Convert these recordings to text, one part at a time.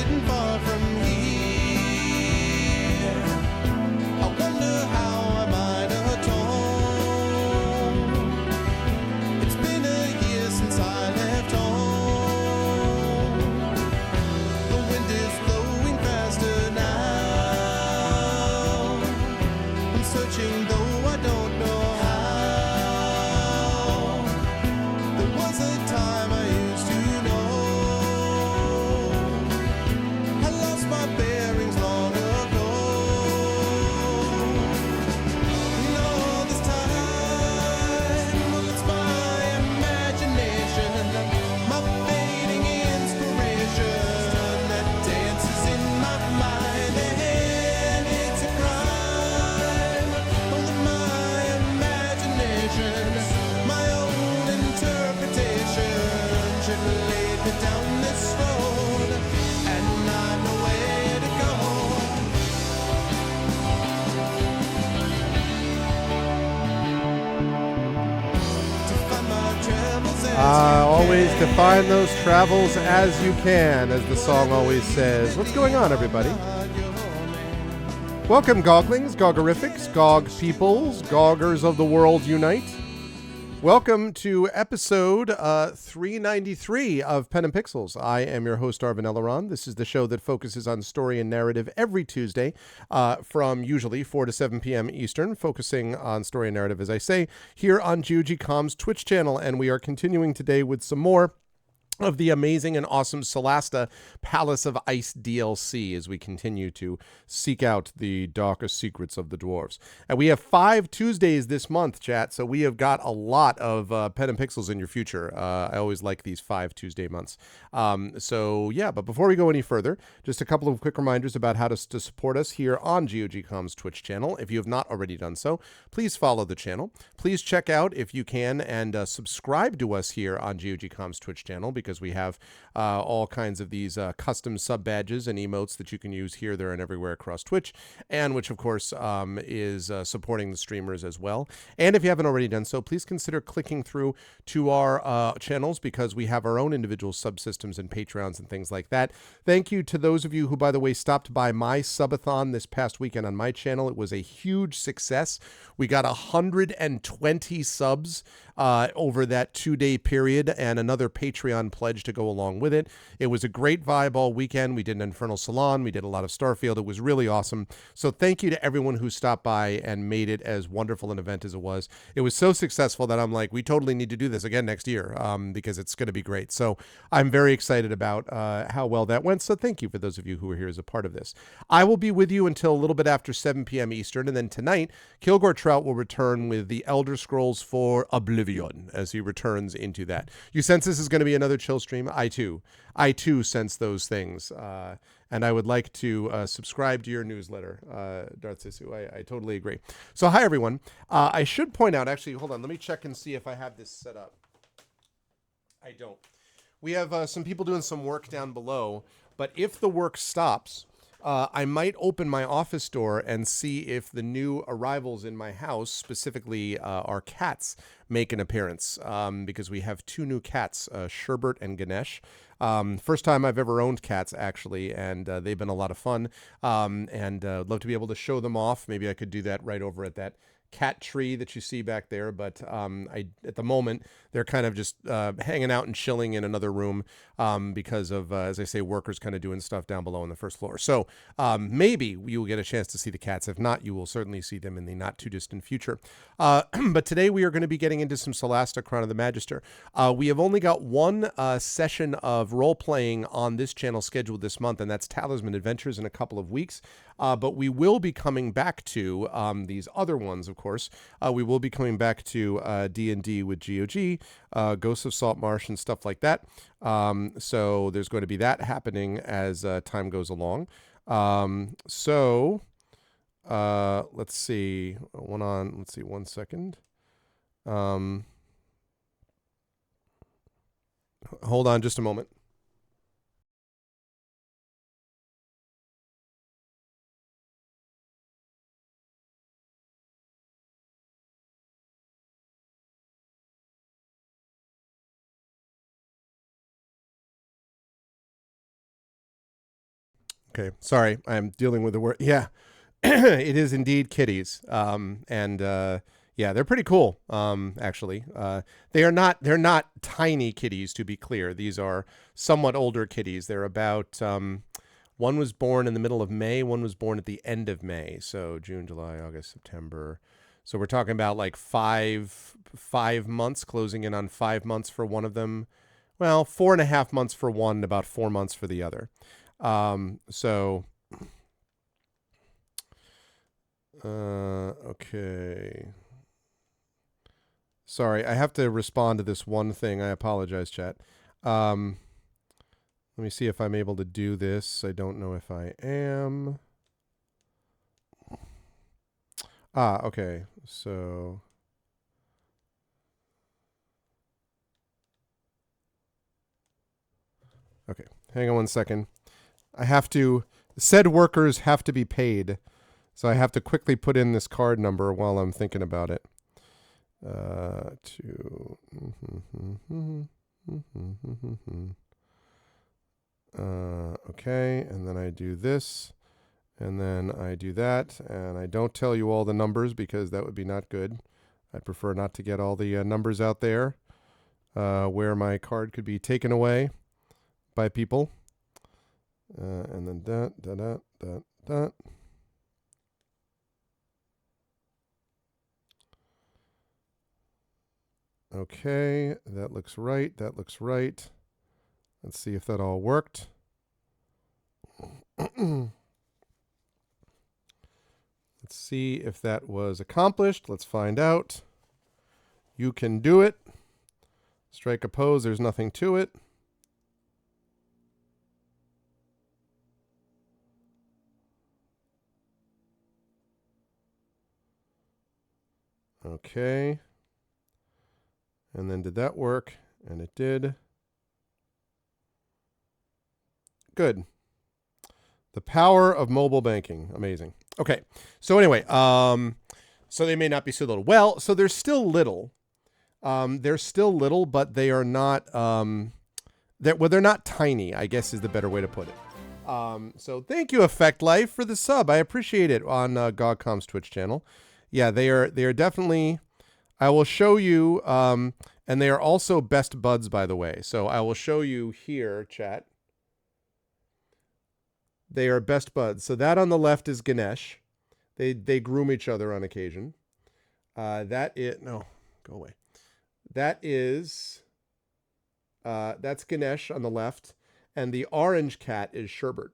sitting far from here. I wonder how I might atone. It's been a year since I left home. The wind is blowing faster now. I'm searching though I don't know how. There was a time I used to know. I lost my bearings long ago. And all this time, well, it's my imagination, my fading inspiration that dances in my mind. And it's a crime that my imagination, my own interpretation, should lead me down this road, and I know where to go. To find my travels as you Always can. define those travels as you can, as the song always says. What's going on, everybody? Welcome, Goglings, Gogorifics, Gog peoples, Goggers of the world unite. Welcome to episode 393 of Pen and Pixels. I am your host, Arvin Eleron. This is the show that focuses on story and narrative every Tuesday from usually 4 to 7 p.m. Eastern, focusing on story and narrative, as I say, here on GOG.com's Twitch channel. And we are continuing today with some more of the amazing and awesome Solasta Palace of Ice DLC as we continue to seek out the darker secrets of the dwarves. And we have 5 Tuesdays this month, chat, so we have got a lot of Pen and Pixels in your future. I always like these 5 Tuesday months. So yeah, but before we go any further, just a couple of quick reminders about how to support us here on GOG.com's Twitch channel. If you have not already done so, please follow the channel. Please check out, if you can, and subscribe to us here on GOG.com's Twitch channel, because we have all kinds of these custom sub badges and emotes that you can use here, there, and everywhere across Twitch, and which, of course, is supporting the streamers as well. And if you haven't already done so, please consider clicking through to our channels, because we have our own individual subsystems and Patreons and things like that. Thank you to those of you who, by the way, stopped by my subathon this past weekend on my channel. It was a huge success. We got 120 subs over that 2-day period, and another Patreon pledge to go along with it. It was a great vibe all weekend. We did an Infernal Salon. We did a lot of Starfield. It was really awesome. So thank you to everyone who stopped by and made it as wonderful an event as it was. It was so successful that I'm like, we totally need to do this again next year because it's going to be great. So I'm very excited about how well that went. So thank you for those of you who are here as a part of this. I will be with you until a little bit after 7 p.m. Eastern. And then tonight, Kilgore Trout will return with the Elder Scrolls for Oblivion as he returns into that. You sense this is going to be another chill stream? I too sense those things. And I would like to subscribe to your newsletter, Darth Sisu. I totally agree. So hi, everyone. I should point out, actually, hold on. Let me check and see if I have this set up. I don't. We have some people doing some work down below, but if the work stops, I might open my office door and see if the new arrivals in my house, specifically our cats, make an appearance, because we have 2 new cats, Sherbert and Ganesh. First time I've ever owned cats, actually, and they've been a lot of fun, and I'd love to be able to show them off. Maybe I could do that right over at that cat tree that you see back there, but at the moment they're kind of just hanging out and chilling in another room because of, as I say, workers kind of doing stuff down below on the first floor. So maybe you will get a chance to see the cats. If not, you will certainly see them in the not too distant future. But today we are going to be getting into some Solasta Crown of the Magister. We have only got one session of role-playing on this channel scheduled this month, and that's Talisman Adventures in a couple of weeks. But we will be coming back to these other ones, of course. We will be coming back to D&D with GOG, Ghosts of Saltmarsh, and stuff like that. So there's going to be that happening as time goes along. Let's see. Let's see, 1 second. Hold on just a moment. Okay. Sorry. I'm dealing with the word. Yeah. It is indeed kitties. Yeah, they're pretty cool. Actually, they're not tiny kitties, to be clear. These are somewhat older kitties. They're about, one was born in the middle of May. One was born at the end of May. So June, July, August, September. So we're talking about like five months, closing in on 5 months for one of them. Well, 4.5 months for one, about 4 months for the other. So, okay. Sorry, I have to respond to this one thing. I apologize, chat. Let me see if I'm able to do this. I don't know if I am. Okay. So, okay. Hang on one second. Said workers have to be paid. So I have to quickly put in this card number while I'm thinking about it. Okay, and then I do this, and then I do that, and I don't tell you all the numbers because that would be not good. I'd prefer not to get all the numbers out there where my card could be taken away by people. And then that. Okay, that looks right. That looks right. Let's see if that all worked. Let's see if that was accomplished. Let's find out. You can do it. Strike a pose. There's nothing to it. Okay. And then did that work? And it did. Good. The power of mobile banking. Amazing. Okay. So anyway, so they may not be so little. Well, so they're still little. They're still little, but they are not they're not tiny, I guess is the better way to put it. So thank you, Effect Life, for the sub. I appreciate it on GogCom's Twitch channel. Yeah, they are definitely. I will show you, and they are also best buds, by the way. So I will show you here, chat. They are best buds. So that on the left is Ganesh. They groom each other on occasion. That is no, go away. That is that's Ganesh on the left, and the orange cat is Sherbert.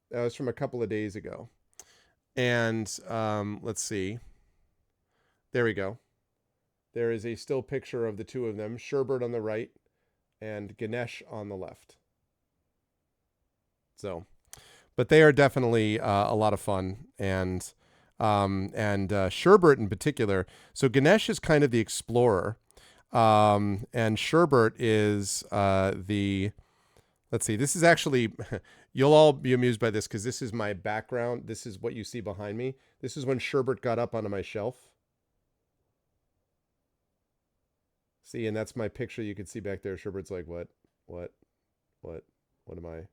That was from a couple of days ago. And let's see. There we go. There is a still picture of the two of them, Sherbert on the right and Ganesh on the left. So, but they are definitely a lot of fun. And Sherbert in particular. So Ganesh is kind of the explorer. And Sherbert is the... Let's see. This is actually... You'll all be amused by this because this is my background. This is what you see behind me. This is when Sherbert got up onto my shelf. See, and that's my picture you can see back there. Sherbert's like, what am I?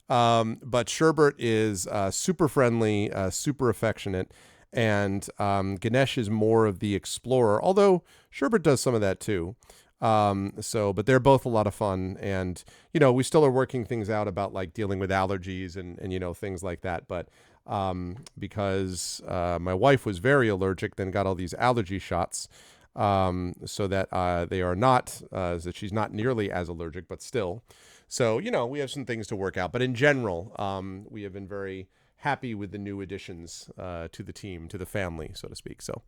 But Sherbert is super friendly, super affectionate, and Ganesh is more of the explorer, although Sherbert does some of that too. But they're both a lot of fun, and we still are working things out about like dealing with allergies and things like that. But because my wife was very allergic, then got all these allergy shots, so that they are not that she's not nearly as allergic, but still. So we have some things to work out. But in general, we have been very happy with the new additions to the team, to the family, so to speak. So,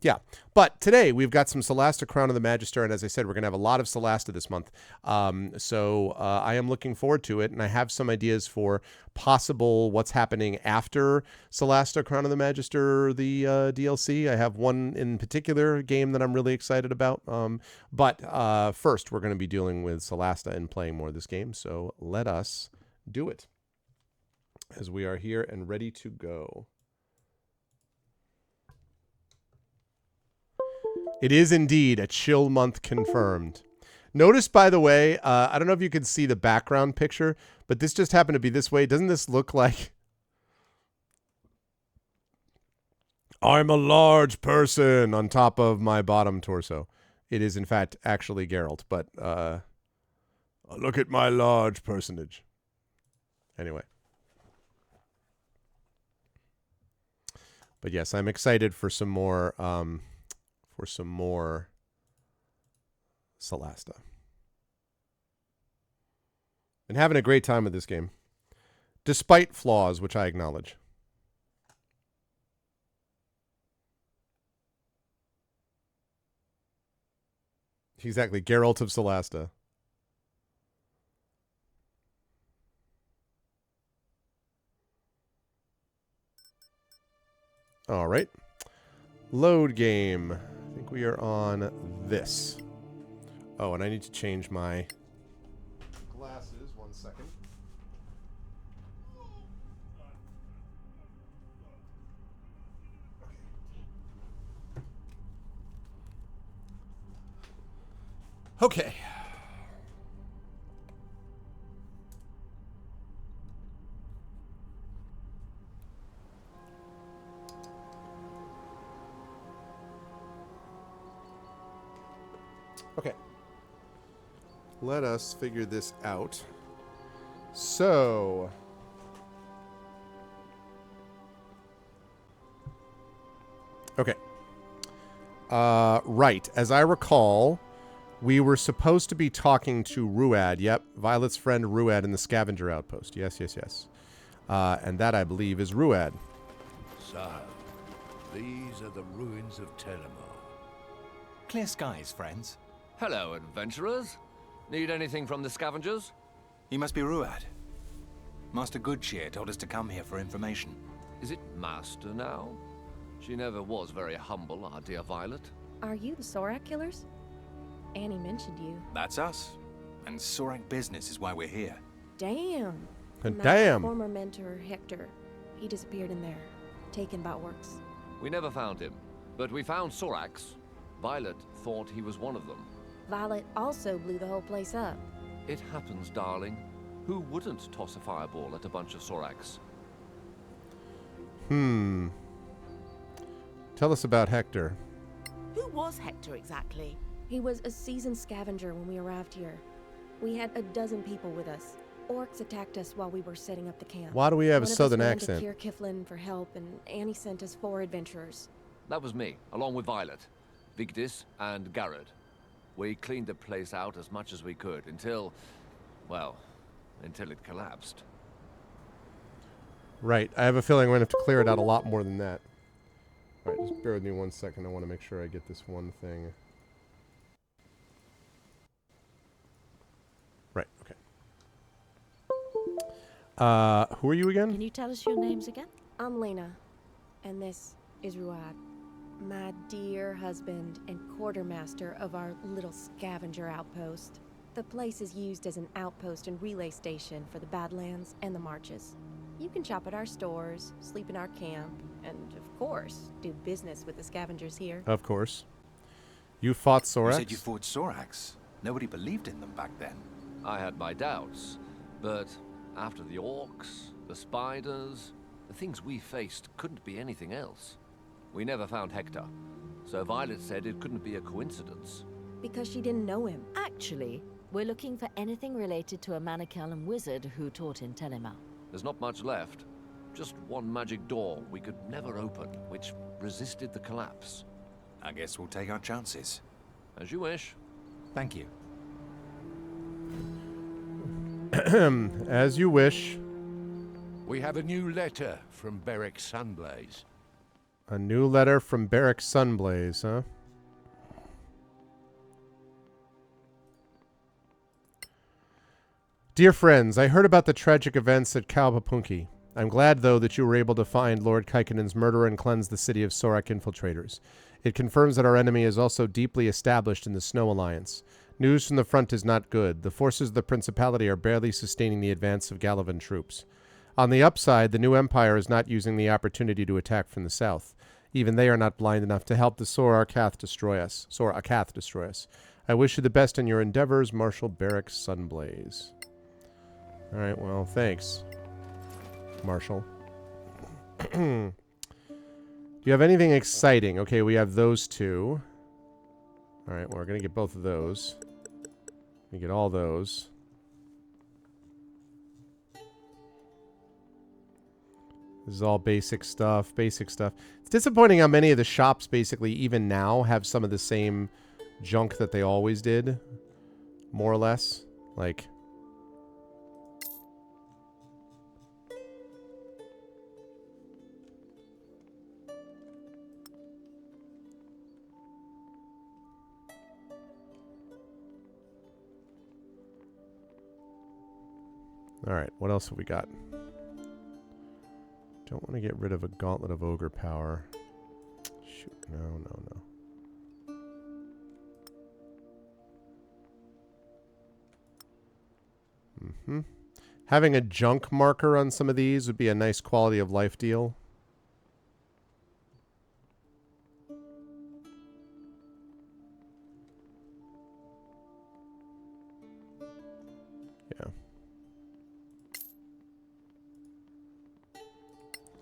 yeah. But today we've got some Solasta Crown of the Magister, and as I said, we're going to have a lot of Solasta this month. So I am looking forward to it, and I have some ideas for possible what's happening after Solasta Crown of the Magister, the DLC. I have one in particular game that I'm really excited about. But first, we're going to be dealing with Solasta and playing more of this game. So let us do it, as we are here and ready to go. It is indeed a chill month confirmed. Notice, by the way, I don't know if you can see the background picture, but this just happened to be this way. Doesn't this look like... I'm a large person on top of my bottom torso. It is, in fact, actually Geralt, but look at my large personage. Anyway. But yes, I'm excited for some more Solasta. And having a great time with this game. Despite flaws, which I acknowledge. Exactly, Geralt of Solasta. All right. Load game. I think we are on this. Oh, and I need to change my glasses. 1 second. Okay. Okay. Let us figure this out. So... Okay. Right. As I recall, we were supposed to be talking to Ruad. Yep. Violet's friend Ruad in the scavenger outpost. Yes, yes, yes. And that, I believe, is Ruad. So, these are the ruins of Telemar. Clear skies, friends. Hello, adventurers. Need anything from the scavengers? You must be Ruad. Master Goodcheer told us to come here for information. Is it Master now? She never was very humble, our dear Violet. Are you the Sorak killers? Annie mentioned you. That's us. And Sorak business is why we're here. Damn. Damn. My former mentor, Hector. He disappeared in there. Taken by orcs. We never found him, but we found Soraks. Violet thought he was one of them. Violet also blew the whole place up. It happens, darling. Who wouldn't toss a fireball at a bunch of Soraks? Tell us about Hector. Who was Hector exactly? He was a seasoned scavenger when we arrived here. We had a dozen people with us. Orcs attacked us while we were setting up the camp. Why do we have One a of us southern ran accent? to Kier Kiflin for help, and Annie sent us 4 adventurers. That was me, along with Violet, Vigdis, and Garrod. We cleaned the place out as much as we could until, well, until it collapsed. Right. I have a feeling we're going to have to clear it out a lot more than that. All right, just bear with me 1 second. I want to make sure I get this one thing. Right, okay. Who are you again? Can you tell us your names again? I'm Lena, and this is Ruad, my dear husband and quartermaster of our little scavenger outpost. The place is used as an outpost and relay station for the Badlands and the Marches. You can shop at our stores, sleep in our camp, and, of course, do business with the scavengers here. Of course. You fought Sorax? You said you fought Sorax. Nobody believed in them back then. I had my doubts, but after the orcs, the spiders, the things we faced couldn't be anything else. We never found Hector, so Violet said it couldn't be a coincidence. Because she didn't know him. Actually, we're looking for anything related to a Manichaean wizard who taught in Telemar. There's not much left. Just one magic door we could never open, which resisted the collapse. I guess we'll take our chances. As you wish. Thank you. As you wish. We have a new letter from Beric Sunblaze. A new letter from Beric Sunblaze, huh? Dear friends, I heard about the tragic events at Kalpapunki. I'm glad, though, that you were able to find Lord Kaikonen's murderer and cleanse the city of Sorak infiltrators. It confirms that our enemy is also deeply established in the Snow Alliance. News from the front is not good. The forces of the Principality are barely sustaining the advance of Galavan troops. On the upside, the new Empire is not using the opportunity to attack from the south. Even they are not blind enough to help the Sorarkath destroy us. Sorarkath destroy us. I wish you the best in your endeavors, Marshal Barrack Sunblaze. Alright, well, thanks, Marshal. Do you have anything exciting? Okay, we have those two. Alright, well, we're going to get both of those. We get all those. This is all basic stuff, basic stuff. It's disappointing how many of the shops basically even now have some of the same junk that they always did. More or less. Like... Alright, what else have we got? Don't want to get rid of a Gauntlet of Ogre Power. Shoot, no. Having a junk marker on some of these would be a nice quality of life deal. Yeah.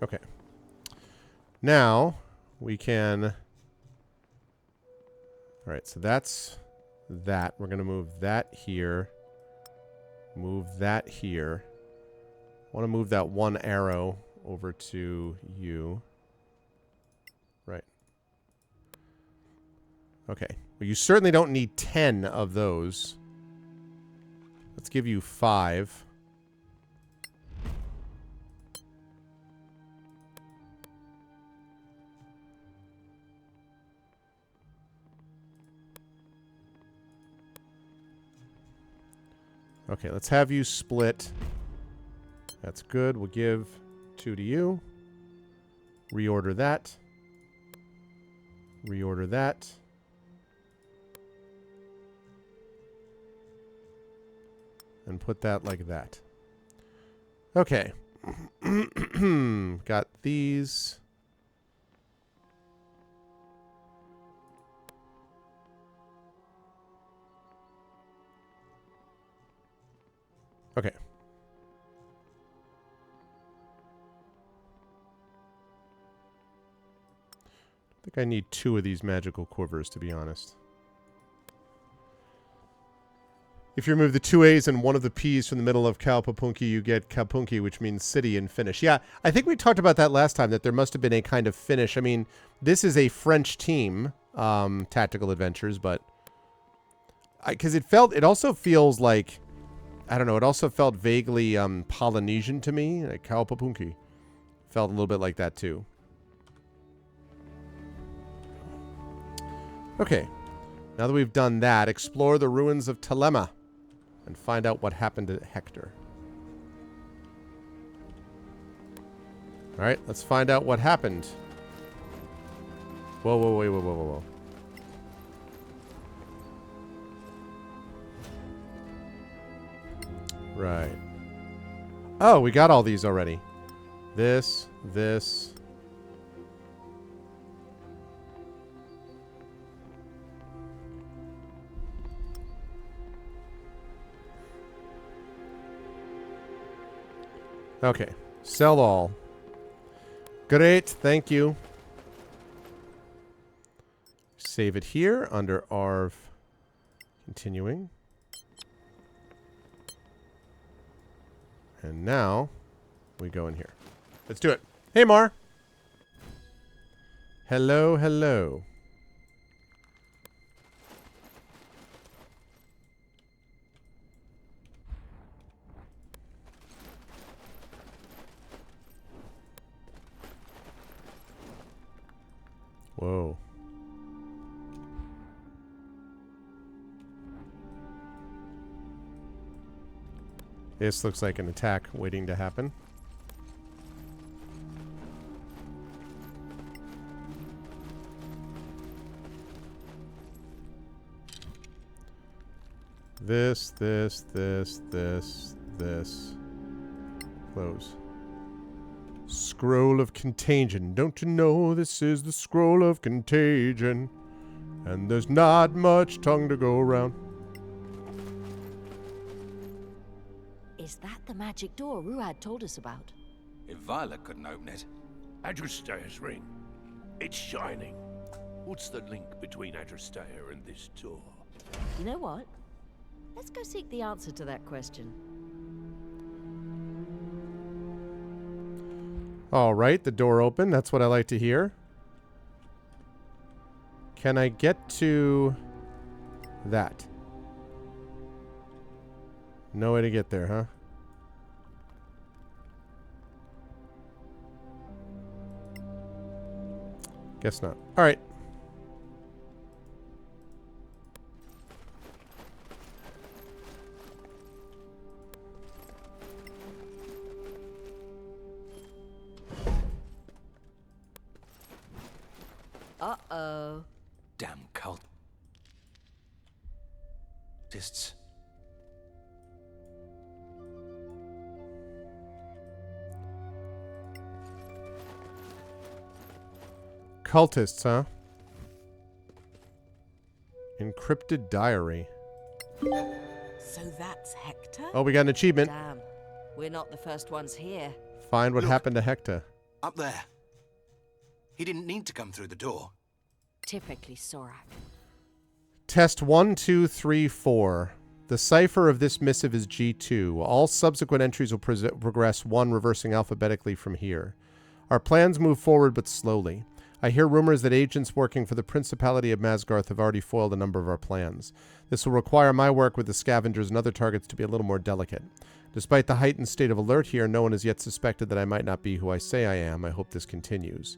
Okay. Now, we can... Alright, so that's that. We're going to move that here. Move that here. I want to move that one arrow over to you. Right. Okay. Well, you certainly don't need 10 of those. Let's give you 5. Okay, let's have you split. That's good. We'll give 2 to you. Reorder that. Reorder that. And put that like that. Okay. Got these. Okay. I think I need 2 of these magical quivers, to be honest. If you remove the 2 A's and one of the P's from the middle of Kaupunki, you get Kaupunki, which means city in Finnish. Yeah, I think we talked about that last time, that there must have been a kind of Finnish. I mean, this is a French team, Tactical Adventures, but... Because it also feels like... I don't know, it also felt vaguely Polynesian to me. Like Kaupunki. Felt a little bit like that too. Okay. Now that we've done that, explore the ruins of Telema and find out what happened to Hector. Alright, let's find out what happened. Whoa, whoa, whoa, whoa, whoa, whoa. Right. Oh, we got all these already. This. Okay. Sell all. Great. Thank you. Save it here under ARV. Continuing. And now, we go in here. Let's do it. Hey, Mar. Hello, hello. Whoa. This looks like an attack waiting to happen. This. Close. Scroll of Contagion. Don't you know this is the Scroll of Contagion? And there's not much tongue to go around. Is that the magic door Ruad told us about? If Violet couldn't open it, Adrastea's ring. It's shining. What's the link between Adrastea and this door? You know what? Let's go seek the answer to that question. All right, the door open. That's what I like to hear. Can I get to that? No way to get there, huh? Guess not. All right. Uh-oh. damn cultists. Cultists, huh? Encrypted diary. So that's Hector? Oh, we got an achievement. Damn. We're not the first ones here. Find what Look. happened to Hector. Up there. He didn't need to come through the door. Typically Sorak. Test 1, 2, 3, 4. The cipher of this missive is G2. All subsequent entries will progress 1, reversing alphabetically from here. Our plans move forward but slowly. I hear rumors that agents working for the Principality of Masgarth have already foiled a number of our plans. This will require my work with the scavengers and other targets to be a little more delicate. Despite the heightened state of alert here, no one has yet suspected that I might not be who I say I am. I hope this continues.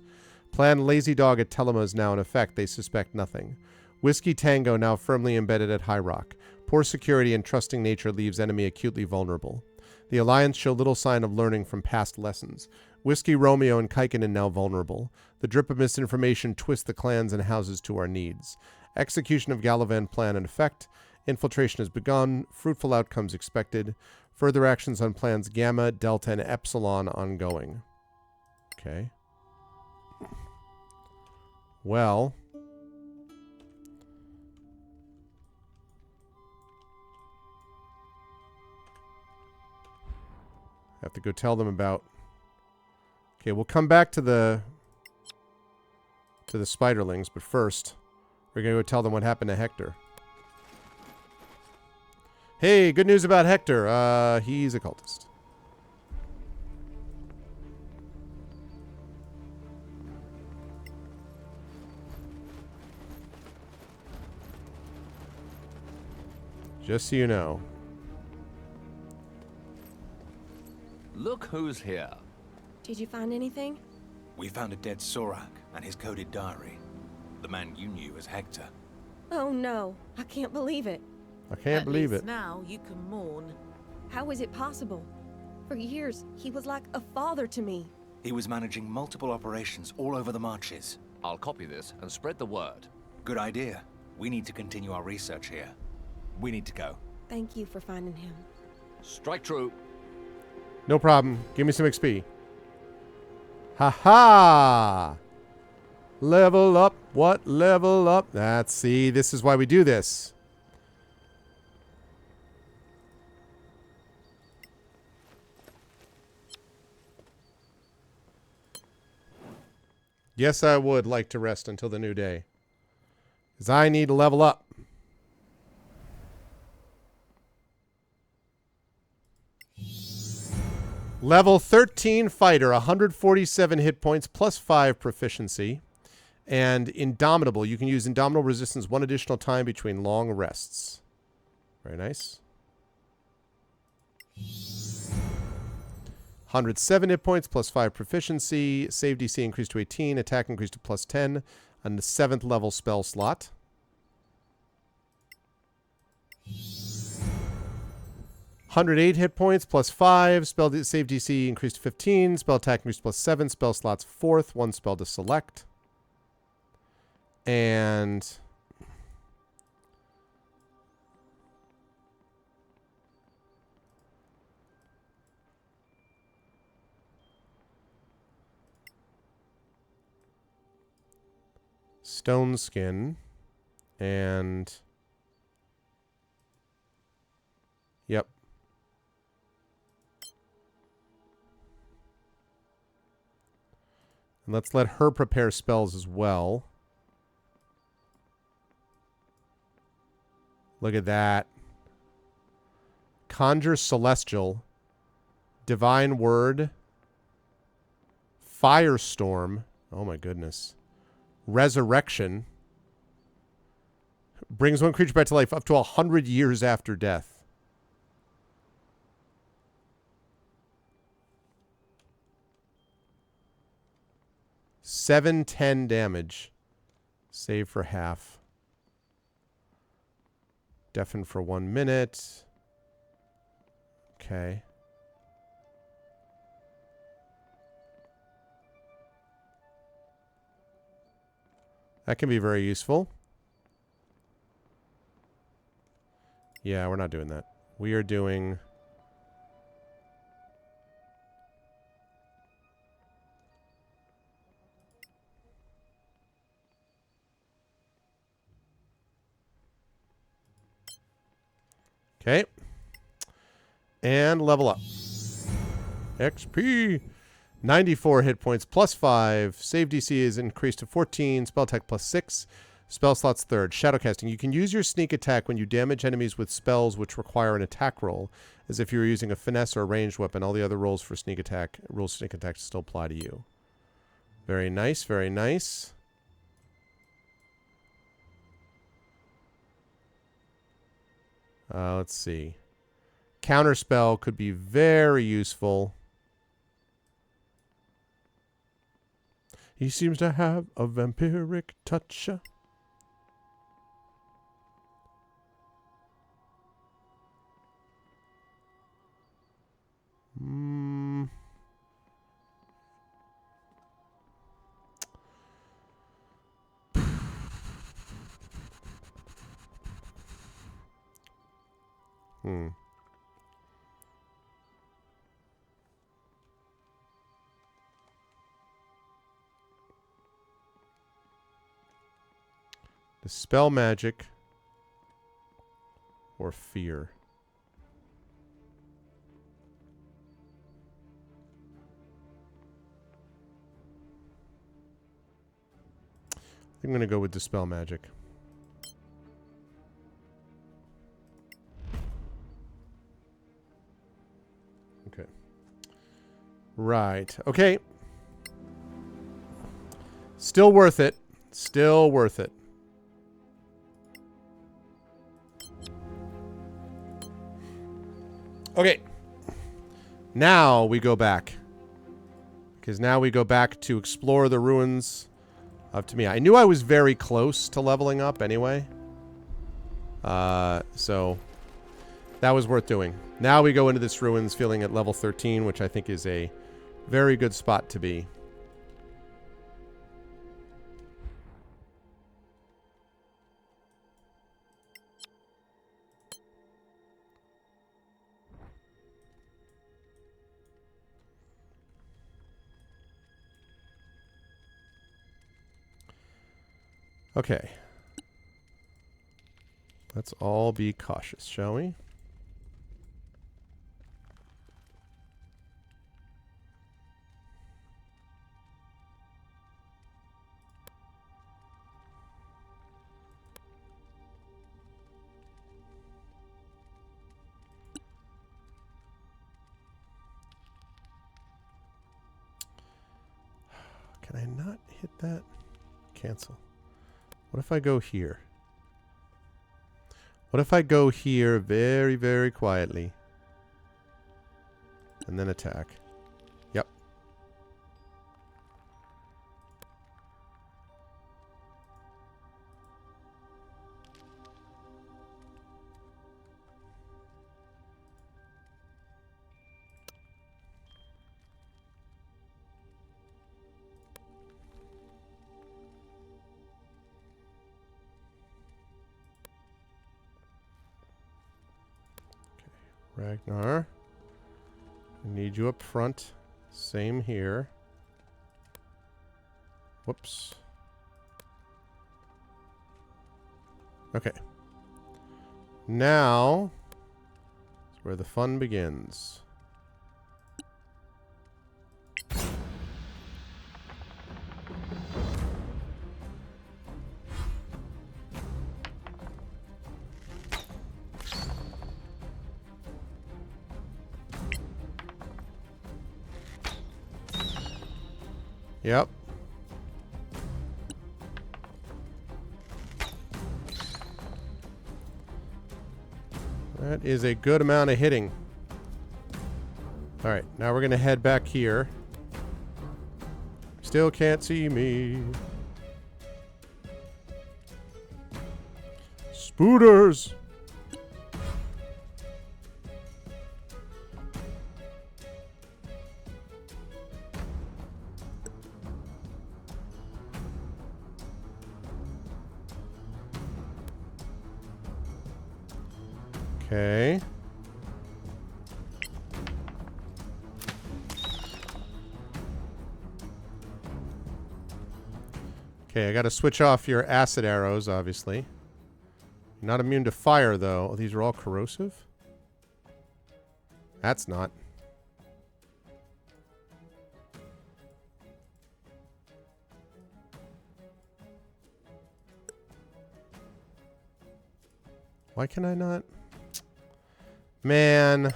Plan Lazy Dog at Telema is now in effect. They suspect nothing. Whiskey Tango now firmly embedded at High Rock. Poor security and trusting nature leaves enemy acutely vulnerable. The Alliance show little sign of learning from past lessons. Whiskey Romeo and Kaikinen now vulnerable. The drip of misinformation twists the clans and houses to our needs. Execution of Galavan plan in effect. Infiltration has begun. Fruitful outcomes expected. Further actions on plans Gamma, Delta, and Epsilon ongoing. Okay. Well. Have to go tell them about. Okay, we'll come back to the spiderlings, but first we're gonna go tell them what happened to Hector. Hey, good news about Hector. He's a cultist. Just so you know. Look who's here. Did you find anything? We found a dead Sorak and his coded diary. The man you knew as Hector. Oh no, I can't believe it. I can't believe it. Now you can mourn. How is it possible? For years, he was like a father to me. He was managing multiple operations all over the marches. I'll copy this and spread the word. Good idea. We need to continue our research here. We need to go. Thank you for finding him. Strike true. No problem. Give me some XP. Ha-ha! Level up. What level up? See, this is why we do this. Yes, I would like to rest until the new day. Because I need to level up. Level 13 fighter, 147 hit points, plus 5 proficiency. And Indomitable. You can use Indomitable resistance 1 additional time between long rests. Very nice. 107 hit points, plus 5 proficiency. Save DC increased to 18. Attack increased to plus 10 on the 7th level spell slot. $108 hit points, plus 5. Spell save DC increased to 15. Spell attack increased to plus 7. Spell slots 4th. 1 spell to select. And Stone skin. And... Yep. And let's let her prepare spells as well. Look at that. Conjure Celestial. Divine Word. Firestorm. Oh my goodness. Resurrection. Brings one creature back to life up to 100 years after death. $710 damage. Save for half. Deafen for 1 minute. Okay. That can be very useful. Yeah, we're not doing that. We are doing... Okay. And level up. XP. 94 hit points plus 5. Save DC is increased to 14. Spell attack plus 6. Spell slots third. Shadowcasting. You can use your sneak attack when you damage enemies with spells which require an attack roll, as if you were using a finesse or a ranged weapon. All the other rolls for sneak attack, sneak attack still apply to you. Very nice, very nice. Let's see. Counterspell could be very useful. He seems to have a vampiric touch. Dispel magic or fear. I'm going to go with Dispel Magic. Okay. Right. Okay. Still worth it. Still worth it. Okay. Now we go back. Because now we go back to explore the ruins of Tamia. I knew I was very close to leveling up anyway. So that was worth doing. Now we go into this ruins feeling at level 13, which I think is a very good spot to be. Okay. Let's all be cautious, shall we? Can I not hit that? Cancel. What if I go here? What if I go here very, very quietly? And then attack. Yep. Ragnar, I need you up front. Same here. Whoops. Okay. Now is where the fun begins. Yep. That is a good amount of hitting. Alright, now we're going to head back here. Still can't see me. Spooters! Okay. Okay, I gotta switch off your acid arrows, obviously. You're not immune to fire, though. Oh, these are all corrosive? That's not. Why can I not? Man.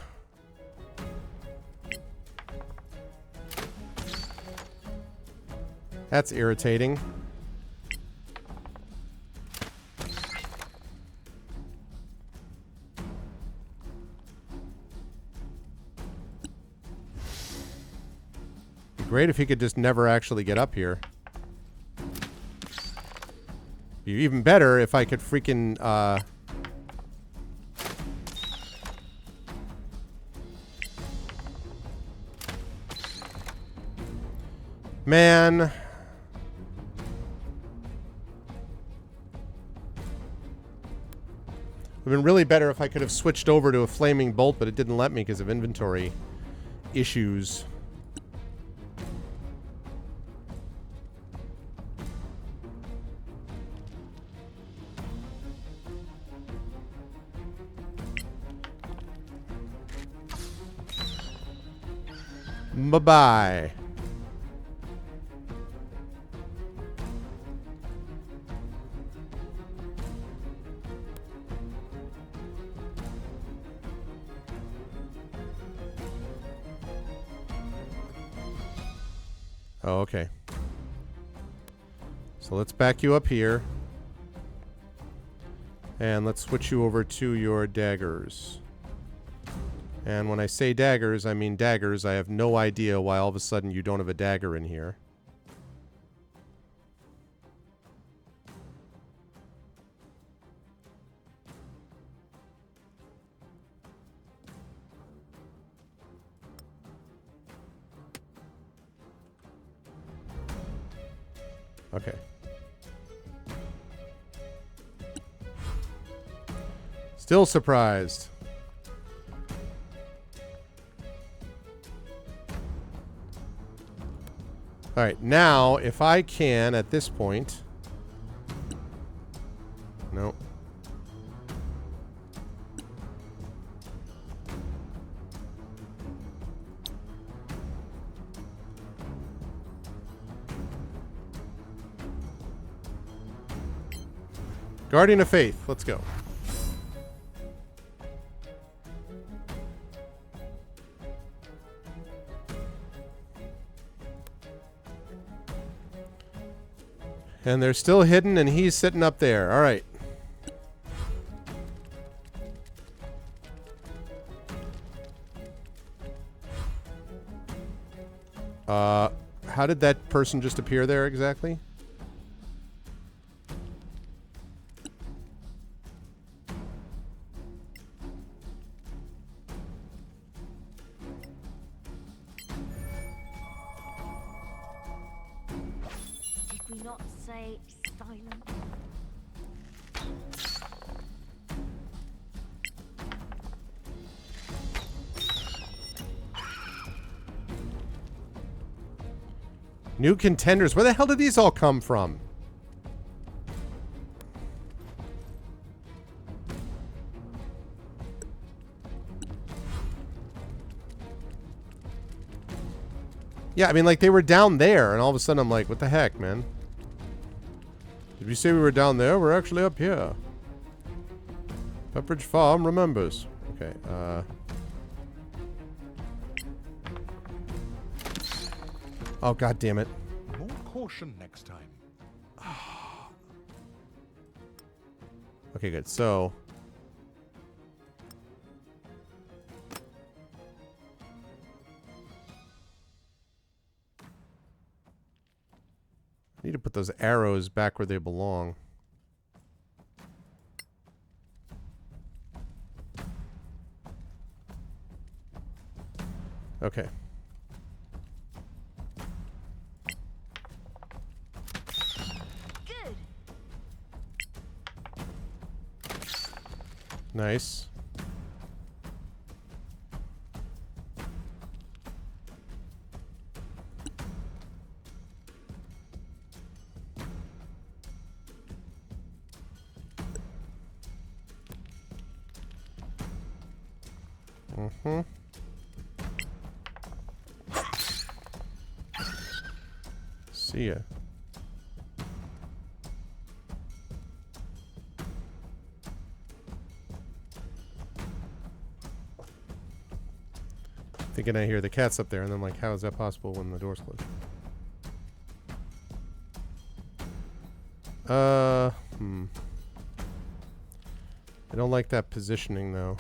That's irritating. Be great if he could just never actually get up here. Be even better if I could freaking, Man. Would have been really better if I could have switched over to a flaming bolt, but it didn't let me because of inventory issues. Bye-bye. Oh, okay. So let's back you up here. And let's switch you over to your daggers. And when I say daggers, I mean daggers. I have no idea why all of a sudden you don't have a dagger in here. Okay. Still surprised. All right, now if I can at this point. No. Guardian of Faith, let's go. And they're still hidden, and he's sitting up there. All right. How did that person just appear there exactly? Did we not say silent? New contenders. Where the hell did these all come from? Yeah, I mean, like, they were down there, and all of a sudden I'm like, what the heck, man? Did we say we were down there? We're actually up here. Pepperidge Farm remembers. Okay, oh, god damn it. More caution next time. Okay, good. So... I need to put those arrows back where they belong. Okay. Good. Nice. Mm-hmm. See ya. Thinking I hear the cats up there, and I'm like, how is that possible when the door's closed? I don't like that positioning, though.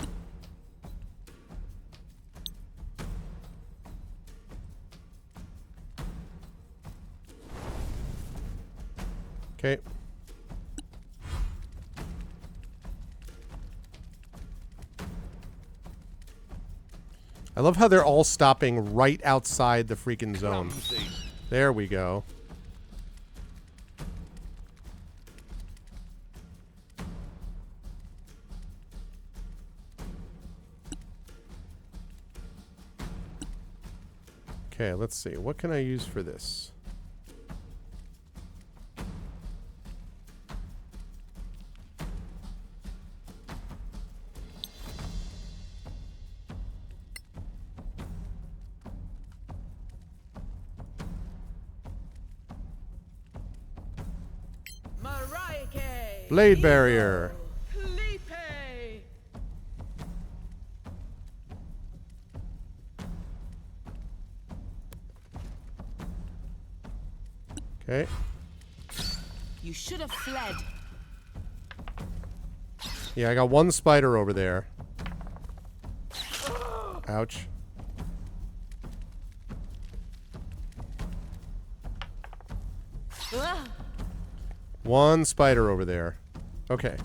Okay. I love how they're all stopping right outside the freaking zone. There we go. Okay, let's see. What can I use for this? Blade barrier. Okay. You should have fled. Yeah, I got one spider over there. Ouch. One spider over there. Okay.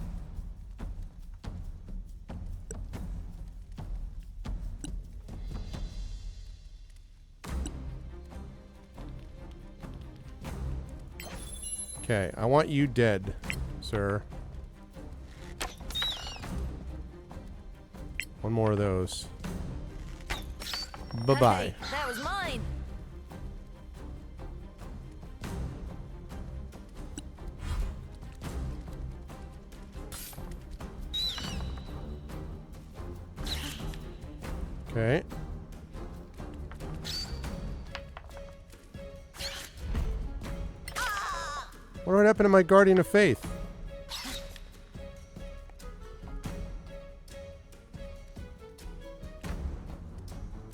Okay, I want you dead, sir. One more of those. Bye-bye. Hey, that was mine. Okay. What happened to my Guardian of Faith?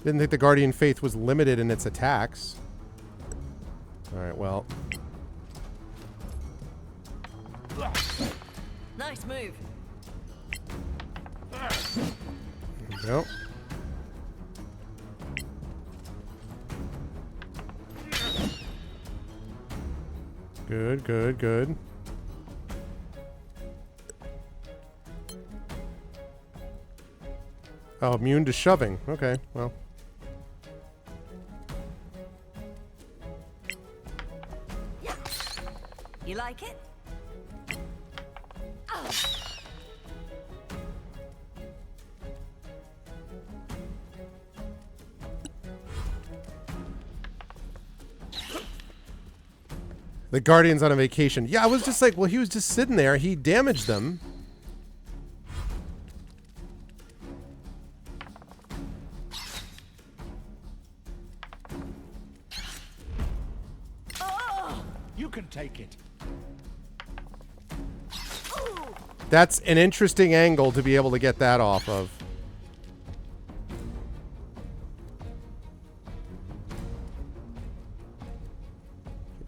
Didn't think the Guardian of Faith was limited in its attacks. Alright, well. Nice move. There we go. Good, good, good. Oh, immune to shoving. Okay, well. You like it? Oh. The Guardian's on a vacation. Yeah, I was just like, well, he was just sitting there. He damaged them. can take it. That's an interesting angle to be able to get that off of.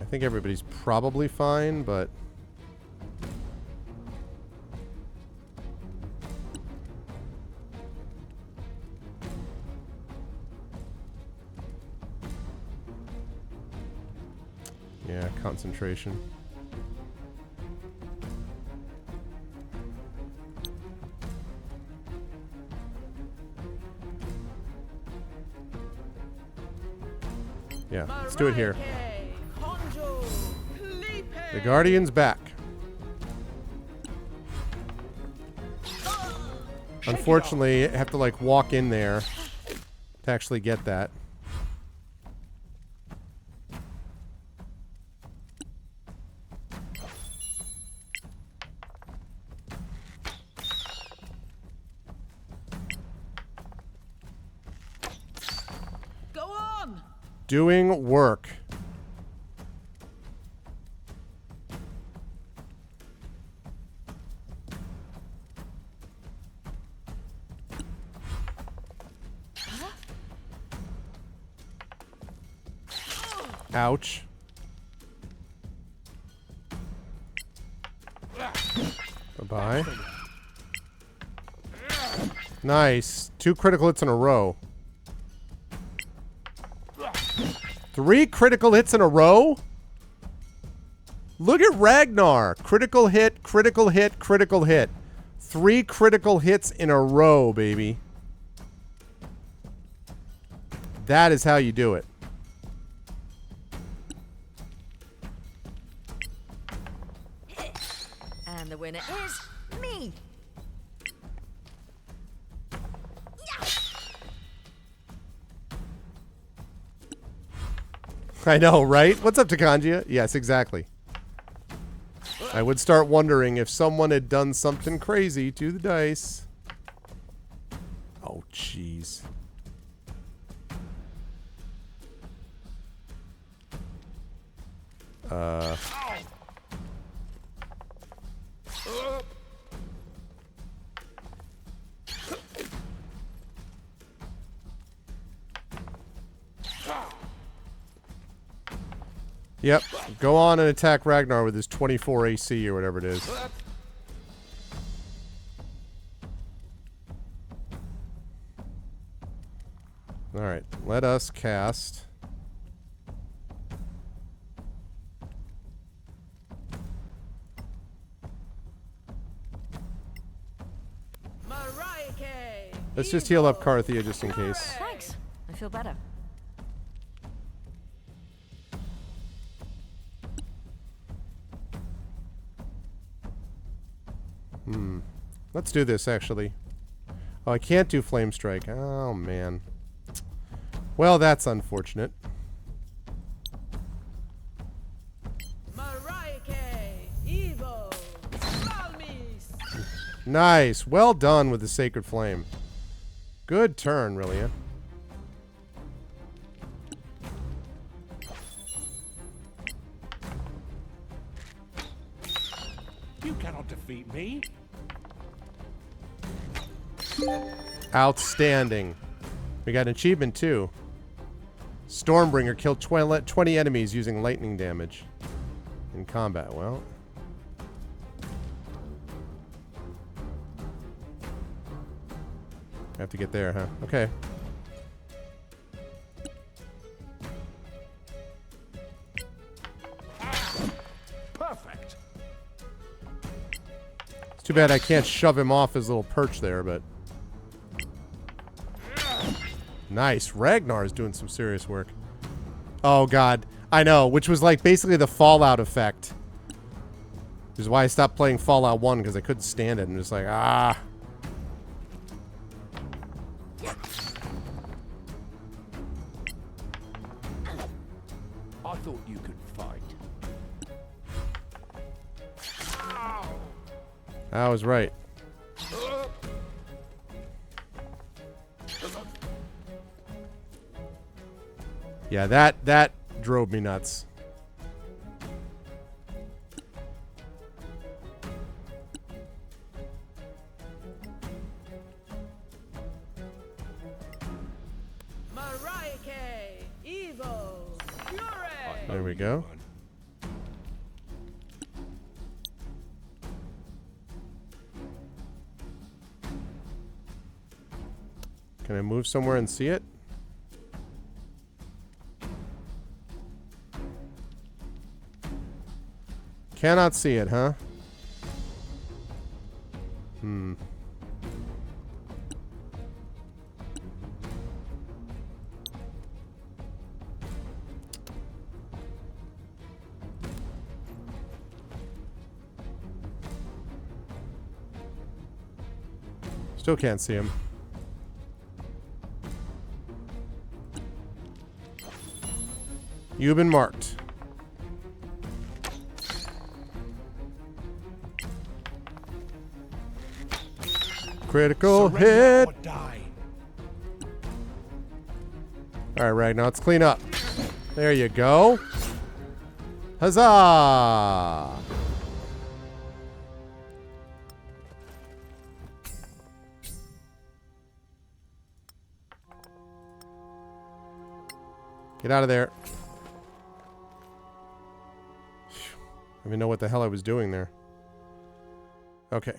I think everybody's probably fine, but... yeah, concentration. Yeah, let's do it here. The Guardian's back. Unfortunately, I have to like walk in there to actually get that. Go on. Doing work. Ouch. Bye-bye. Nice. 2 critical hits in a row. 3 critical hits in a row? Look at Ragnar. Critical hit, critical hit, critical hit. 3 critical hits in a row, baby. That is how you do it. And the winner is me. I know, right? What's up, Takanjia? Yes, exactly. I would start wondering if someone had done something crazy to the dice. Oh, jeez. Yep. Go on and attack Ragnar with his 24 AC or whatever it is. Alright. Let us cast. Let's just heal up Carthia just in case. Thanks. I feel better. Let's do this, actually. Oh, I can't do Flame Strike. Oh, man. Well, that's unfortunate. Nice. Well done with the Sacred Flame. Good turn, Rillia. You cannot defeat me. Outstanding. We got an achievement, too. Stormbringer killed 20 enemies using lightning damage in combat. Well... I have to get there, huh? Okay. Perfect. It's too bad I can't shove him off his little perch there, but... Nice. Ragnar is doing some serious work. Oh, God. I know, which was like basically the Fallout effect. Which is why I stopped playing Fallout 1, because I couldn't stand it. I'm just like, ah... I thought you could fight. I was right. Yeah, that drove me nuts. There we go. Can I move somewhere and see it? Cannot see it, huh? Still can't see him. You've been marked. Critical hit. Alright, right, now let's clean up. There you go. Huzzah! Get out of there. I don't even know what the hell I was doing there. Okay.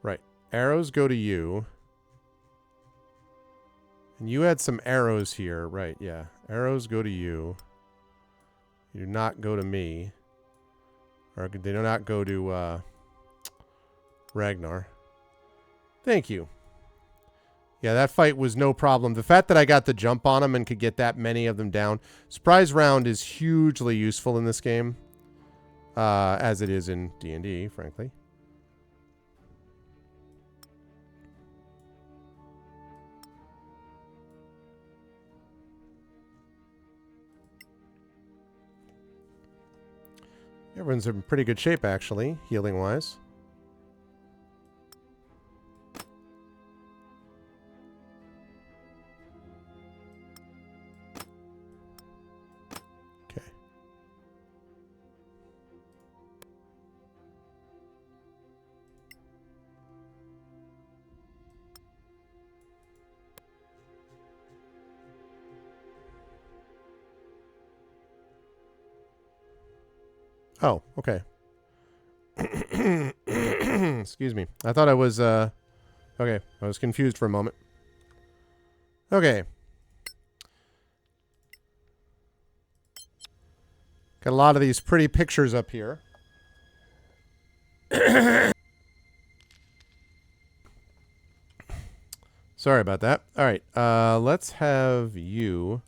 Right. Arrows go to you. And you had some arrows here. Right, yeah. Arrows go to you. You do not go to me. Or they do not go to Ragnar. Thank you. Yeah, that fight was no problem. The fact that I got the jump on them and could get that many of them down. Surprise round is hugely useful in this game. As it is in D&D, frankly. Everyone's in pretty good shape, actually, healing-wise. Okay. Oh, okay. Excuse me. I thought I was, okay. I was confused for a moment. Okay. Got a lot of these pretty pictures up here. Sorry about that. All right. Let's have you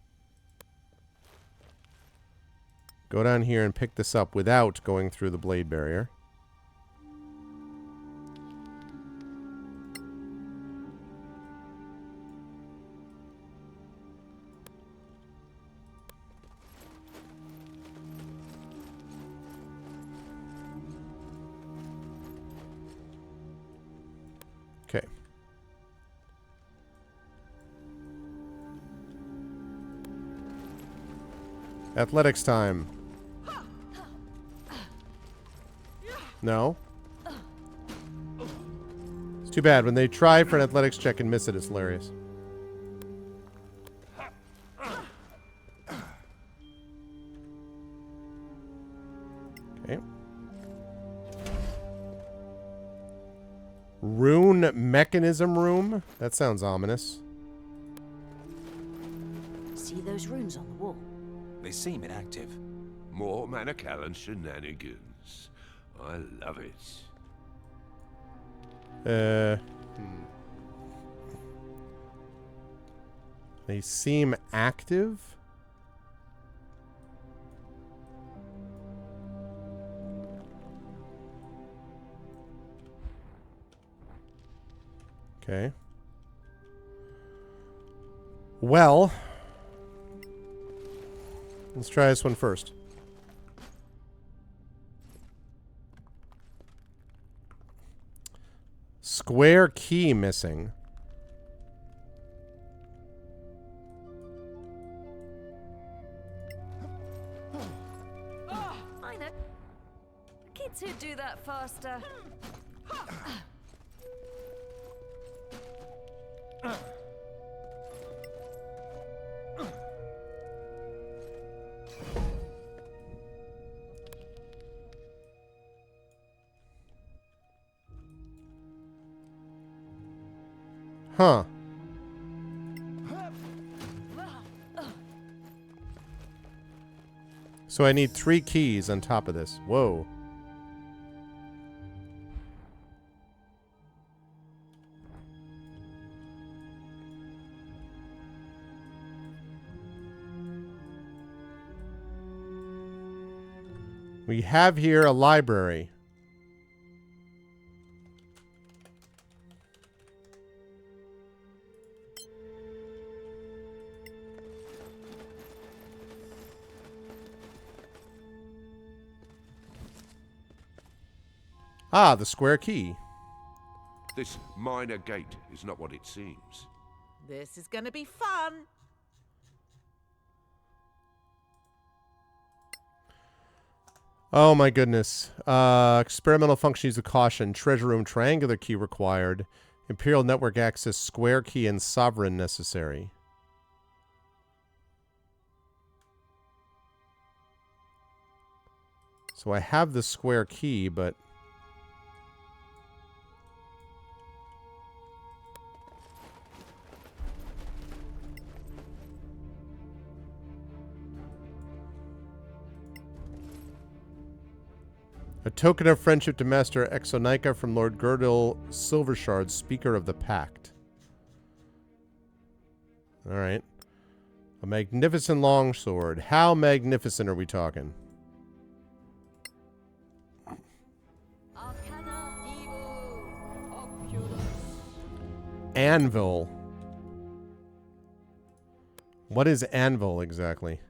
go down here and pick this up without going through the blade barrier. Okay. Athletics time. No. It's too bad. When they try for an athletics check and miss it, it's hilarious. Okay. Rune mechanism room? That sounds ominous. See those runes on the wall? They seem inactive. More Manacallan shenanigans. I love it. They seem active? Okay. Well, let's try this one first. Square key missing. I know. Kids who do that faster. Huh. So I need 3 keys on top of this. Whoa. We have here a library. Ah, the square key. This minor gate is not what it seems. This is gonna be fun. Oh my goodness. Experimental function use of caution. Treasure room triangular key required. Imperial network access square key and sovereign necessary. So I have the square key, but... A token of friendship to Master Exonica from Lord Girdle Silvershard, Speaker of the Pact. Alright. A magnificent longsword. How magnificent are we talking? Anvil. What is anvil exactly?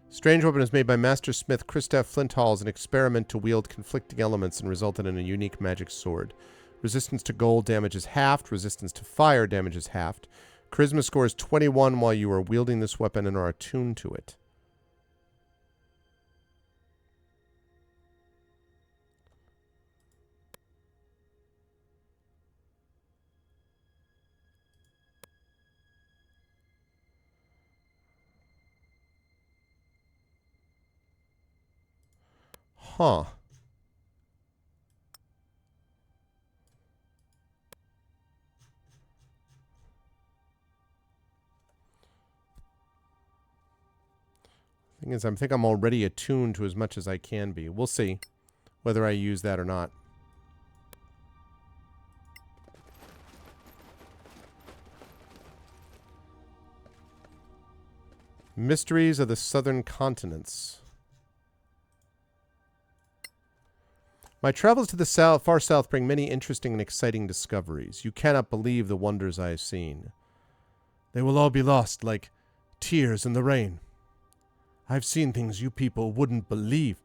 Strange weapon is made by Master Smith Christoph Flinthall as an experiment to wield conflicting elements and resulted in a unique magic sword. Resistance to gold damage is halved. Resistance to fire damage is halved. Charisma score is 21 while you are wielding this weapon and are attuned to it. Huh. Thing is, I think I'm already attuned to as much as I can be. We'll see whether I use that or not. Mysteries of the Southern Continents. My travels to the far south bring many interesting and exciting discoveries. You cannot believe the wonders I have seen. They will all be lost like tears in the rain. I've seen things you people wouldn't believe.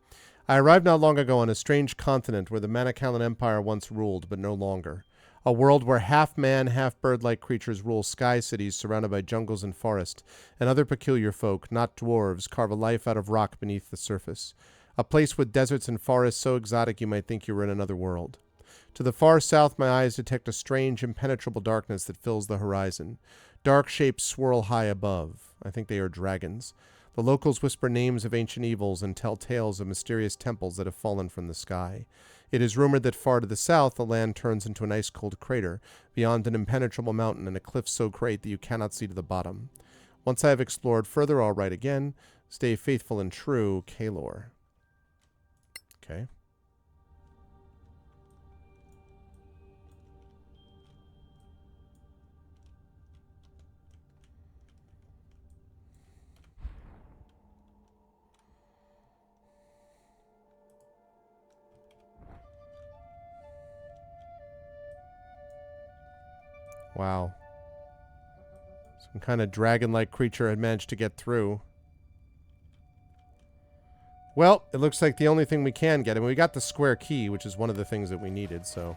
I arrived not long ago on a strange continent where the Manicalan Empire once ruled, but no longer. A world where half-man, half-bird-like creatures rule sky cities surrounded by jungles and forest, and other peculiar folk, not dwarves, carve a life out of rock beneath the surface. A place with deserts and forests so exotic you might think you were in another world. To the far south, my eyes detect a strange, impenetrable darkness that fills the horizon. Dark shapes swirl high above. I think they are dragons. The locals whisper names of ancient evils and tell tales of mysterious temples that have fallen from the sky. It is rumored that far to the south, the land turns into an ice-cold crater, beyond an impenetrable mountain and a cliff so great that you cannot see to the bottom. Once I have explored further, I'll write again. Stay faithful and true, Kalor. Okay. Wow. Some kind of dragon-like creature had managed to get through. Well, it looks like the only thing we can get, and we got the square key, which is one of the things that we needed, so.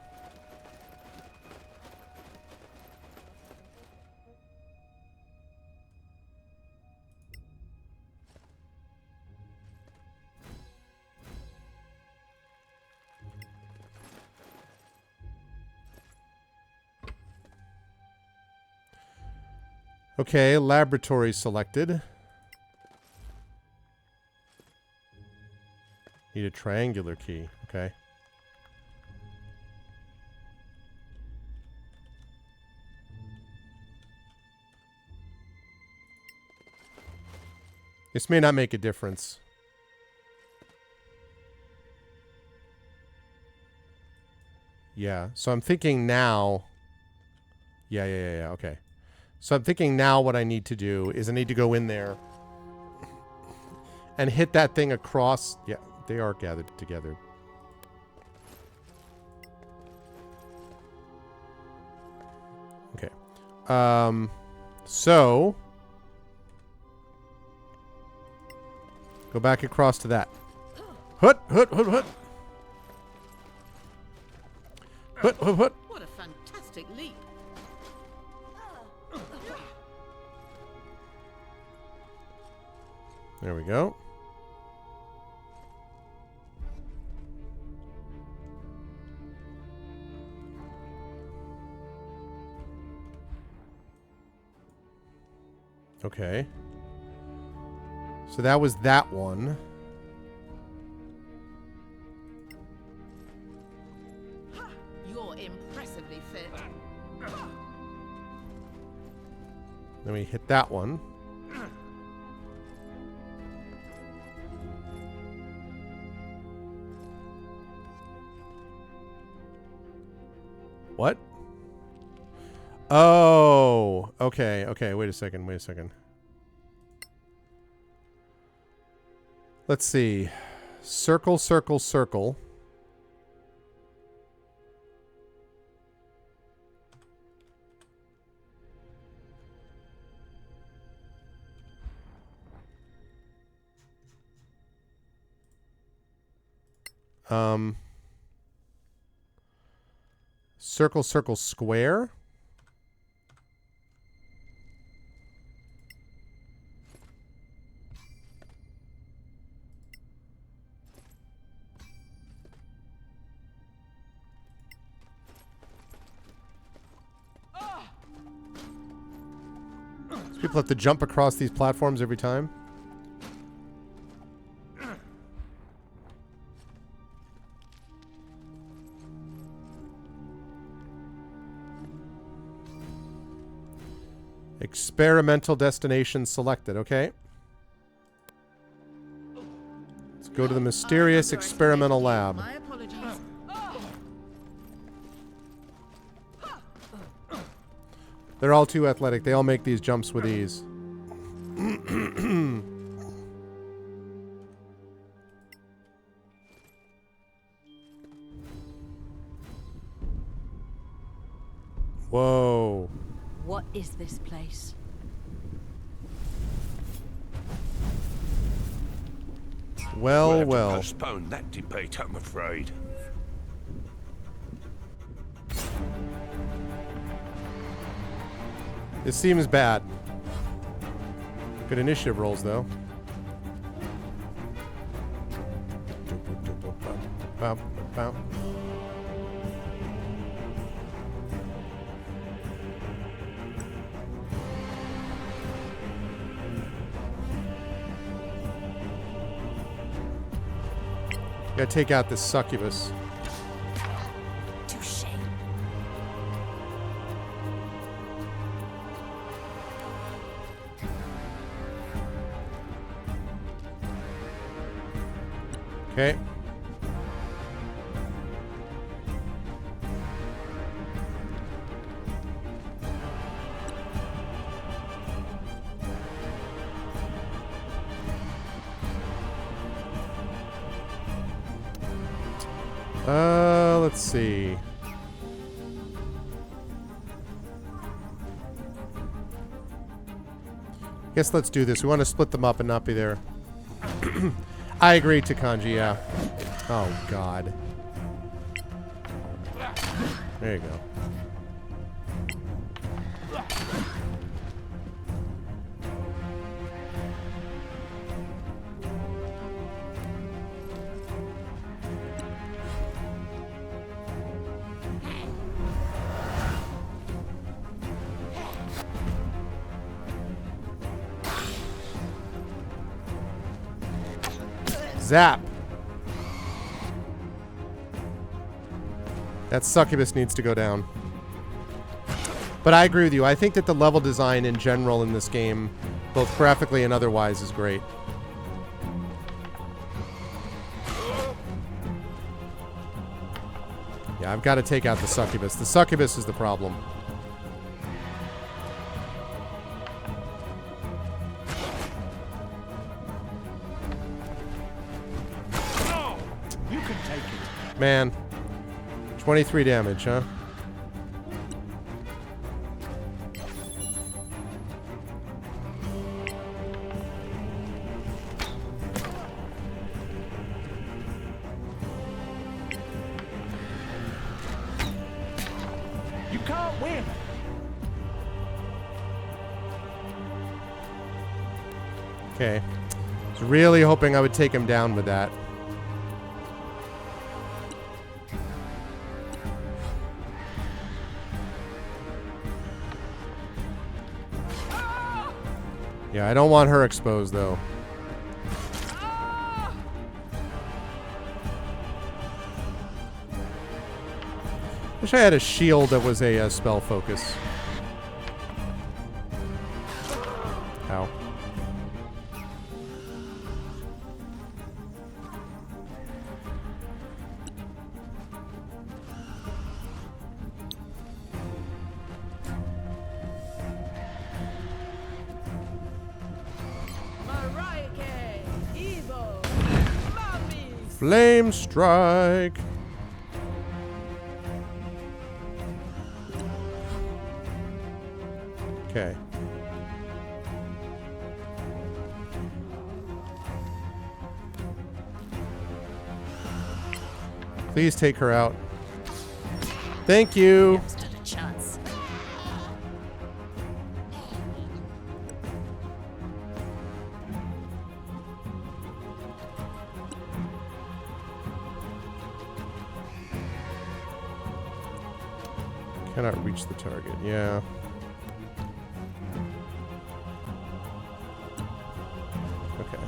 Okay, laboratory selected. Need a triangular key. Okay. This may not make a difference. Yeah, so I'm thinking now... Yeah, okay. So I'm thinking now what I need to do is I need to go in there and hit that thing across... Yeah, they are gathered together. Okay. So... Go back across to that. Hut, hut, hut, hut. Hut, hut, hut. What a fantastic leap. There we go. Okay. So that was that one. You're impressively fit. Then we hit that one. What? Oh, okay, okay. Wait a second, wait a second. Let's see. Circle, circle, circle. Circle, circle, square. People have to jump across these platforms every time. Experimental destination selected. Okay. Let's go to the mysterious experimental lab. My apologies. They're all too athletic. They all make these jumps with ease. Whoa. What is this place? Well, We'll have to well. postpone that debate, I'm afraid. This seems bad. Good initiative rolls, though. Bow, bow. Gotta take out this succubus. Touché. Okay. Let's see. Guess let's do this. We want to split them up and not be there. I agree, Takanji, yeah. Oh, God. There you go. Zap. That succubus needs to go down. But I agree with you. I think that the level design in general in this game, both graphically and otherwise, is great. Yeah, I've got to take out the succubus. The succubus is the problem. Oh, you can take it. Man. 23 damage, huh? You can't win. Okay. I was really hoping I would take him down with that. Yeah, I don't want her exposed, though. Wish I had a shield that was a spell focus. Ow. Flame strike. Okay. Please take her out. Thank you. Never stood a chance. Cannot reach the target. Yeah. Okay.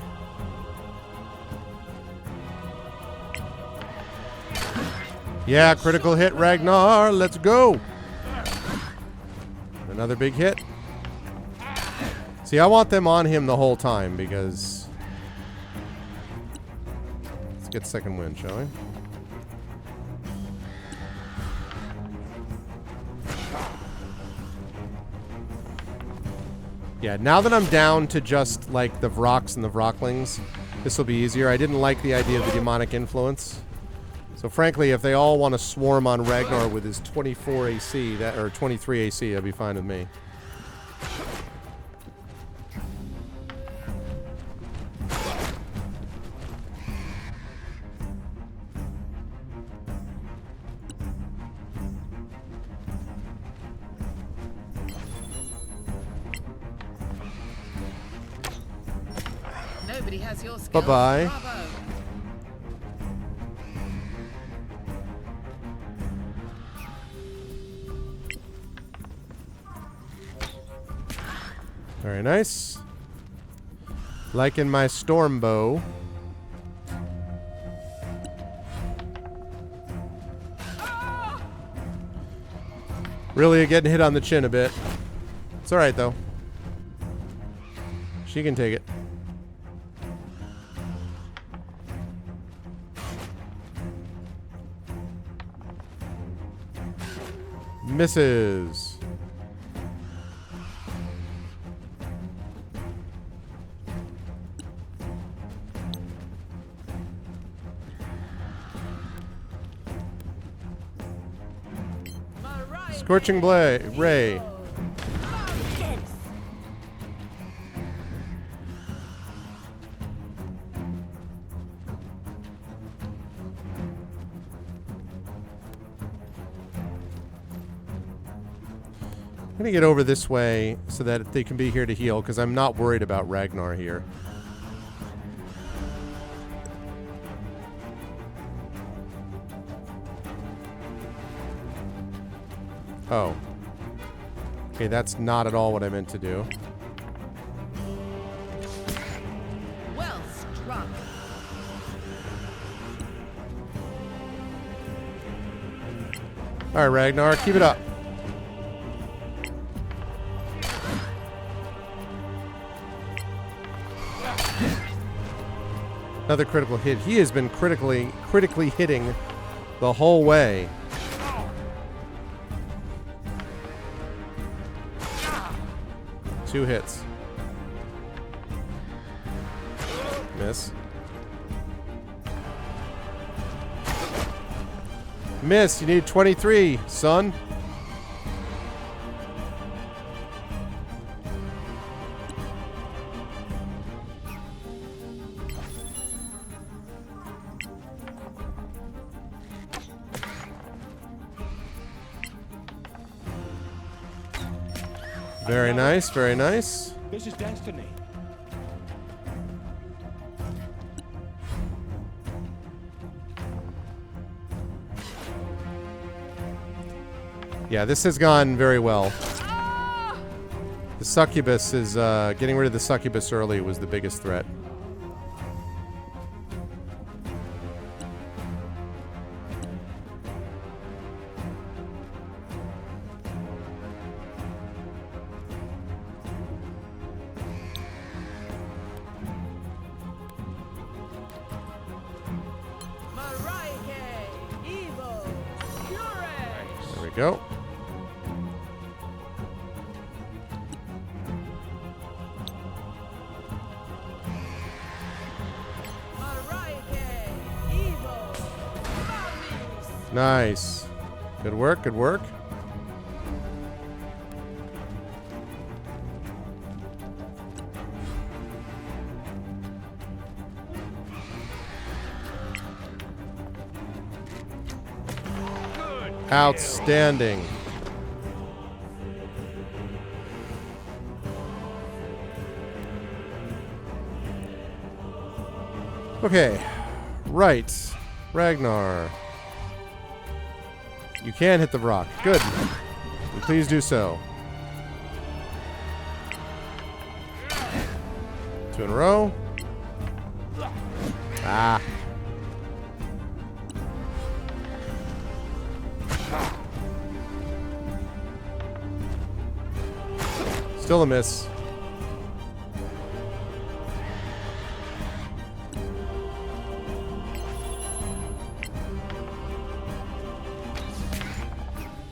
Yeah, critical hit, Ragnar. Let's go. Another big hit. See, I want them on him the whole time because... Let's get second win, shall we? Yeah, now that I'm down to just, like, the Vroks and the Vroklings, this will be easier. I didn't like the idea of the demonic influence. So, frankly, if they all want to swarm on Ragnar with his 24 AC, or 23 AC, that'd be fine with me. Nobody has your skills. Bye-bye. Bravo. Very nice. Liking my storm bow. Really getting hit on the chin a bit. It's alright, though. She can take it. Misses. Scorching blade, ray. I'm gonna get over this way so that they can be here to heal, because I'm not worried about Ragnar here. Oh. Okay, that's not at all what I meant to do. Well struck. Alright, Ragnar, keep it up. Another critical hit. He has been critically hitting the whole way. 2 hits. Miss. Miss. You need 23, son. Very nice, very nice. This is destiny. Yeah, this has gone very well. The succubus is, getting rid of the succubus early was the biggest threat. There we go. Nice. Good work, good work. Outstanding. Okay. Right. Ragnar. You can hit the rock. Good. Please do so. 2 in a row. Ah. Still a miss.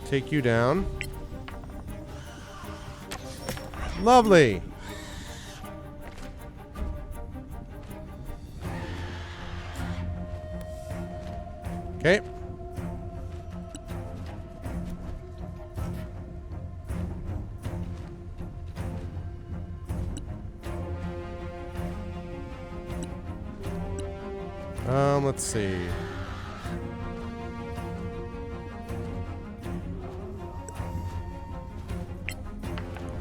Take you down. Lovely. Okay. Let's see.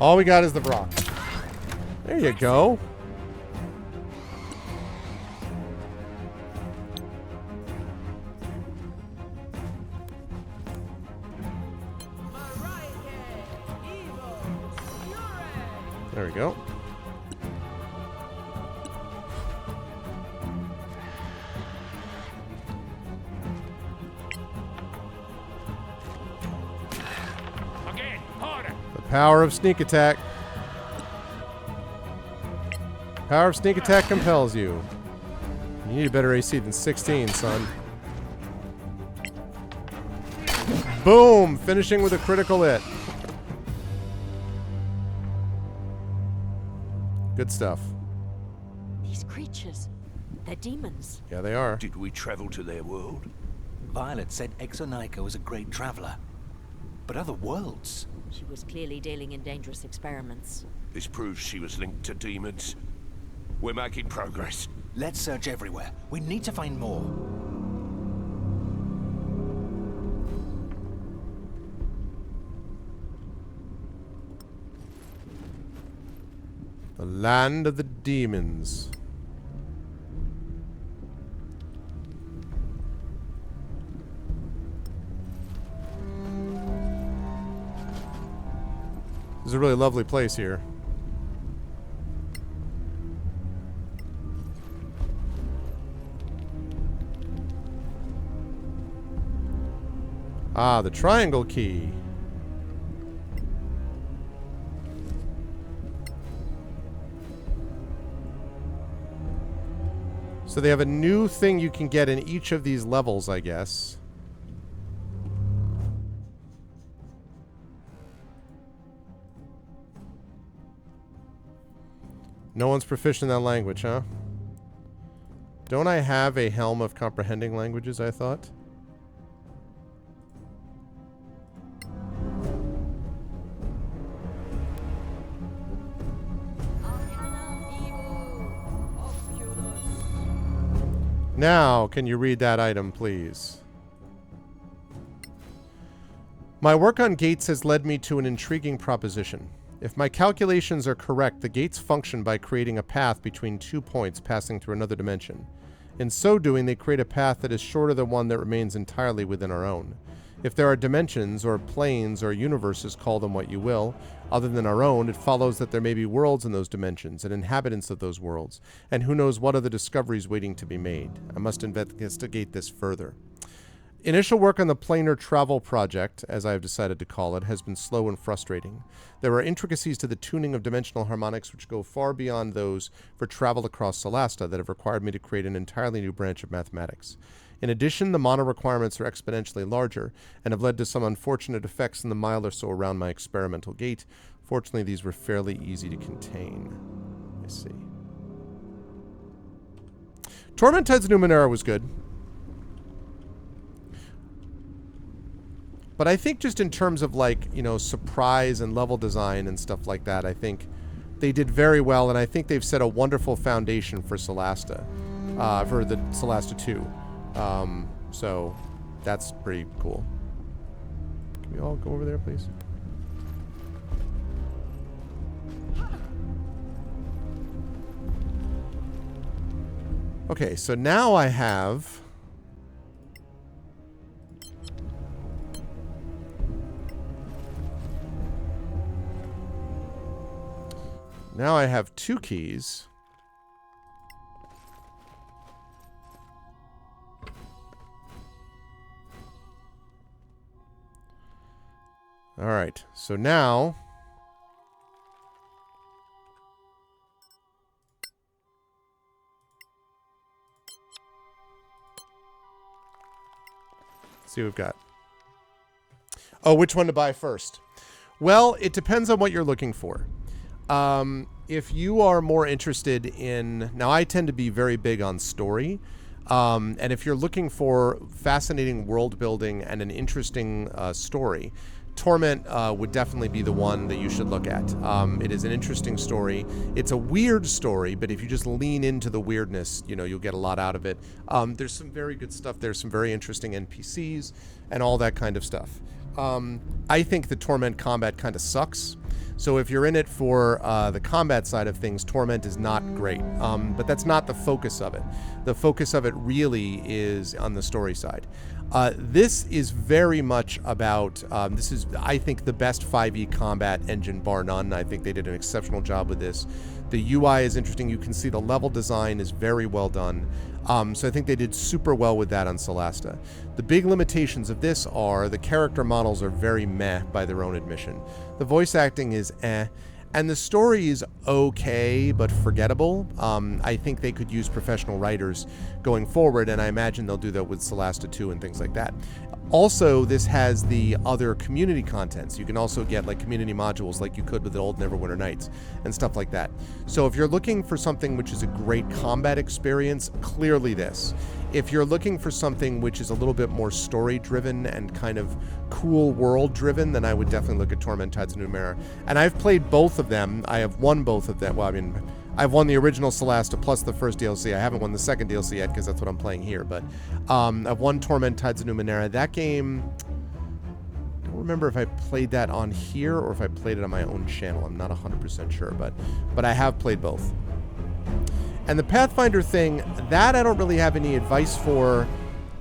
All we got is the rock. There you go. There we go. Again, harder. The power of sneak attack. Power of sneak attack compels you. You need a better AC than 16, son. Boom! Finishing with a critical hit. Good stuff. These creatures, they're demons. Yeah, they are. Did we travel to their world? Violet said Exonica was a great traveler. But other worlds? She was clearly dealing in dangerous experiments. This proves she was linked to demons. We're making progress. Let's search everywhere. We need to find more. The land of the demons. This is a really lovely place here. Ah, the triangle key. So they have a new thing you can get in each of these levels, I guess. No one's proficient in that language, huh? Don't I have a helm of comprehending languages, I thought? Now, can you read that item, please? My work on gates has led me to an intriguing proposition. If my calculations are correct, the gates function by creating a path between 2 points passing through another dimension. In so doing, they create a path that is shorter than one that remains entirely within our own. If there are dimensions, or planes, or universes, call them what you will, other than our own, it follows that there may be worlds in those dimensions, and inhabitants of those worlds, and who knows what other discoveries waiting to be made. I must investigate this further. Initial work on the planar travel project, as I have decided to call it, has been slow and frustrating. There are intricacies to the tuning of dimensional harmonics which go far beyond those for travel across Solasta that have required me to create an entirely new branch of mathematics. In addition, the mana requirements are exponentially larger and have led to some unfortunate effects in the mile or so around my experimental gate. Fortunately, these were fairly easy to contain. I see. Torment Tides Numenera was good. But I think just in terms of, like, you know, surprise and level design and stuff like that, I think they did very well, and I think they've set a wonderful foundation for Solasta, for the Solasta 2. So that's pretty cool. Can we all go over there, please? Okay, so now I have... Now I have 2 keys. All right, so now... Let's see what we've got. Oh, which one to buy first? Well, it depends on what you're looking for. If you are more interested in... Now, I tend to be very big on story. And if you're looking for fascinating world building and an interesting story, Torment would definitely be the one that you should look at. It is an interesting story. It's a weird story, but if you just lean into the weirdness, you know, you'll get a lot out of it. There's some very good stuff. There's some very interesting NPCs and all that kind of stuff. I think the Torment combat kind of sucks. So if you're in it for the combat side of things, Torment is not great. But that's not the focus of it. The focus of it really is on the story side. This is very much about, this is, I think, the best 5e combat engine, bar none. I think they did an exceptional job with this. The UI is interesting. You can see the level design is very well done. So I think they did super well with that on Solasta. The big limitations of this are the character models are very meh by their own admission. The voice acting is eh. And the story is okay, but forgettable. I think they could use professional writers going forward, and I imagine they'll do that with Solasta 2 and things like that. Also, this has the other community contents. You can also get like community modules like you could with the old Neverwinter Nights and stuff like that. So if you're looking for something which is a great combat experience, clearly this. If you're looking for something which is a little bit more story-driven and kind of cool world-driven, then I would definitely look at Torment Tides of Numenera. And I've played both of them. I have won both of them. Well, I mean, I've won the original Solasta plus the first DLC. I haven't won the second DLC yet because that's what I'm playing here. But I've won Torment Tides of Numenera. That game, I don't remember if I played that on here or if I played it on my own channel. I'm not 100% sure, but I have played both. And the Pathfinder thing, that I don't really have any advice for.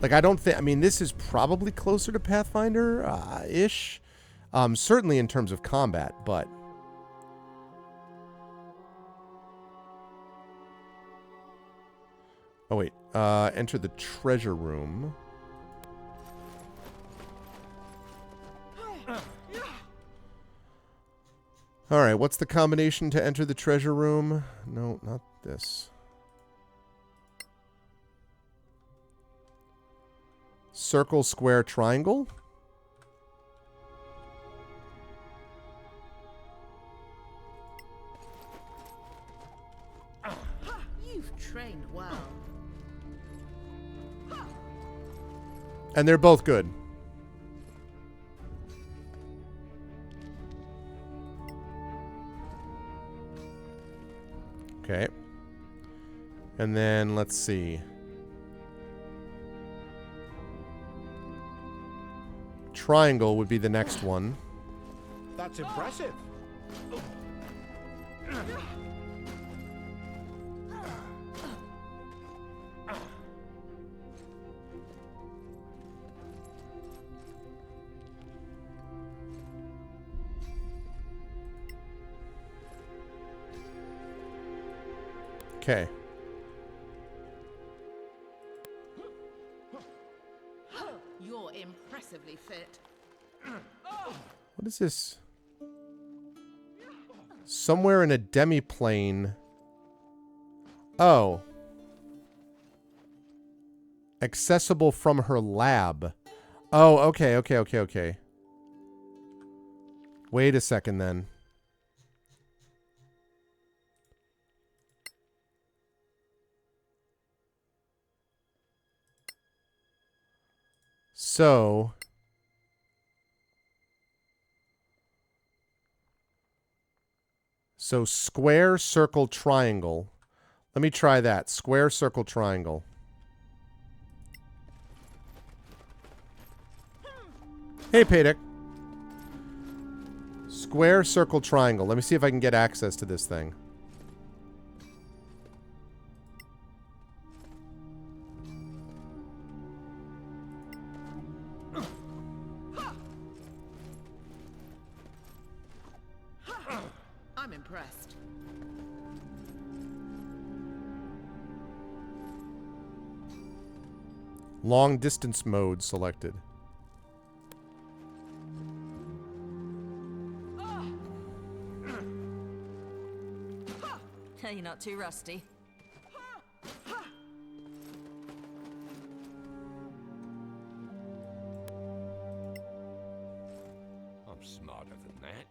Like, I don't think, I mean, this is probably closer to Pathfinder-ish. Certainly in terms of combat, but... Oh, wait. Enter the treasure room. All right, what's the combination to enter the treasure room? No, not this. Circle, square, triangle. And they're both good. Okay. And then let's see. Triangle would be the next one. That's impressive. Okay. You're impressively fit. What is this? Somewhere in a demiplane. Oh. Accessible from her lab. Oh, okay. Wait a second then. So square, circle, triangle. Let me try that. Square, circle, triangle. Hey, Paydick. Square, circle, triangle. Let me see if I can get access to this thing. I'm impressed. Long distance mode selected. You're not too rusty. I'm smarter than that.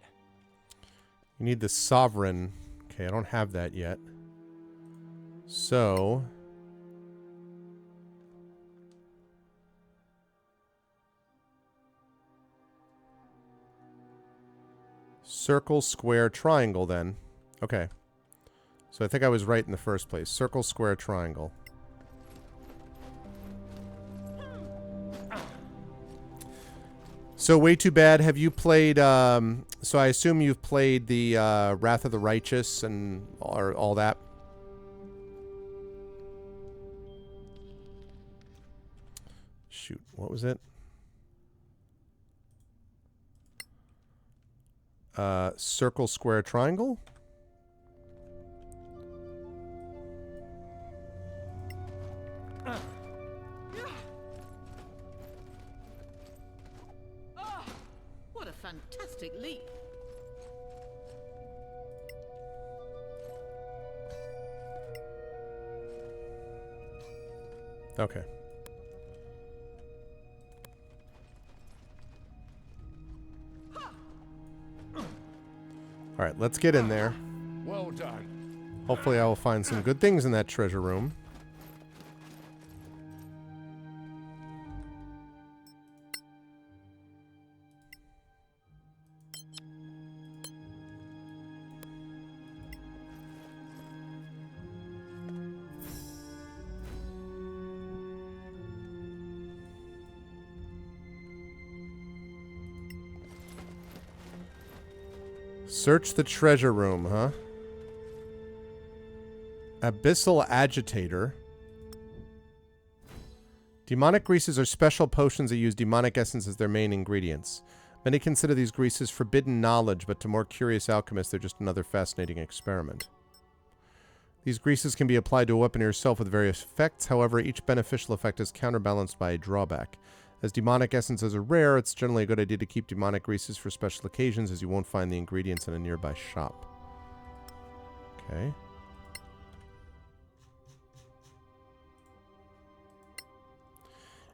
You need the sovereign. Okay, I don't have that yet. So circle, square, triangle then. Okay. So I think I was right in the first place. Circle, square, triangle. So way too bad. Have you played, so I assume you've played the Wrath of the Righteous and all that? Shoot, what was it? Circle, square, triangle? What a fantastic leap. Okay. All right, let's get in there. Well done. Hopefully I will find some good things in that treasure room. Search the treasure room, huh? Abyssal agitator. Demonic greases are special potions that use demonic essence as their main ingredients. Many consider these greases forbidden knowledge, but to more curious alchemists, they're just another fascinating experiment. These greases can be applied to a weapon or yourself with various effects. However, each beneficial effect is counterbalanced by a drawback. As demonic essences are rare, it's generally a good idea to keep demonic greases for special occasions, as you won't find the ingredients in a nearby shop. Okay.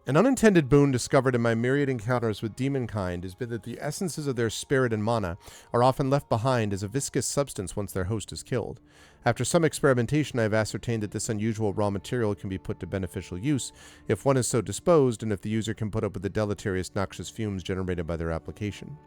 An unintended boon discovered in my myriad encounters with demonkind has been that the essences of their spirit and mana are often left behind as a viscous substance once their host is killed. After some experimentation, I have ascertained that this unusual raw material can be put to beneficial use if one is so disposed and if the user can put up with the deleterious noxious fumes generated by their application.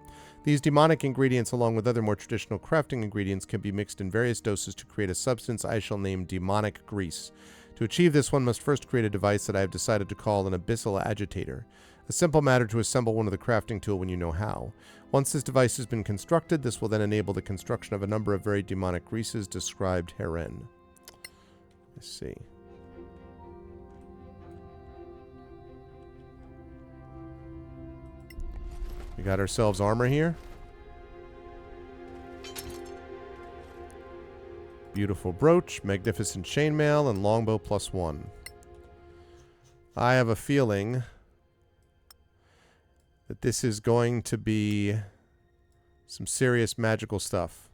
These demonic ingredients, along with other more traditional crafting ingredients, can be mixed in various doses to create a substance I shall name demonic grease. To achieve this, one must first create a device that I have decided to call an abyssal agitator. A simple matter to assemble one of the crafting tool when you know how. Once this device has been constructed, this will then enable the construction of a number of very demonic greases described herein. Let's see. We got ourselves armor here. Beautiful brooch, magnificent chainmail, and longbow +1. I have a feeling that this is going to be some serious magical stuff.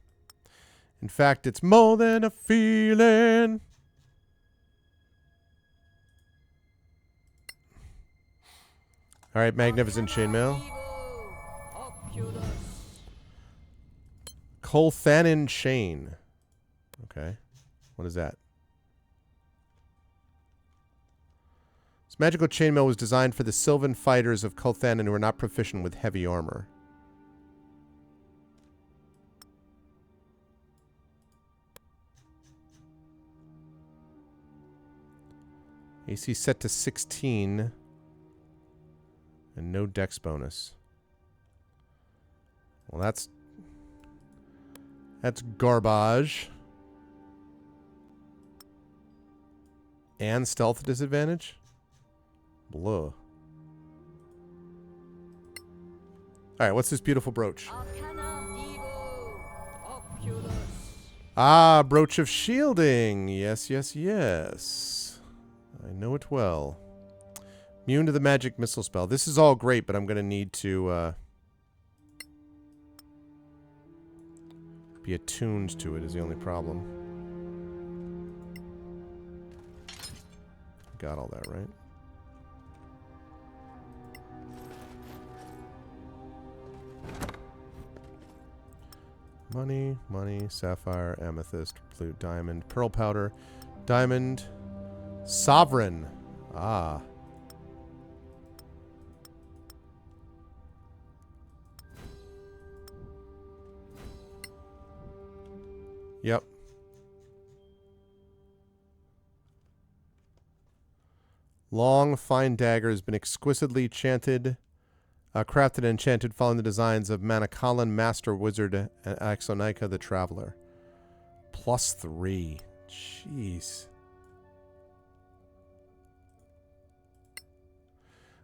In fact, it's more than a feeling. All right, magnificent chainmail. Colthanin chain. Okay. What is that? This magical chainmail was designed for the Sylvan fighters of Colthanin who are not proficient with heavy armor. AC set to 16. And no dex bonus. Well, that's garbage. And stealth disadvantage? Blah. Alright, what's this beautiful brooch? Ah, brooch of shielding. Yes, yes, yes. I know it well. Immune to the magic missile spell. This is all great, but I'm going to need to be attuned to it is the only problem. Got all that, right? Money, money, sapphire, amethyst, blue, diamond, pearl powder, diamond, sovereign. Ah. Yep. Long, fine dagger has been exquisitely crafted and enchanted following the designs of Manakalan Master Wizard and Axonika the Traveler. +3. Jeez.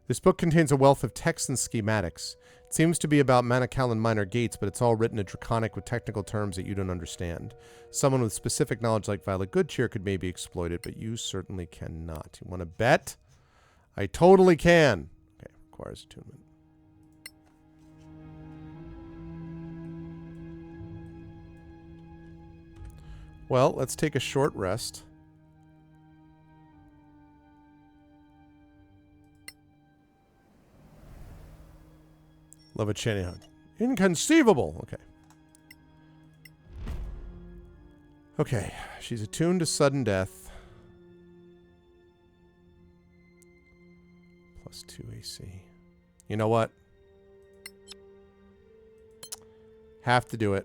This book contains a wealth of text and schematics. It seems to be about Manakalan minor gates, but it's all written in Draconic with technical terms that you don't understand. Someone with specific knowledge like Violet Goodcheer could maybe exploit it, but you certainly cannot. You want to bet? I totally can. Okay, requires attunement. Well, let's take a short rest. Love a chinny hug. Inconceivable. Okay. Okay. She's attuned to sudden death. +2 AC. You know what? Have to do it.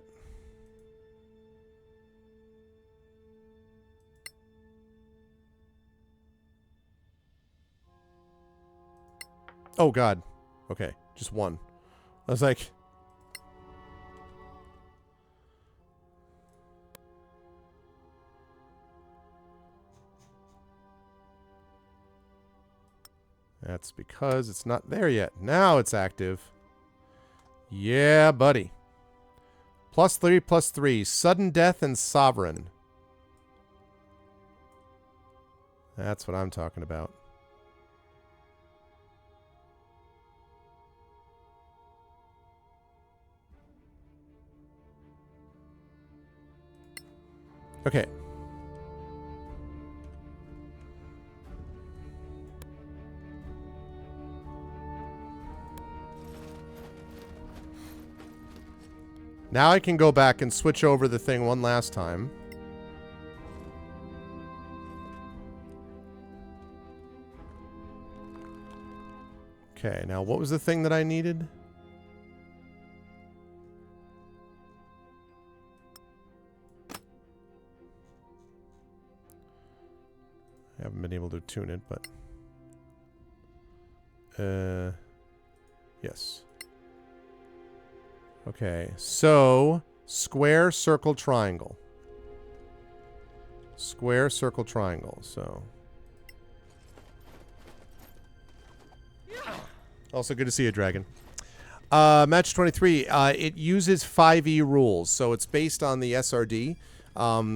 Oh, God. Okay. Just one. I was like... That's because it's not there yet. Now it's active. Yeah, buddy. +3/+3. Sudden death and sovereign. That's what I'm talking about. Okay. Now I can go back and switch over the thing one last time. Okay, now what was the thing that I needed? I haven't been able to tune it, but... yes. Okay, so... square, circle, triangle. Square, circle, triangle, so... Also good to see you, Dragon. Match 23. It uses 5e rules, so it's based on the SRD,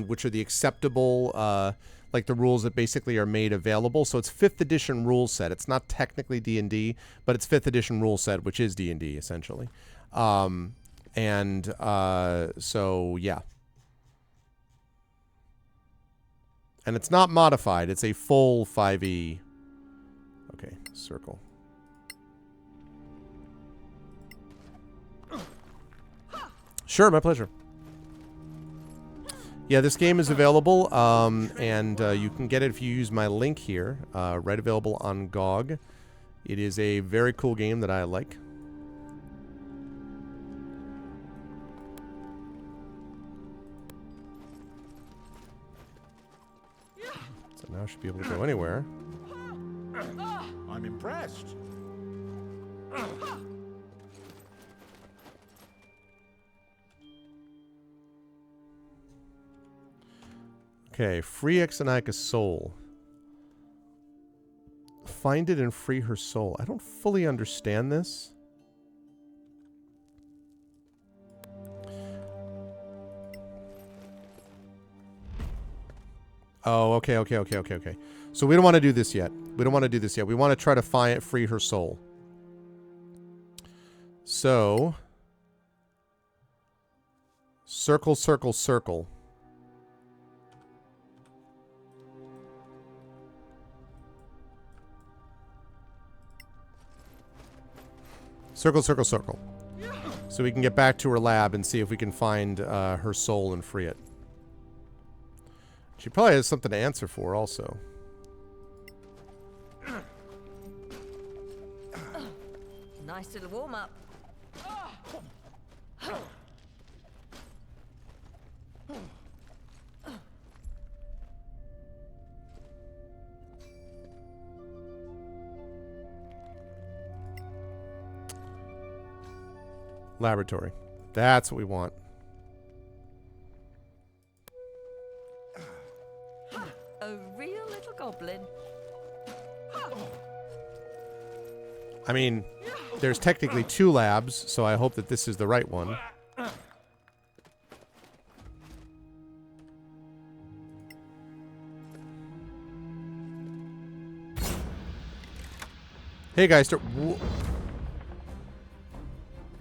which are the acceptable... like the rules that basically are made available. So it's 5th edition rule set. It's not technically D&D, but it's 5th edition rule set, which is D&D essentially. So yeah. And it's not modified. It's a full 5e. Okay, circle. Sure, my pleasure. Yeah, this game is available, and you can get it if you use my link here, right available on GOG. It is a very cool game that I like. So now I should be able to go anywhere. I'm impressed. Okay, free Exonaika's soul. Find it and free her soul. I don't fully understand this. Oh, okay. So we don't want to do this yet. We want to try to free her soul. So... circle, circle, circle. Circle, circle, circle. So we can get back to her lab and see if we can find her soul and free it. She probably has something to answer for also. Nice little warm-up. Laboratory. That's what we want. A real little goblin. I mean, there's technically 2 labs, so I hope that this is the right one. Hey guys,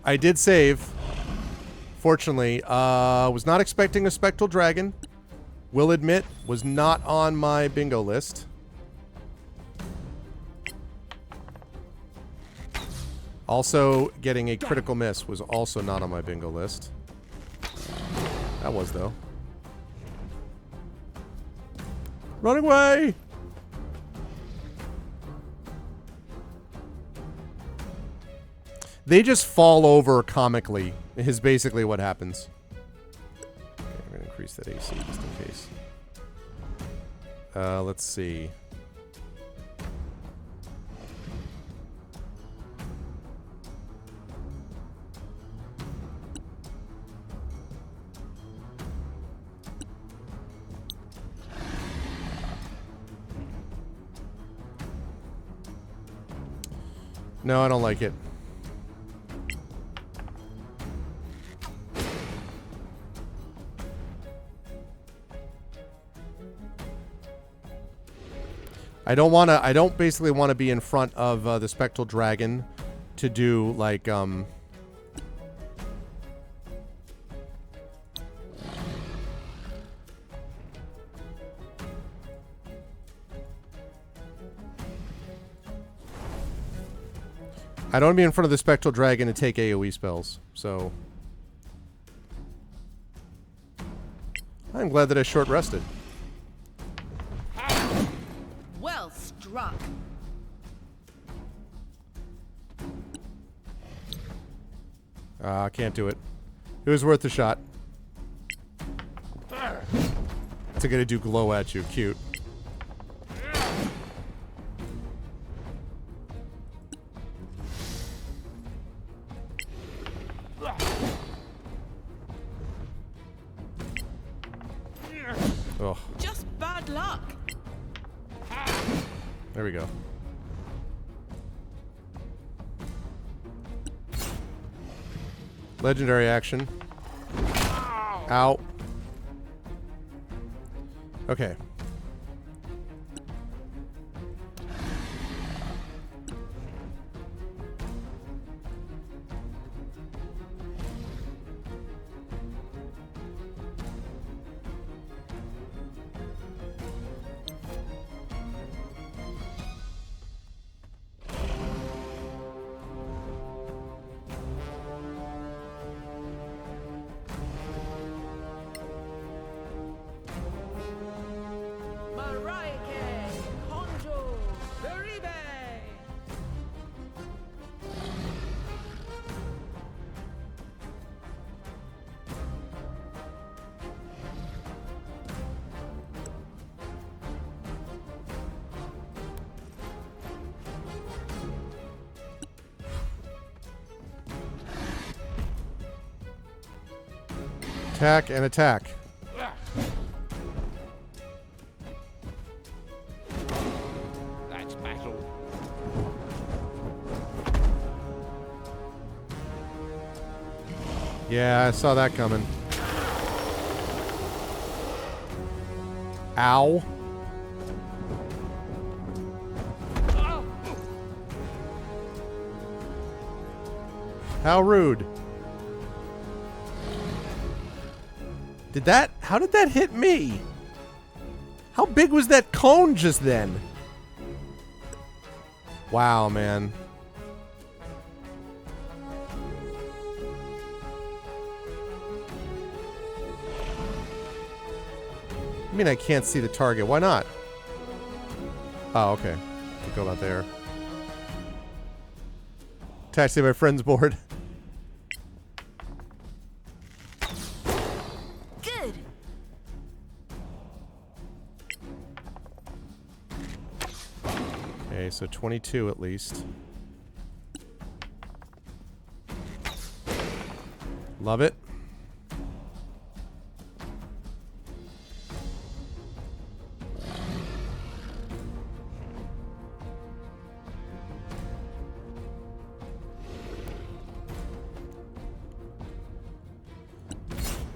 I did save. Fortunately, was not expecting a spectral dragon. Will admit, was not on my bingo list. Also, getting a critical miss was also not on my bingo list. That was, though. Running away! They just fall over comically, is basically what happens. Okay, I'm going to increase that AC just in case. Let's see. No, I don't like it. I don't basically want to be in front of the spectral dragon to do like I don't want to be in front of the spectral dragon to take AoE spells. So I'm glad that I short rested. Well struck. Can't do it. It was worth the shot. It's gonna do glow at you. Cute. Oh, Just bad luck. there we go. Legendary action. Ow. Okay. Mariake, Honjo, Beribe. Attack and attack. That's battle. Yeah, I saw that coming. Ow. How rude. How did that hit me? How big was that cone just then? Wow, man. I mean, I can't see the target. Why not? Oh, okay. Could go out there. Attached to my friend's board. Good. Okay, so 22 at least. Love it.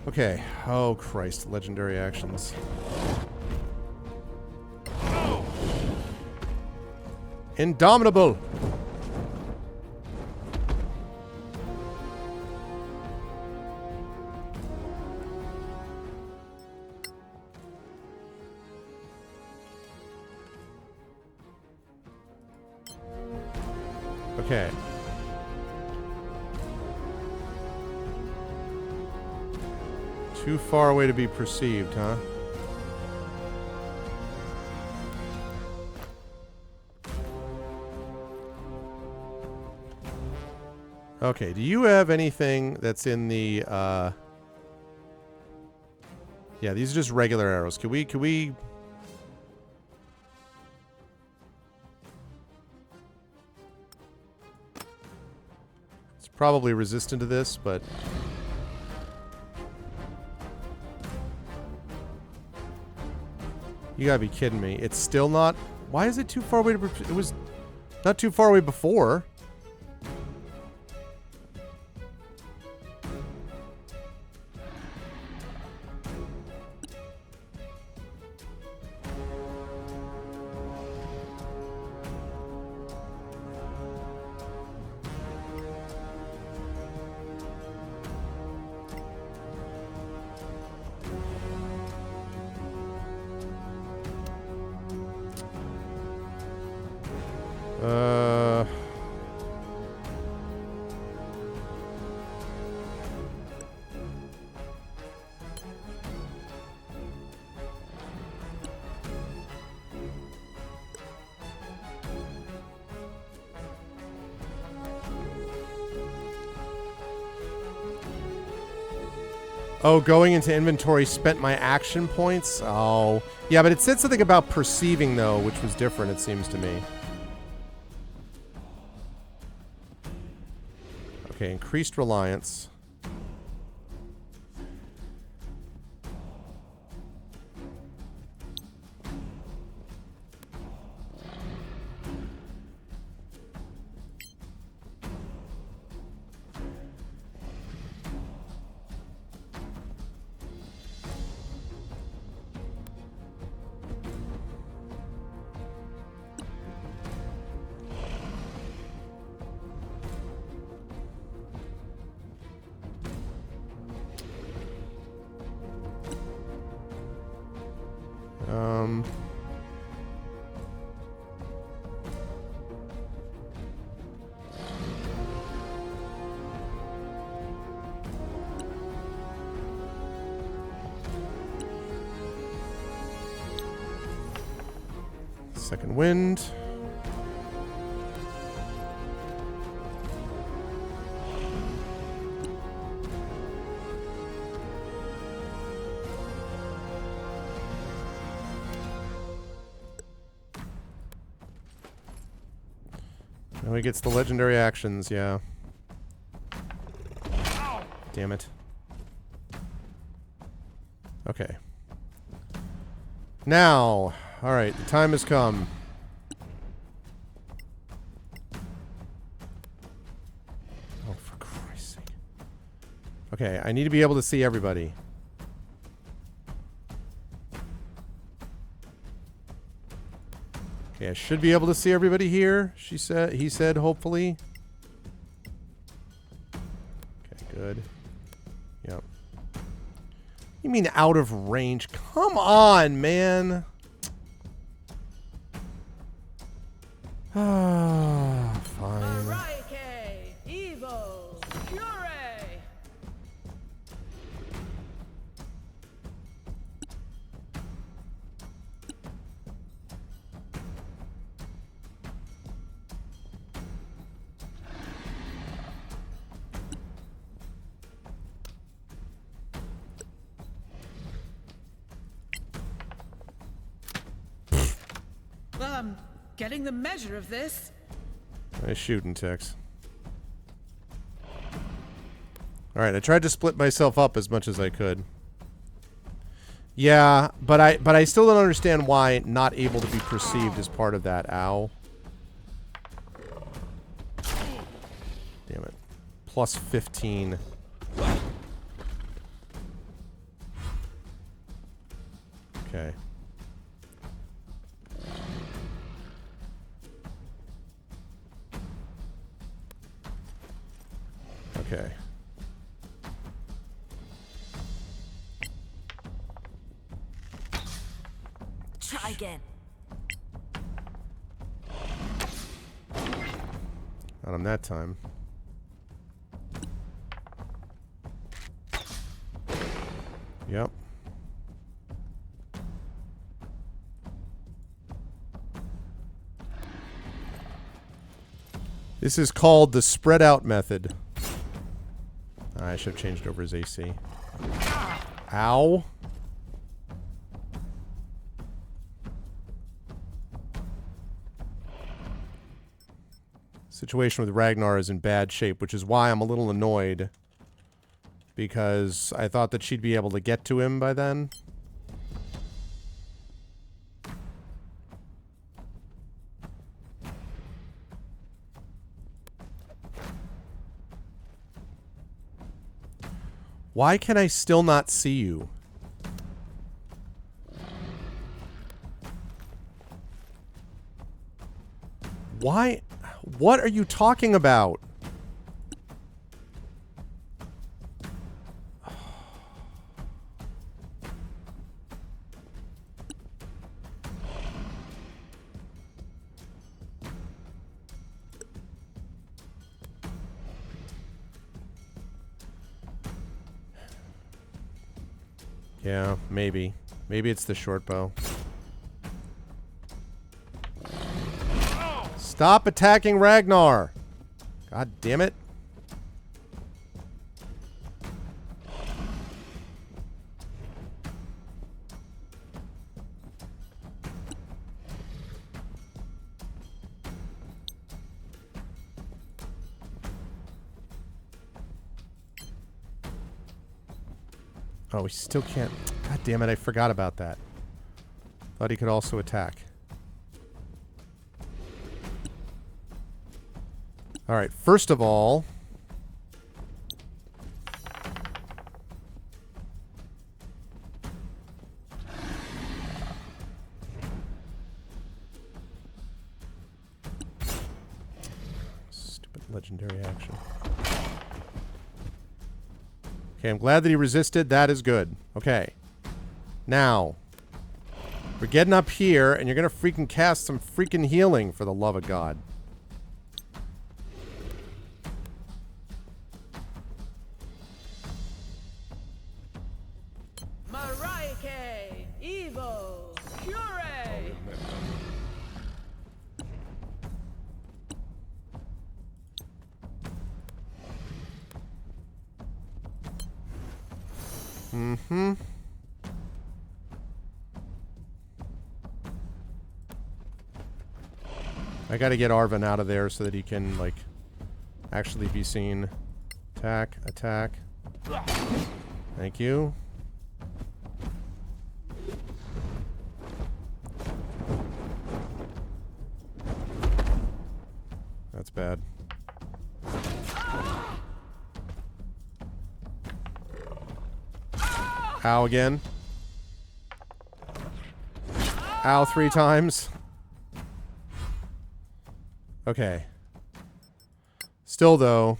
Okay. Oh, Christ. Legendary actions. Indomitable! Okay. Too far away to be perceived, huh? Okay, do you have anything that's in the, yeah, these are just regular arrows. Could we... It's probably resistant to this, but... You gotta be kidding me. It's still not... Why is it too far away to... It was not too far away before. Oh, going into inventory spent my action points? Oh. Yeah, but it said something about perceiving, though, which was different, it seems to me. Okay, increased reliance. Second wind. Now he gets the legendary actions, yeah. Damn it. Okay. Now, alright, the time has come. Oh, for Christ's sake. Okay, I need to be able to see everybody. Okay, I should be able to see everybody here, he said, hopefully. Okay, good. Yep. You mean out of range? Come on, man. Ah, fine. Marike, Evo, Fury. Well, I'm getting the measure of this. Nice shooting, Tex. Alright, I tried to split myself up as much as I could. Yeah, but I still don't understand why not able to be perceived as part of that. Ow. Damn it. Plus 15. Okay. Okay. Try again. Not on that time. Yep. This is called the spread out method. I should have changed over his AC. Ow. Situation with Ragnar is in bad shape, which is why I'm a little annoyed. Because I thought that she'd be able to get to him by then. Why can I still not see you? Why? What are you talking about? Yeah, maybe. Maybe it's the short bow. Stop attacking Ragnar! God damn it. Oh, he still can't. God damn it, I forgot about that. Thought he could also attack. Alright, first of all... Stupid legendary action. Okay, I'm glad that he resisted. That is good. Okay. Now, we're getting up here, and you're going to freaking cast some freaking healing, for the love of God. Marike, Evo, Cure. Mm-hmm. I gotta get Arvin out of there so that he can, like, actually be seen. Attack, attack. Thank you. That's bad. Ow again. Ow 3 times. Okay. Still, though.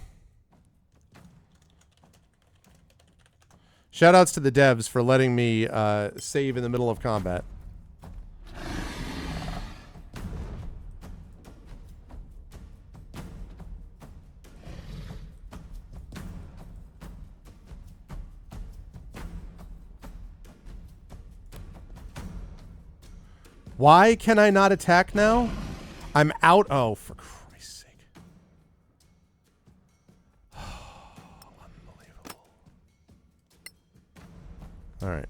Shoutouts to the devs for letting me save in the middle of combat. Why can I not attack now? I'm out. Oh, for Christ's sake. Unbelievable. All right.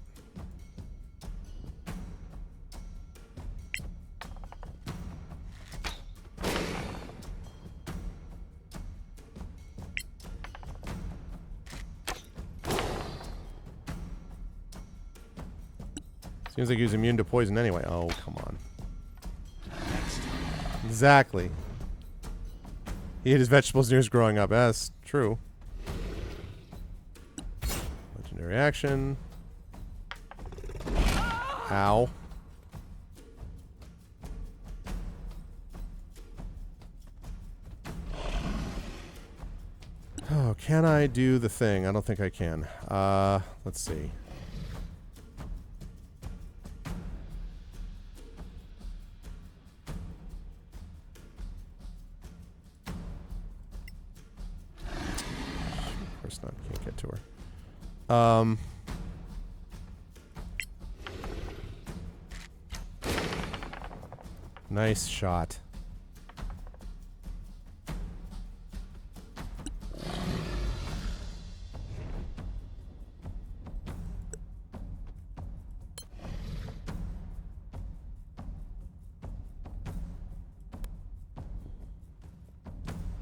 Seems like he was immune to poison anyway. Oh, come on. Exactly. He ate his vegetables near his growing up. That's true. Legendary action. Ow. Oh, can I do the thing? I don't think I can. Let's see. Not, can't get to her. Nice shot.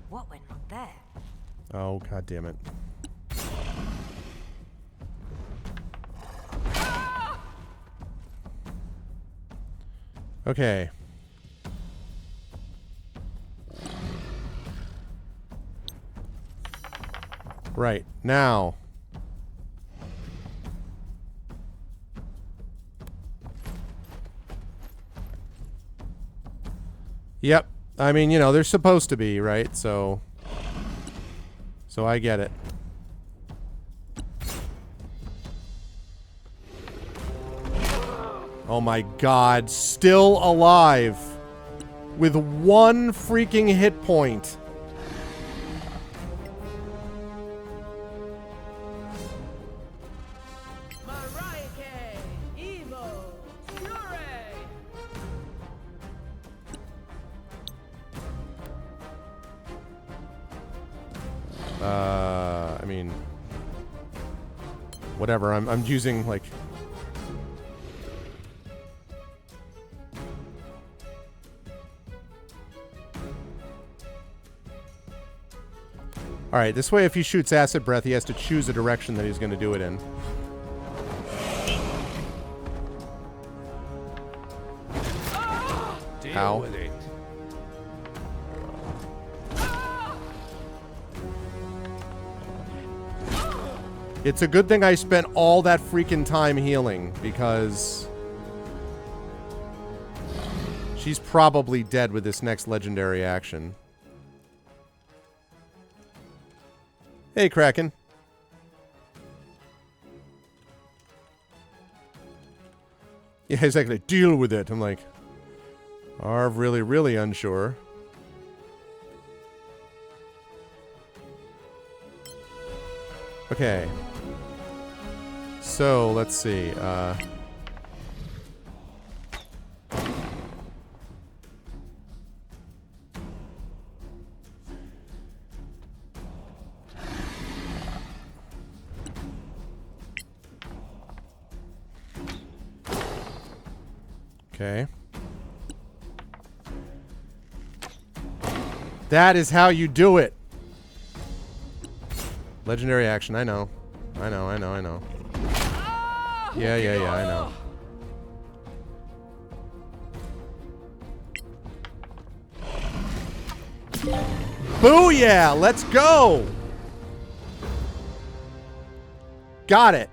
What went wrong there? Oh, God damn it. Okay. Right. Now. Yep. I mean, you know, they're supposed to be, right? So I get it. Oh my God, still alive with 1 freaking hit point. Marike, Evo, Cure. I mean, whatever. I'm using like. All right, this way if he shoots acid breath, he has to choose a direction that he's going to do it in. How? With it. It's a good thing I spent all that freaking time healing, because she's probably dead with this next legendary action. Hey, Kraken. Yeah, he's like, deal with it. I'm like, Arv really, really unsure. Okay. So, let's see. Okay. That is how you do it. Legendary action, I know. I know. Yeah, I know. Booyah! Let's go! Got it.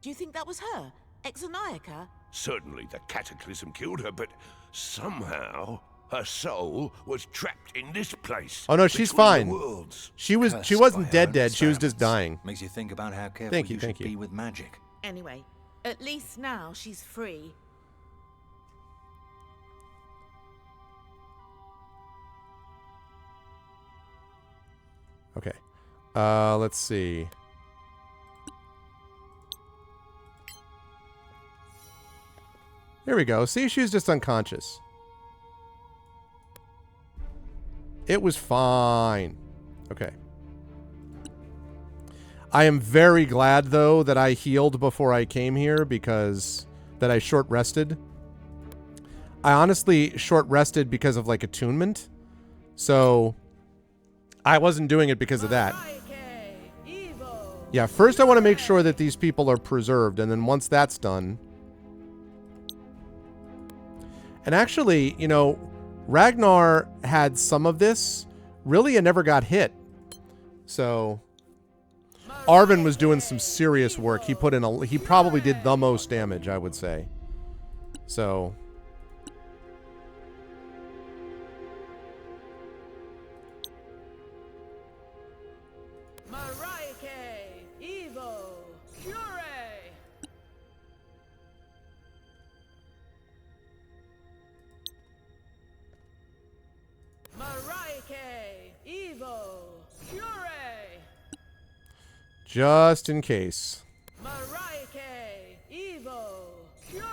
Do you think that was her? Exoniaca? Certainly the cataclysm killed her, but somehow her soul was trapped in this place. Oh no, she's between fine. the worlds. She wasn't Cursed by dead. her She was just experiments. dying. Makes you think about how careful Thank you you. should be with magic. Anyway, at least now she's free. Okay. Let's see. There we go. See, she was just unconscious. It was fine. Okay. I am very glad, though, that I healed before I came here, because that I short rested. I honestly short rested because of like attunement. So I wasn't doing it because of that. Yeah, first I want to make sure that these people are preserved, and then once that's done. And actually, you know, Ragnar had some of this. Really, it never got hit. So Arvin was doing some serious work. He put in he probably did the most damage, I would say. So just in case.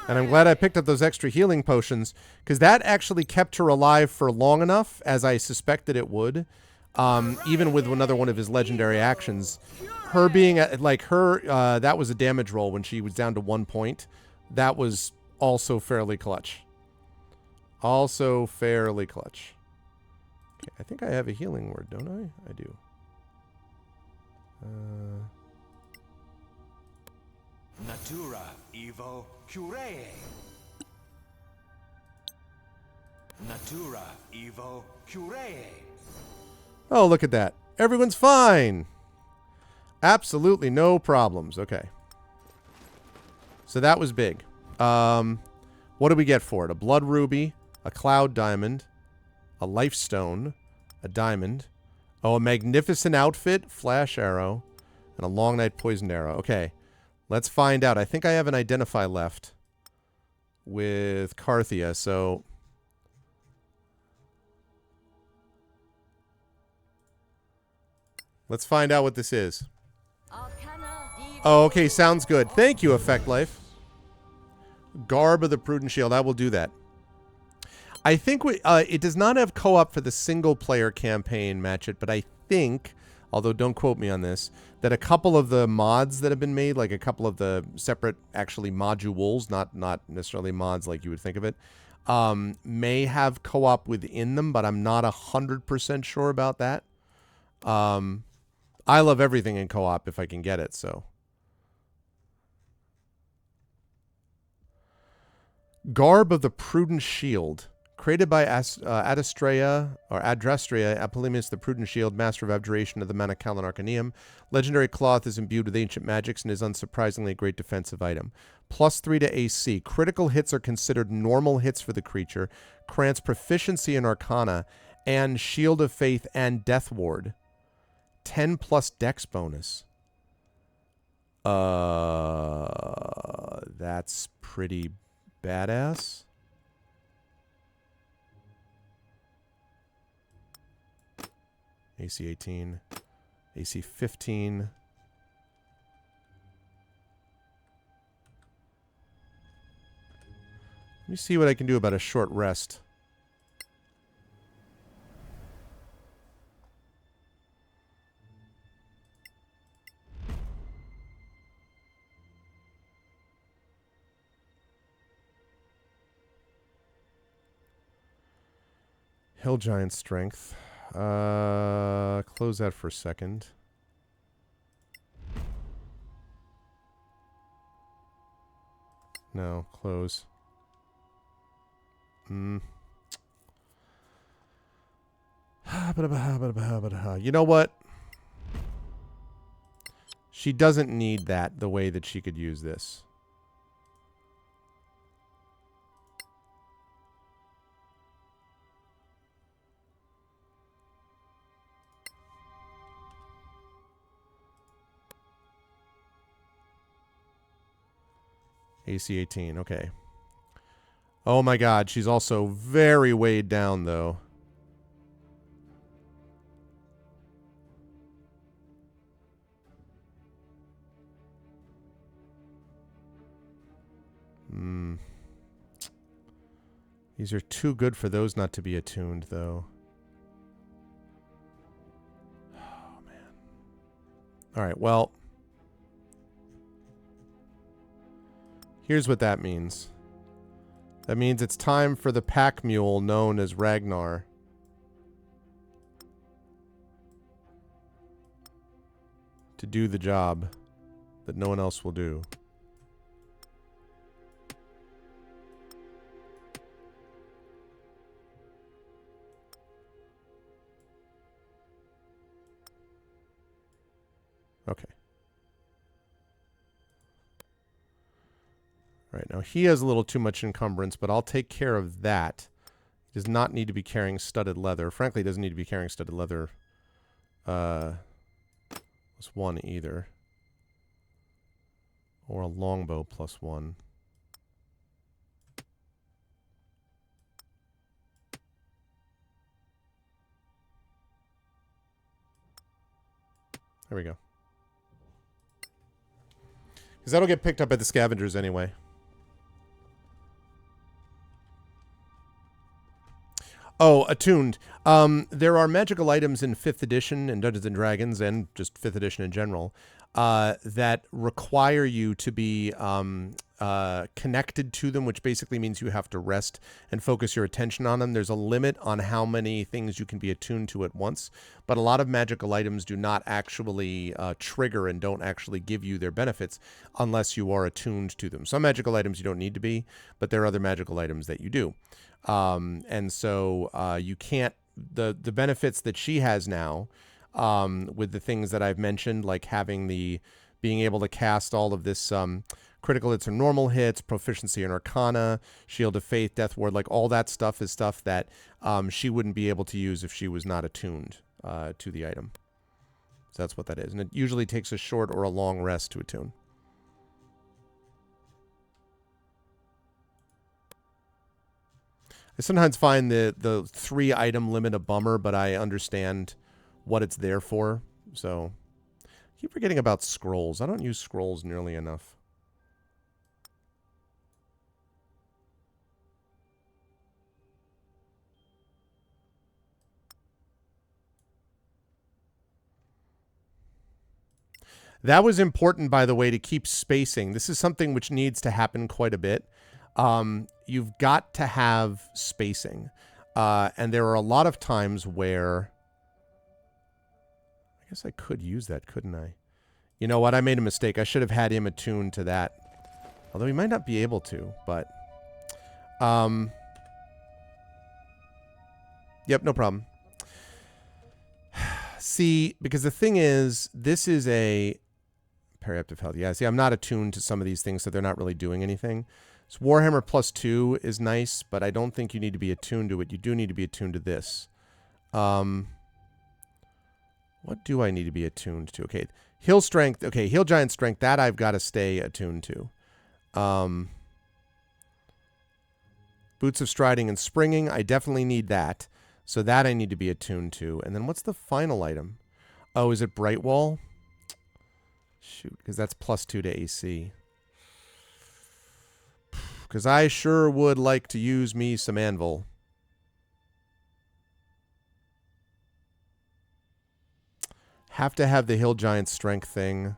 And I'm glad I picked up those extra healing potions, because that actually kept her alive for long enough, as I suspected it would. Even with another one of his legendary actions. Her being, that was a damage roll when she was down to 1 point. That was also fairly clutch. Also fairly clutch. Okay, I think I have a healing word, don't I? I do. Natura evo curee. Natura evo curee. Oh, look at that. Everyone's fine. Absolutely no problems. Okay. So that was big. What do we get for it? A blood ruby, a cloud diamond, a life stone, a diamond. Oh, a magnificent outfit, flash arrow, and a long night poisoned arrow. Okay. Let's find out. I think I have an identify left with Carthia, so let's find out what this is. Oh, okay, sounds good. Thank you, Effect Life. Garb of the Prudent Shield. I will do that. I think it does not have co-op for the single-player campaign, Match It, but I think, although don't quote me on this, that a couple of the mods that have been made, like a couple of the separate, actually, modules, not necessarily mods like you would think of it, may have co-op within them, but I'm not 100% sure about that. I love everything in co-op if I can get it, so. Garb of the Prudent Shield. Created by Adrastrea Apollemius the Prudent Shield, master of abjuration of the Manichalan Arcaneum. Legendary cloth is imbued with ancient magics and is unsurprisingly a great defensive item. +3 to AC. Critical hits are considered normal hits for the creature. Grants proficiency in Arcana and Shield of Faith and Death Ward. 10 plus Dex bonus. That's pretty badass. AC 18, AC 15. Let me see what I can do about a short rest. Hill Giant Strength. Close that for a second. No, close. You know what? She doesn't need that the way that she could use this. AC 18, okay. Oh my god, she's also very weighed down, though. These are too good for those not to be attuned, though. Oh, man. Alright, well. Here's what that means. That means it's time for the pack mule known as Ragnar. To do the job that no one else will do. Okay. All right, now he has a little too much encumbrance, but I'll take care of that. He does not need to be carrying studded leather. Frankly, he doesn't need to be carrying studded leather +1 either. Or a longbow +1. There we go. Because that'll get picked up by the scavengers anyway. Oh, attuned. There are magical items in 5th edition and Dungeons & Dragons and just 5th edition in general that require you to be connected to them, which basically means you have to rest and focus your attention on them. There's a limit on how many things you can be attuned to at once, but a lot of magical items do not actually trigger and don't actually give you their benefits unless you are attuned to them. Some magical items you don't need to be, but there are other magical items that you do. And so you can't, the benefits that she has now with the things that I've mentioned, like having being able to cast all of this critical hits or normal hits, proficiency in Arcana, Shield of Faith, Death Ward, like all that stuff is stuff that she wouldn't be able to use if she was not attuned to the item. So that's what that is. And it usually takes a short or a long rest to attune. I sometimes find the 3-item limit a bummer, but I understand what it's there for. So, I keep forgetting about scrolls. I don't use scrolls nearly enough. That was important, by the way, to keep spacing. This is something which needs to happen quite a bit. You've got to have spacing. And there are a lot of times where... I guess I could use that, couldn't I? You know what? I made a mistake. I should have had him attuned to that. Although he might not be able to, but... Yep, no problem. See, because the thing is, this is a periaptive health. Yeah, see, I'm not attuned to some of these things, so they're not really doing anything. So Warhammer +2 is nice, but I don't think you need to be attuned to it. You do need to be attuned to this. What do I need to be attuned to? Okay, Hill Strength. Okay, Hill Giant Strength. That I've got to stay attuned to. Boots of Striding and Springing. I definitely need that. So that I need to be attuned to. And then what's the final item? Oh, is it Brightwall? Shoot, because that's +2 to AC. Because I sure would like to use me some Anvil. Have to have the Hill Giant Strength thing.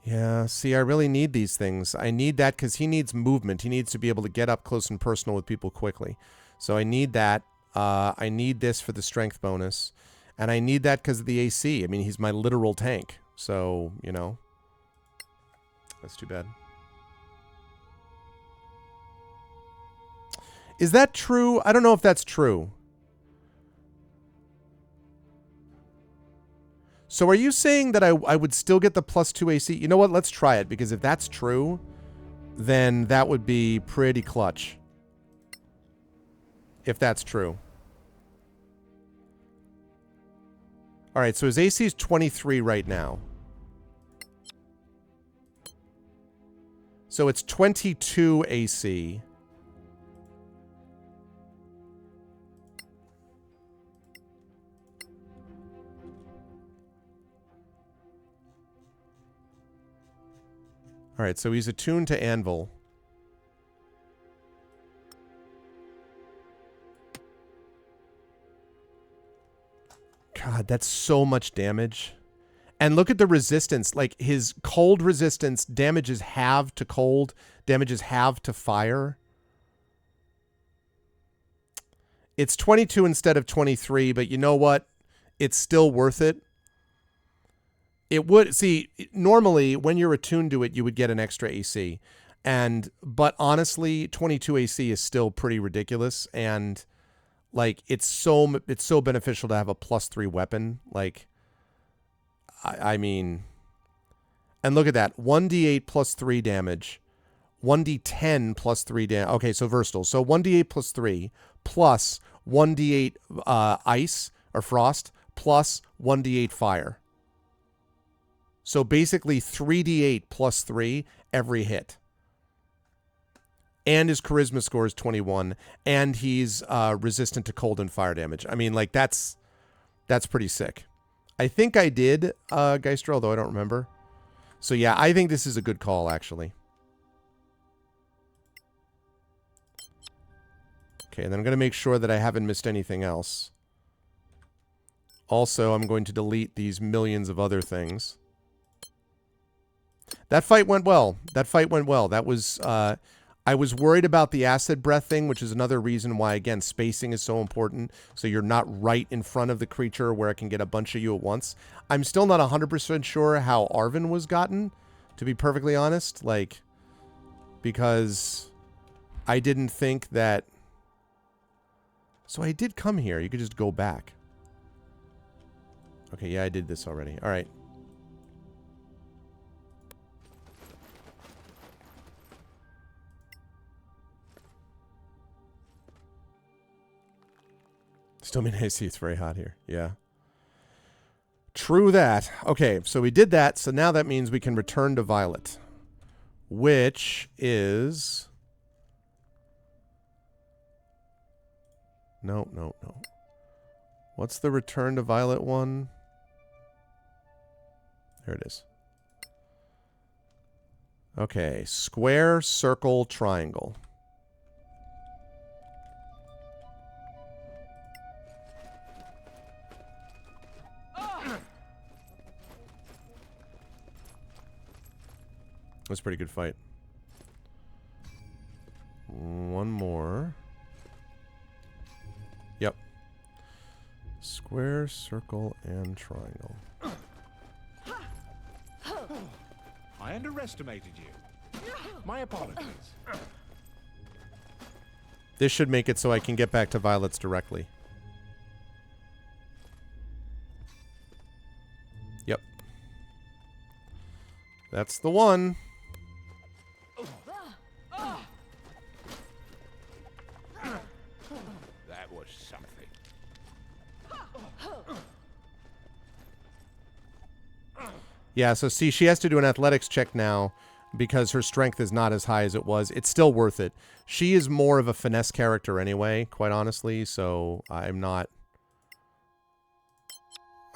Yeah, see, I really need these things. I need that because he needs movement. He needs to be able to get up close and personal with people quickly. So I need that. I need this for the strength bonus. And I need that because of the AC. I mean, he's my literal tank. So, you know. That's too bad. Is that true? I don't know if that's true. So are you saying that I would still get the +2 AC? You know what? Let's try it, because if that's true, then that would be pretty clutch. If that's true. All right, so his AC is 23 right now. So it's 22 AC. All right, so he's attuned to Anvil. God, that's so much damage. And look at the resistance. Like, his cold resistance damages half to cold, damages half to fire. It's 22 instead of 23, but you know what? It's still worth it. It would, see, normally when you're attuned to it, you would get an extra AC. But honestly, 22 AC is still pretty ridiculous. And like, it's so beneficial to have a +3 weapon. Like, I mean, and look at that. 1d8 +3 damage. 1d10 +3 damage. Okay, so versatile. So 1d8 +3 plus 1d8 ice or frost plus 1d8 fire. So basically 3d8 +3 every hit. And his charisma score is 21. And he's resistant to cold and fire damage. I mean, like, that's pretty sick. I think I did Geister, although I don't remember. So yeah, I think this is a good call, actually. Okay, and then I'm going to make sure that I haven't missed anything else. Also, I'm going to delete these millions of other things. That fight went well. That fight went well. That was, I was worried about the acid breath thing, which is another reason why, again, spacing is so important. So you're not right in front of the creature where it can get a bunch of you at once. I'm still not 100% sure how Arvin was gotten, to be perfectly honest. Like, because I didn't think that... So I did come here. You could just go back. Okay, yeah, I did this already. All right. Still mean AC, it's very hot here. Yeah. True that. Okay, so we did that. So now that means we can return to Violet. Which is... No. What's the return to Violet one? There it is. Okay, square, circle, triangle. That was a pretty good fight. One more. Yep. Square, circle, and triangle. I underestimated you. My apologies. This should make it so I can get back to Violet's directly. Yep. That's the one. That was something. Yeah, so see, she has to do an athletics check now because her strength is not as high as it was. It's still worth it. She is more of a finesse character anyway, quite honestly, so I'm not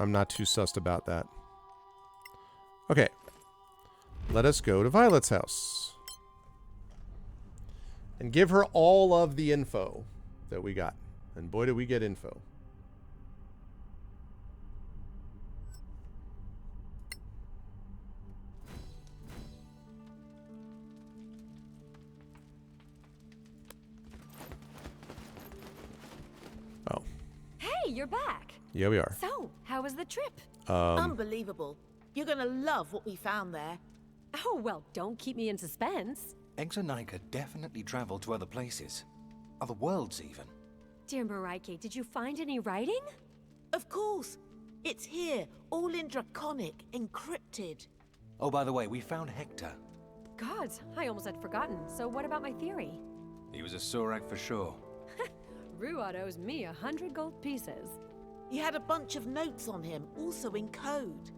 too sussed about that. Okay. Let us go to Violet's house. And give her all of the info that we got. And boy, did we get info. Oh. Hey, you're back. Yeah, we are. So, how was the trip? Unbelievable. You're gonna love what we found there. Oh, well, don't keep me in suspense. Exonica definitely traveled to other places. Other worlds, even. Dear Mareike, did you find any writing? Of course. It's here, all in Draconic, encrypted. Oh, by the way, we found Hector. God, I almost had forgotten. So what about my theory? He was a Sorak for sure. Ruad owes me 100 gold pieces. He had a bunch of notes on him, also in code.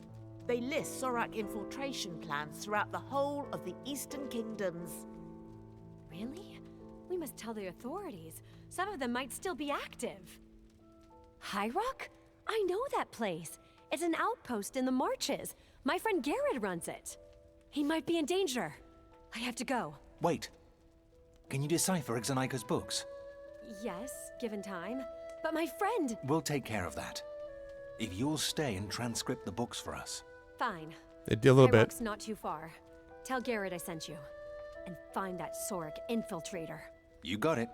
They list Sorak infiltration plans throughout the whole of the Eastern Kingdoms. Really? We must tell the authorities. Some of them might still be active. High Rock? I know that place. It's an outpost in the Marches. My friend Garrett runs it. He might be in danger. I have to go. Wait. Can you decipher Exonica's books? Yes, given time. But my friend... We'll take care of that. If you'll stay and transcript the books for us. Fine. It did a little High bit. Rock's not too far. Tell Garrett I sent you. And find that Sorak infiltrator. You got it.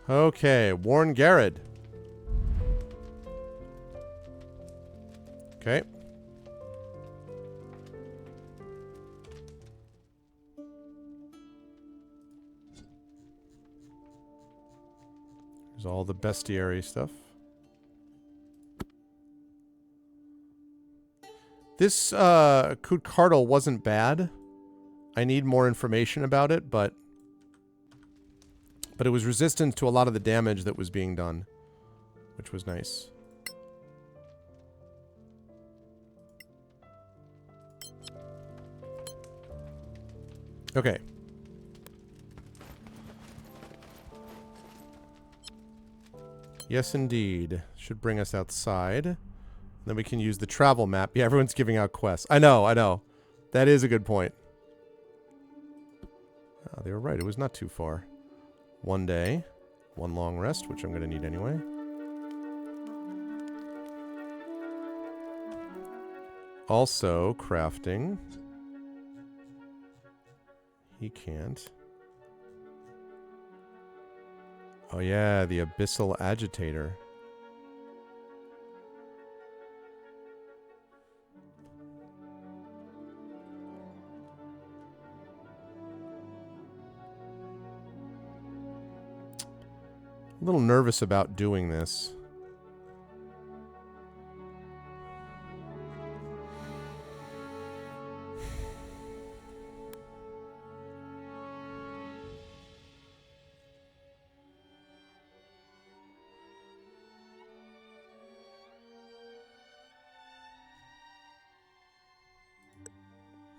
Okay, warn Garrett. Okay. There's all the bestiary stuff. This Kutkardal wasn't bad. I need more information about it, but it was resistant to a lot of the damage that was being done, which was nice. Okay. Yes, indeed. Should bring us outside. Then we can use the travel map. Yeah, everyone's giving out quests. I know. That is a good point. Oh, they were right. It was not too far. One day. One long rest, which I'm going to need anyway. Also, crafting. He can't. Oh yeah, the Abyssal Agitator. A little nervous about doing this.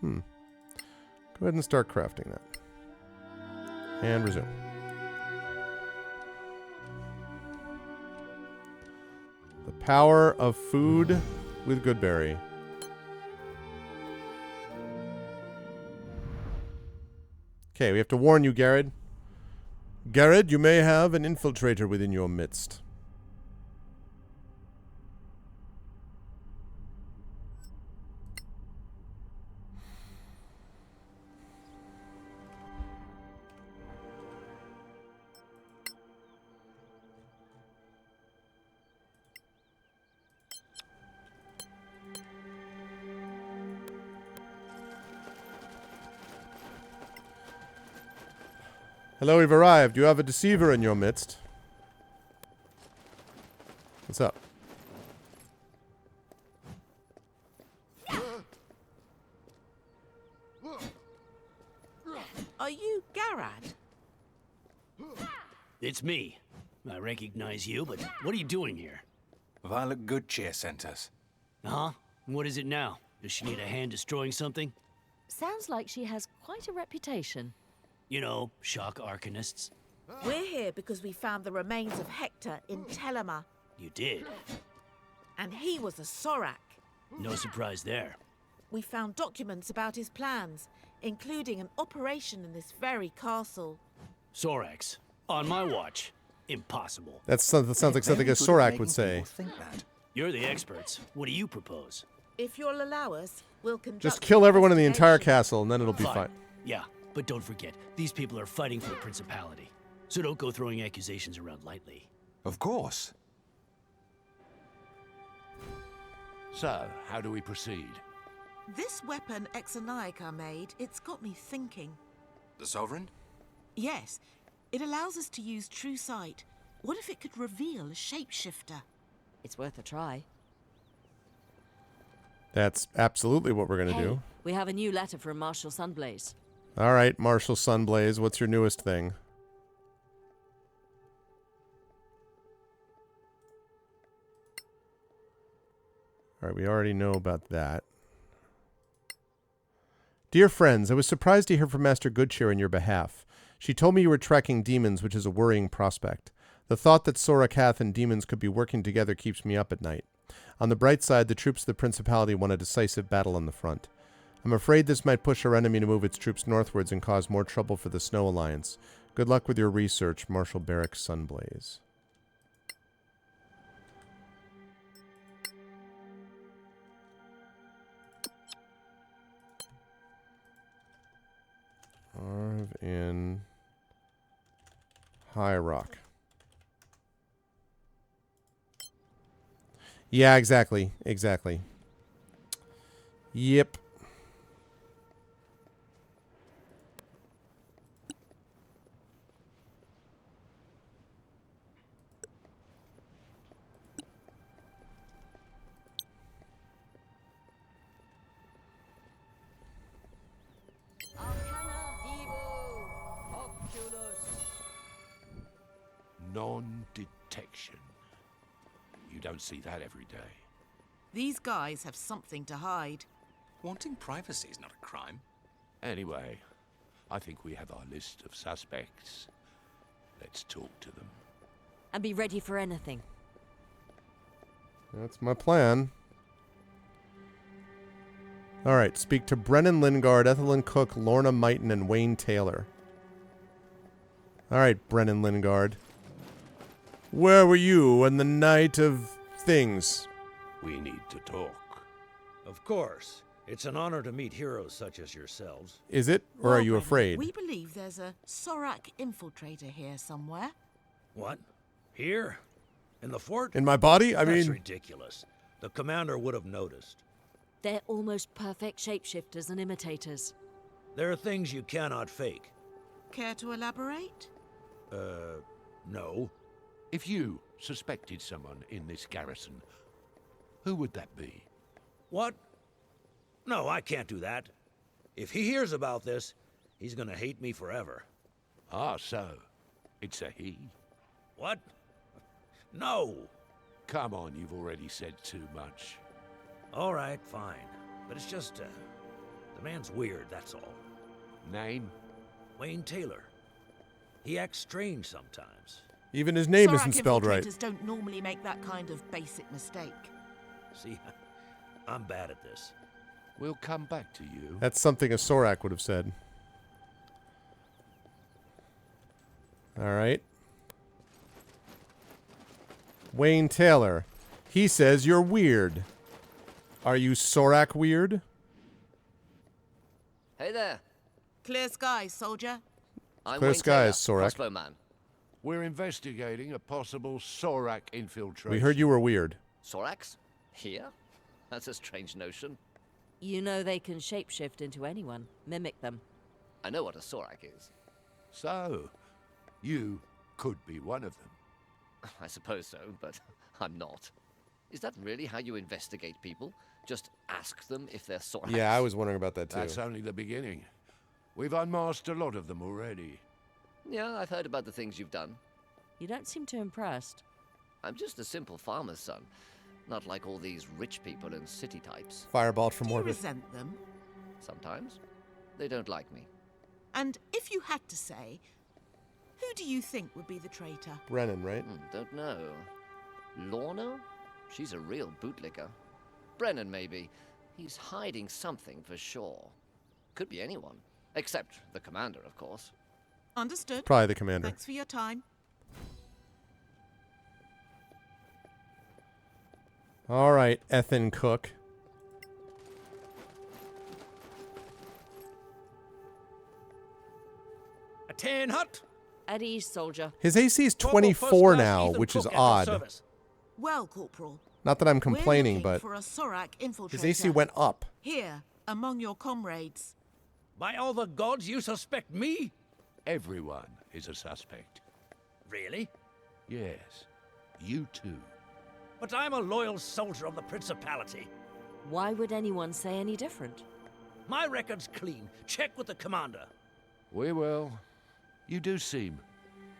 Go ahead and start crafting that. And resume. The power of food with Goodberry. Okay, we have to warn you, Garrett. Garrett, you may have an infiltrator within your midst. Hello, we've arrived. You have a deceiver in your midst. What's up? Are you Garad? It's me. I recognize you, but what are you doing here? Violet Goodcheer sent us. Huh? What is it now? Does she need a hand destroying something? Sounds like she has quite a reputation. You know, shock arcanists. We're here because we found the remains of Hector in Telema, You did. and he was a Sorak. No surprise there. We found documents about his plans, including an operation in this very castle. Sorax. On my watch. Impossible. That sounds like something a Very good at Sorak making would say. people think that. You're the experts. What do you propose? If you'll allow us, we'll conduct Just kill everyone in the entire investigation. castle, and then it'll be fine. Yeah, but don't forget, these people are fighting for the Principality. So don't go throwing accusations around lightly. Of course. So, how do we proceed? This weapon Exonaika made, it's got me thinking. The Sovereign? Yes, it allows us to use true sight. What if it could reveal a shapeshifter? It's worth a try. That's absolutely what we're going to Hey, do. we have a new letter from Marshal Sunblaze. All right, Marshal Sunblaze, what's your newest thing? All right, we already know about that. Dear friends, I was surprised to hear from Master Goodcheer on your behalf. She told me you were tracking demons, which is a worrying prospect. The thought that Sorakath and demons could be working together keeps me up at night. On the bright side, the troops of the Principality won a decisive battle on the front. I'm afraid this might push our enemy to move its troops northwards and cause more trouble for the Snow Alliance. Good luck with your research, Marshal Barrack Sunblaze. Arv in High Rock. Yeah, exactly. Exactly. Yep. Non-detection. You don't see that every day. These guys have something to hide. Wanting privacy is not a crime. Anyway, I think we have our list of suspects. Let's talk to them. And be ready for anything. That's my plan. All right, speak to Brennan Lingard, Ethelyn Cook, Lorna Mighton, and Wayne Taylor. All right, Brennan Lingard. Where were you on the night of things? We need to talk. Of course. It's an honor to meet heroes such as yourselves. Is it, or are you Brennan, afraid? We believe there's a Sorak infiltrator here somewhere. What? Here? In the fort? In my body? I That's mean... ridiculous. The commander would have noticed. They're almost perfect shapeshifters and imitators. There are things you cannot fake. Care to elaborate? No. If you suspected someone in this garrison, who would that be? What? No, I can't do that. If he hears about this, he's gonna hate me forever. Ah, so it's a he. What? No! Come on, you've already said too much. All right, fine. But it's just, the man's weird, that's all. Name? Wayne Taylor. He acts strange sometimes. Even his name Sorak isn't spelled right. infiltrators don't normally make that kind of basic mistake. See, I'm bad at this. We'll come back to you. That's something a Sorak would have said. All right. Wayne Taylor. He says you're weird. Are you Sorak weird? Hey there. Clear skies, soldier. I'm Clear Wayne skies, Taylor, Sorak. crossbowman. We're investigating a possible Sorak infiltration. We heard you were weird. Sorax? Here? That's a strange notion. You know they can shapeshift into anyone. Mimic them. I know what a Sorak is. So, You could be one of them. I suppose so, but I'm not. Is that really how you investigate people? Just ask them if they're Sorax? Yeah, I was wondering about that too. That's only the beginning. We've unmasked a lot of them already. Yeah, I've heard about the things you've done. You don't seem too impressed. I'm just a simple farmer's son. Not like all these rich people and city types. Fireball from Do you orbit. resent them? Sometimes. They don't like me. And if you had to say, who do you think would be the traitor? Brennan, right? Don't know. Lorna? She's a real bootlicker. Brennan, maybe. He's hiding something for sure. Could be anyone. Except the commander, of course. Understood. Probably the commander. Thanks for your time. All right, Ethan Cook. A tin hut. At ease, soldier. His AC is Corporal 24 First Class now, Ethan which is Cook at your odd. service. Well, Corporal. Not that I'm we're complaining, looking but for a Sorak infiltrator. his AC went up. Here, among your comrades. By all the gods, you suspect me? Everyone is a suspect. Really? Yes, you too. But I'm a loyal soldier of the Principality. Why would anyone say any different? My record's clean. Check with the commander. We will. You do seem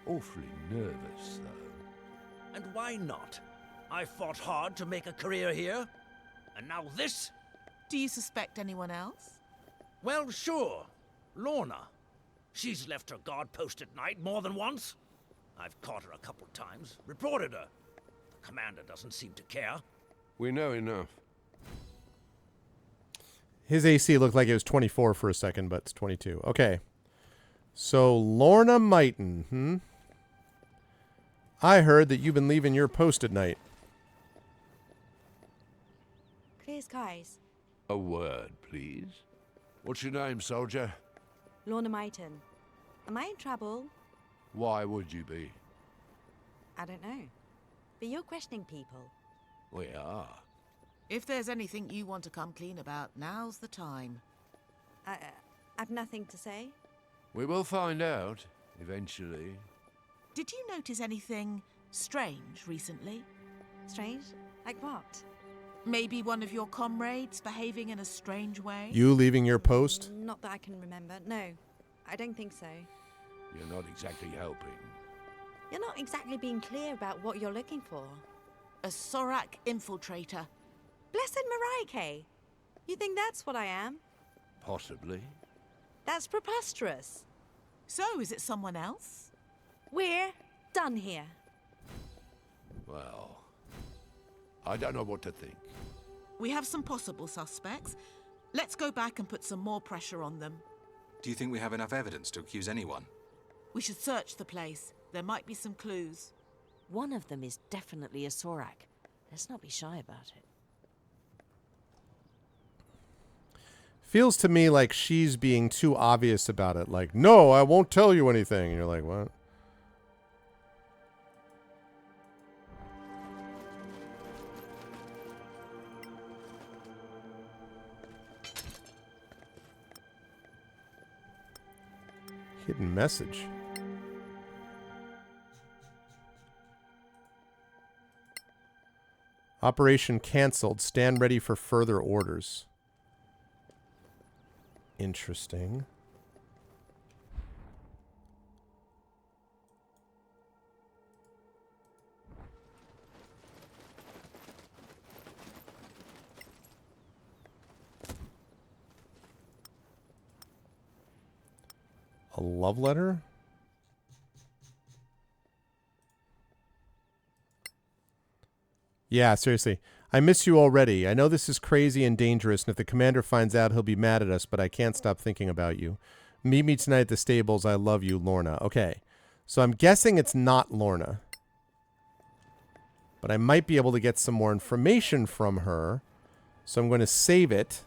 awfully nervous, though. And why not? I fought hard to make a career here. And now this? Do you suspect anyone else? Well, sure. Lorna. She's left her guard post at night more than once. I've caught her a couple times, reported her. The commander doesn't seem to care. We know enough. His AC looked like it was 24 for a second, but it's 22. Okay. So, Lorna Mighton, I heard that you've been leaving your post at night. Clear skies. A word, please. What's your name, soldier? Lorna Mighton. Am I in trouble? Why would you be? I don't know. But you're questioning people. We are. If there's anything you want to come clean about, now's the time. I've nothing to say. We will find out, eventually. Did you notice anything strange recently? Strange? Like what? Maybe one of your comrades behaving in a strange way? You leaving your post? Not that I can remember. No, I don't think so. You're not exactly helping. You're not exactly being clear about what you're looking for. A Sorak infiltrator. Blessed Marike! You think that's what I am? Possibly. That's preposterous. So, is it someone else? We're done here. Well, I don't know what to think. We have some possible suspects. Let's go back and put some more pressure on them. Do you think we have enough evidence to accuse anyone? We should search the place. There might be some clues. One of them is definitely a Sorak. Let's not be shy about it. Feels to me like she's being too obvious about it. Like, no, I won't tell you anything. And you're like, what? Hidden message. Operation canceled. Stand ready for further orders. Interesting. A love letter? Yeah, seriously. I miss you already. I know this is crazy and dangerous, and if the commander finds out, he'll be mad at us, but I can't stop thinking about you. Meet me tonight at the stables. I love you, Lorna. Okay. So I'm guessing it's not Lorna. But I might be able to get some more information from her. So I'm going to save it.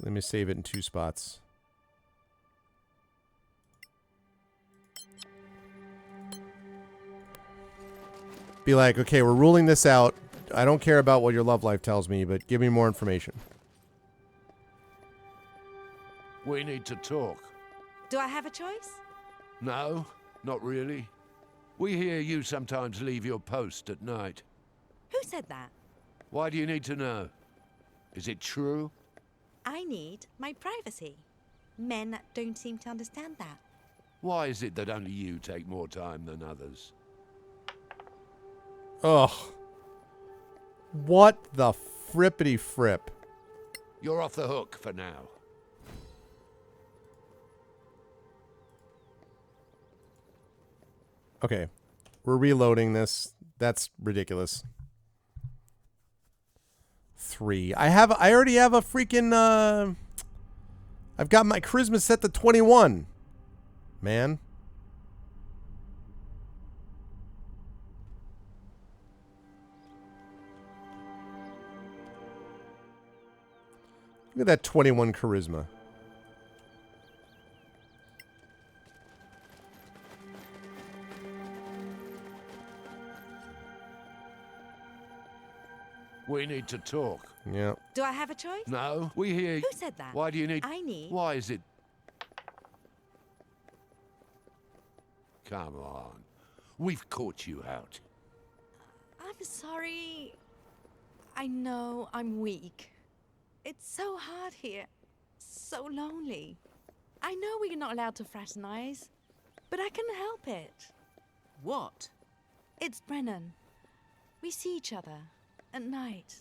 Let me save it in 2 spots. Be like, okay, we're ruling this out. I don't care about what your love life tells me, but give me more information. We need to talk. Do I have a choice? No, not really. We hear you sometimes leave your post at night. Who said that? Why do you need to know? Is it true? I need my privacy. Men don't seem to understand that. Why is it that only you take more time than others? Ugh. What the frippity frip? You're off the hook for now. Okay. We're reloading this. That's ridiculous. 3. I already have a freaking I've got my charisma set to 21. Man. Look at that 21 charisma. We need to talk. Yeah. Do I have a choice? No, we hear... Who said that? Why do you need... I need... Why is it... Come on. We've caught you out. I'm sorry. I know I'm weak. It's so hard here. So lonely. I know we're not allowed to fraternize, but I can help it. What? It's Brennan. We see each other at night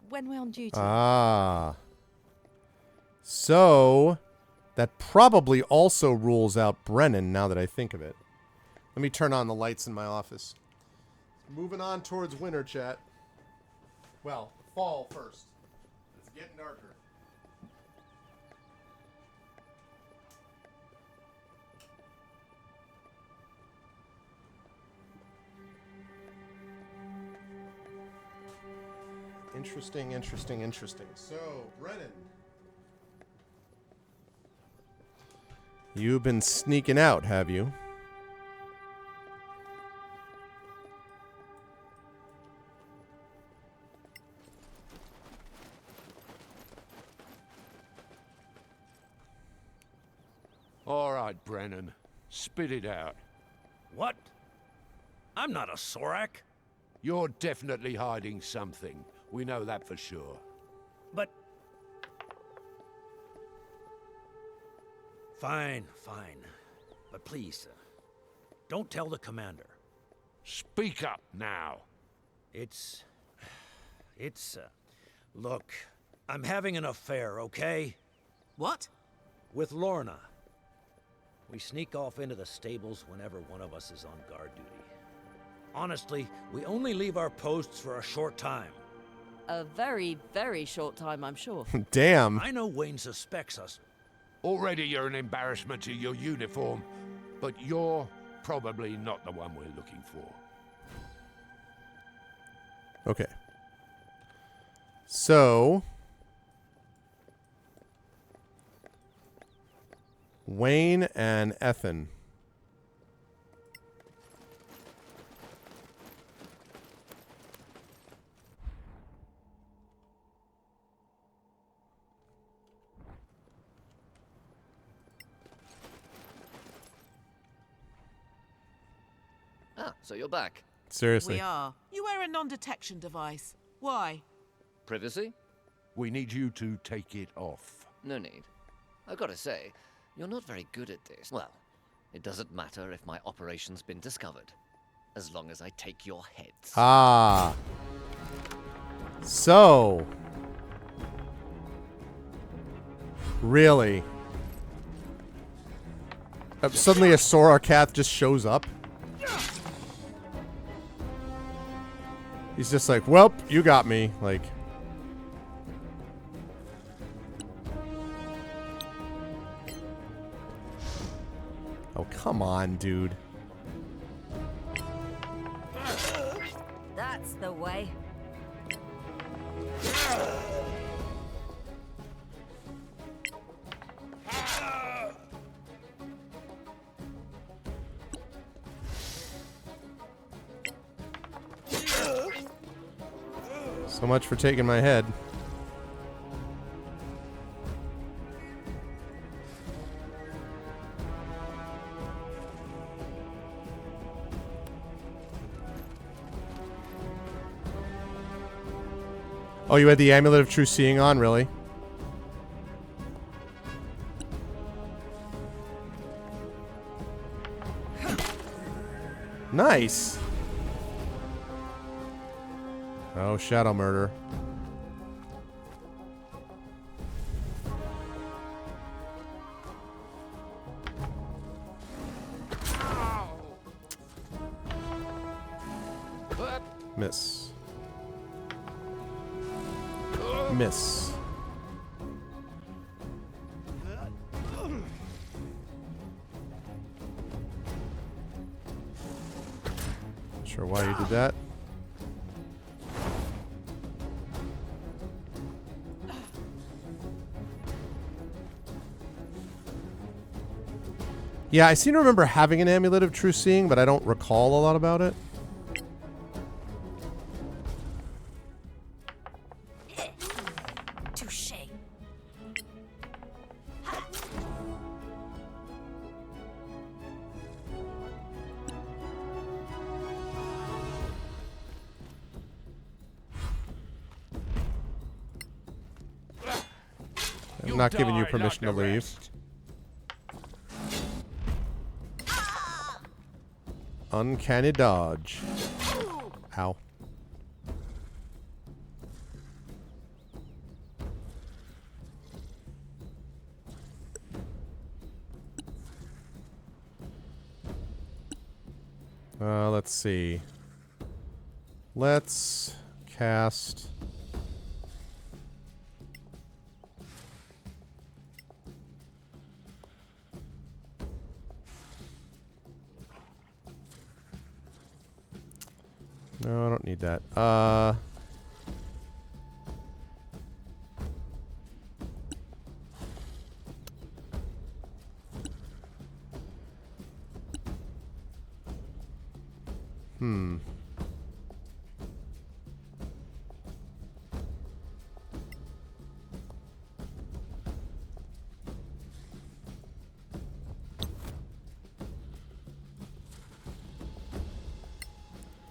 when we're on duty. Ah. So, that probably also rules out Brennan now that I think of it. Let me turn on the lights in my office. Moving on towards winter, chat. Well, fall first. It's getting darker. Interesting, interesting, interesting. So, Brennan. You've been sneaking out, have you? All right, Brennan. Spit it out. What? I'm not a Sorak. You're definitely hiding something. We know that for sure. But... Fine, fine. But please, don't tell the commander. Speak up now. It's... Look, I'm having an affair, okay? What? With Lorna. We sneak off into the stables whenever one of us is on guard duty. Honestly, we only leave our posts for a short time. A very, very short time, I'm sure. Damn. I know Wayne suspects us. Already you're an embarrassment to your uniform, but you're probably not the one we're looking for. Okay. So... Wayne and Ethan. Ah, so you're back. Seriously. We are. You wear a non-detection device. Why? Privacy? We need you to take it off. No need. I've got to say, you're not very good at this. Well, it doesn't matter if my operation's been discovered, as long as I take your heads. Ah. So. Really? Suddenly a Sorarkath just shows up? He's just like, well, you got me. Like... Oh, come on, dude. That's the way. So much for taking my head. Oh, you had the Amulet of True Seeing on, really? Nice. Oh, shadow murder. Miss. Miss. Not sure why you did that. Yeah, I seem to remember having an Amulet of True Seeing, but I don't recall a lot about it. Touche. I'm not giving you permission to leave. Uncanny dodge. Ow. Let's see. Let's cast... No, I don't need that.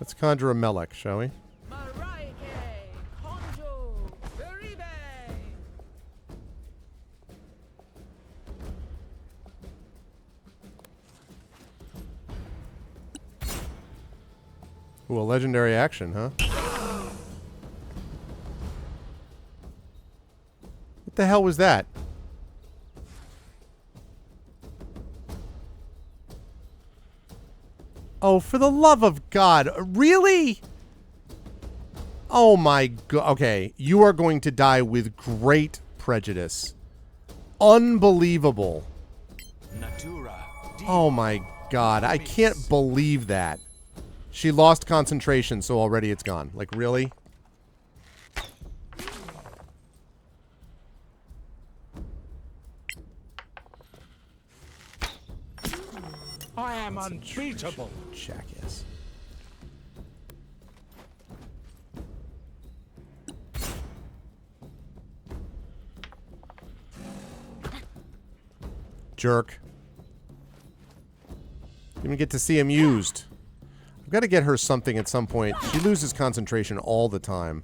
Let's conjure a Melek, shall we? Ooh, a legendary action, huh? What the hell was that? Oh, for the love of God. Really? Oh my God. Okay, you are going to die with great prejudice. Unbelievable. Oh my God. I can't believe that. She lost concentration, so already it's gone. Like, really? I am unbeatable. Jackass. Jerk. Didn't even get to see him used. I've got to get her something at some point. She loses concentration all the time.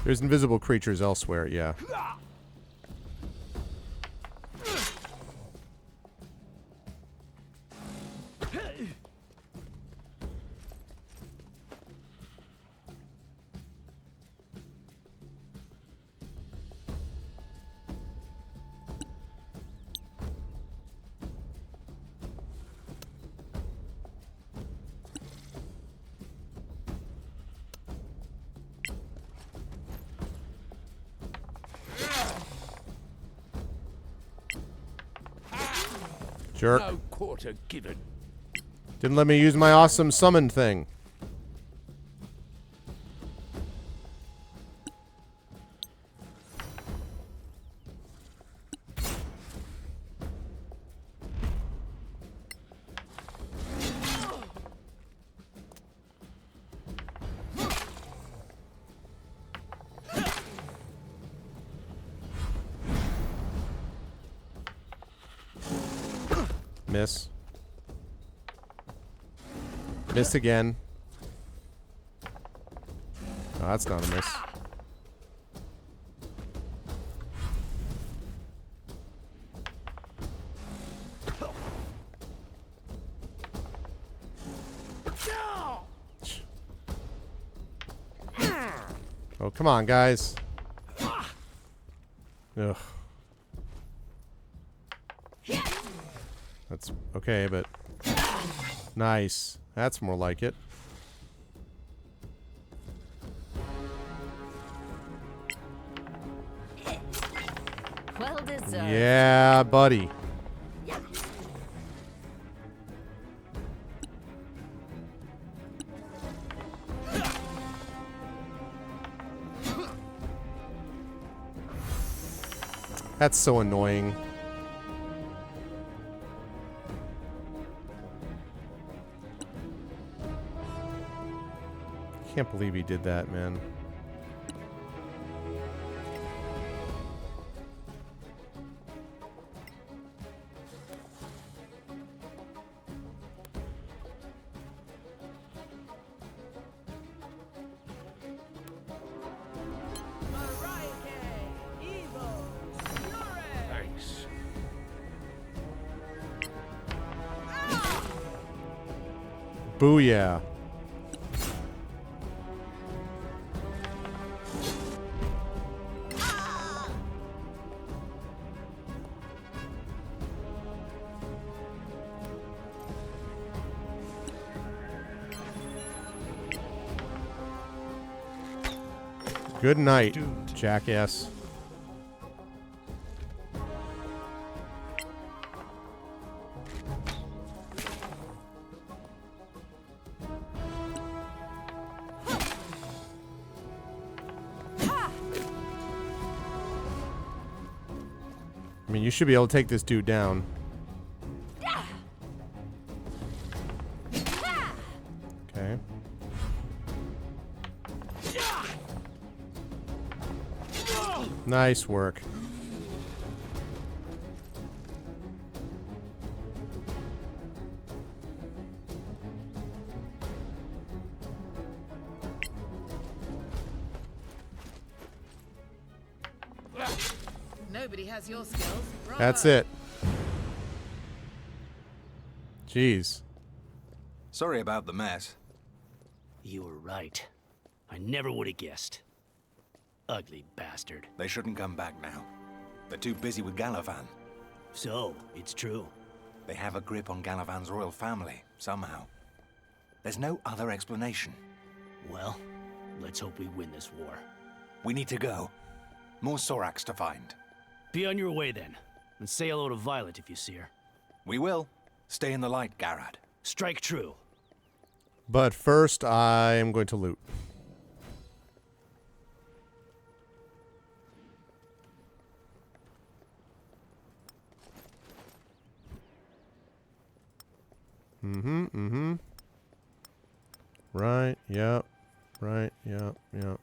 There's invisible creatures elsewhere, yeah. Jerk. No quarter given. Didn't let me use my awesome summon thing. Miss. Miss again. Oh, that's not a miss. Oh, come on, guys. Ugh. That's okay, but... Nice. That's more like it. Well deserved. Yeah, buddy. That's so annoying. Can't believe he did that, man. Thanks. Booyah. Good night, jackass. I mean, you should be able to take this dude down. Okay. Nice work. Nobody has your skills. Bravo. That's it. Jeez. Sorry about the mess. You were right. I never would have guessed. Ugly bastard. They shouldn't come back now. They're too busy with Galavan. So, it's true. They have a grip on Galavan's royal family, somehow. There's no other explanation. Well, let's hope we win this war. We need to go. More Soraks to find. Be on your way then. And say hello to Violet if you see her. We will. Stay in the light, Garad. Strike true. But first, I am going to loot. Right, yep. Right, yep. Yep.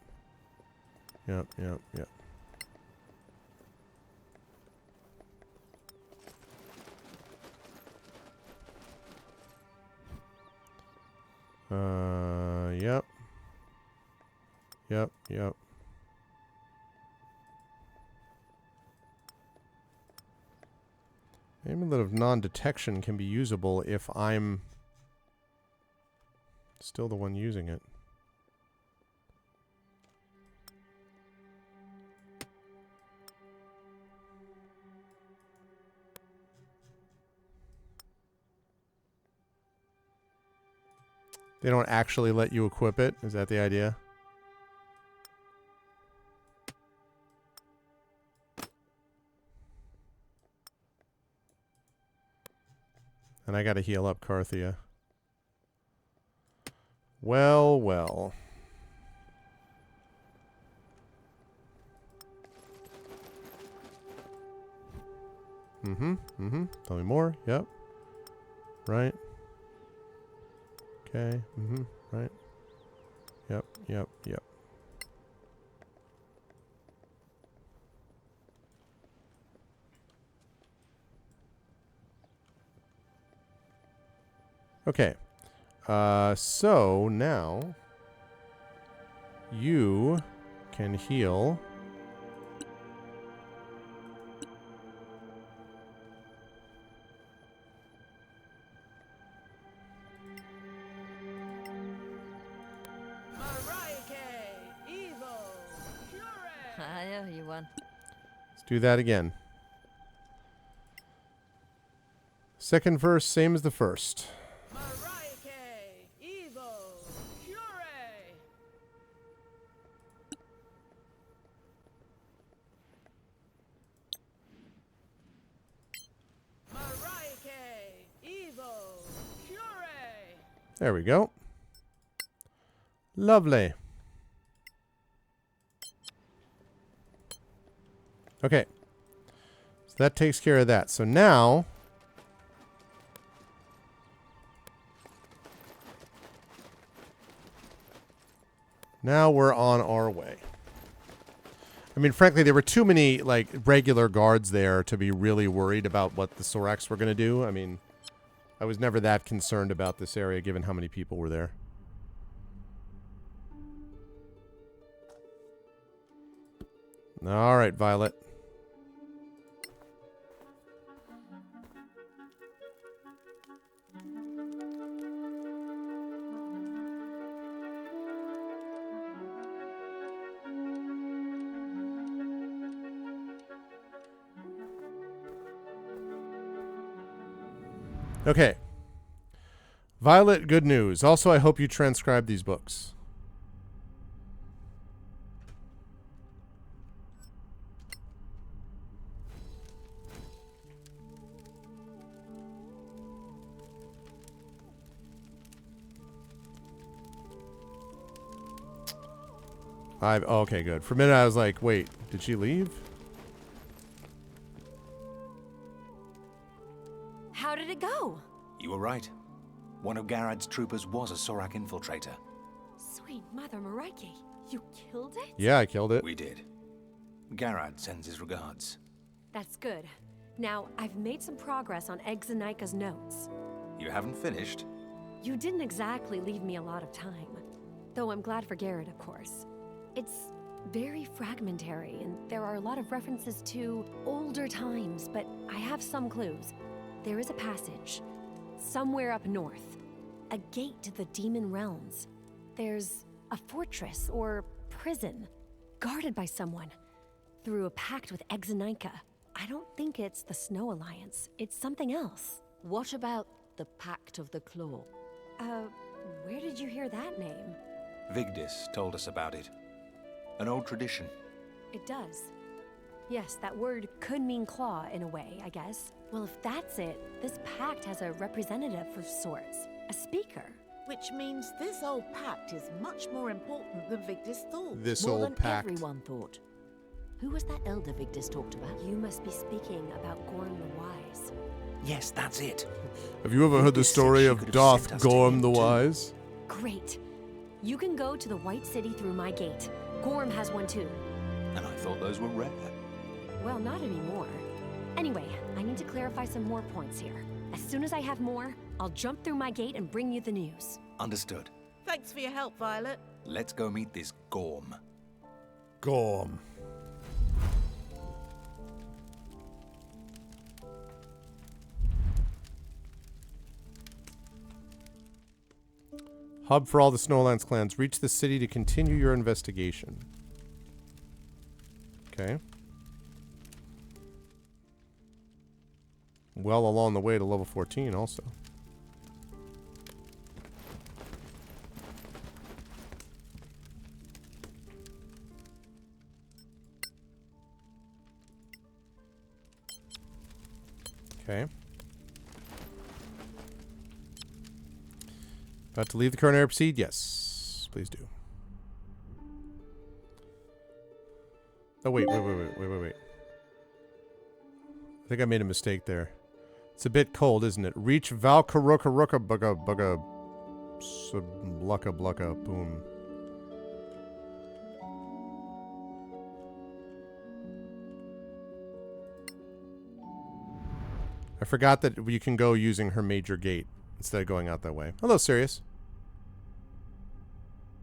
Yep. Amulet of non-detection can be usable if I'm still the one using it. They don't actually let you equip it? Is that the idea? And I gotta heal up Carthia. Well. Tell me more. Yep. Right. Okay. Right. Yep. Okay. So now you can heal. I owe you one. Let's do that again. Second verse, same as the first. There we go. Lovely. Okay. So that takes care of that. So now we're on our way. I mean, frankly, there were too many like regular guards there to be really worried about what the Soraks were going to do. I mean, I was never that concerned about this area given how many people were there. All right, Violet. Okay. Violet, good news. Also, I hope you transcribe these books. Okay, good. For a minute, I was like, wait, did she leave? How did it go? You were right. One of Garad's troopers was a Sorak infiltrator. Sweet Mother Maraiki, you killed it? Yeah, I killed it. We did. Garad sends his regards. That's good. Now, I've made some progress on Exanika's notes. You haven't finished? You didn't exactly leave me a lot of time. Though I'm glad for Garrett, of course. It's very fragmentary, and there are a lot of references to older times, but I have some clues. There is a passage, somewhere up north. A gate to the demon realms. There's a fortress, or prison, guarded by someone, through a pact with Exanika. I don't think it's the Snow Alliance. It's something else. What about the Pact of the Claw? Where did you hear that name? Vigdis told us about it. An old tradition. It does. Yes, that word could mean claw in a way, I guess. Well, if that's it, this pact has a representative of sorts. A speaker. Which means this old pact is much more important than Vigdis thought. This More old than pact. everyone thought. Who was that elder Vigdis talked about? You must be speaking about Gorm the Wise. Yes, that's it. Have you ever heard the Vigdis said story she of could have Doth sent us to Gorm him the too. Wise? Great. You can go to the White City through my gate. Gorm has one too. And I thought those were rare. Well, not anymore. Anyway, I need to clarify some more points here. As soon as I have more, I'll jump through my gate and bring you the news. Understood. Thanks for your help, Violet. Let's go meet this Gorm. Gorm. Hub for all the Snowlands clans. Reach the city to continue your investigation. Okay. Well along the way to level 14 also. Okay. About to leave the current air proceed? Yes. Please do. Oh, wait. I think I made a mistake there. It's a bit cold, isn't it? Reach Valkaruka Ruka Bugga Bugga Blukka Blukka Boom. I forgot that you can go using her major gate. instead of going out that way. Hello, Sirius.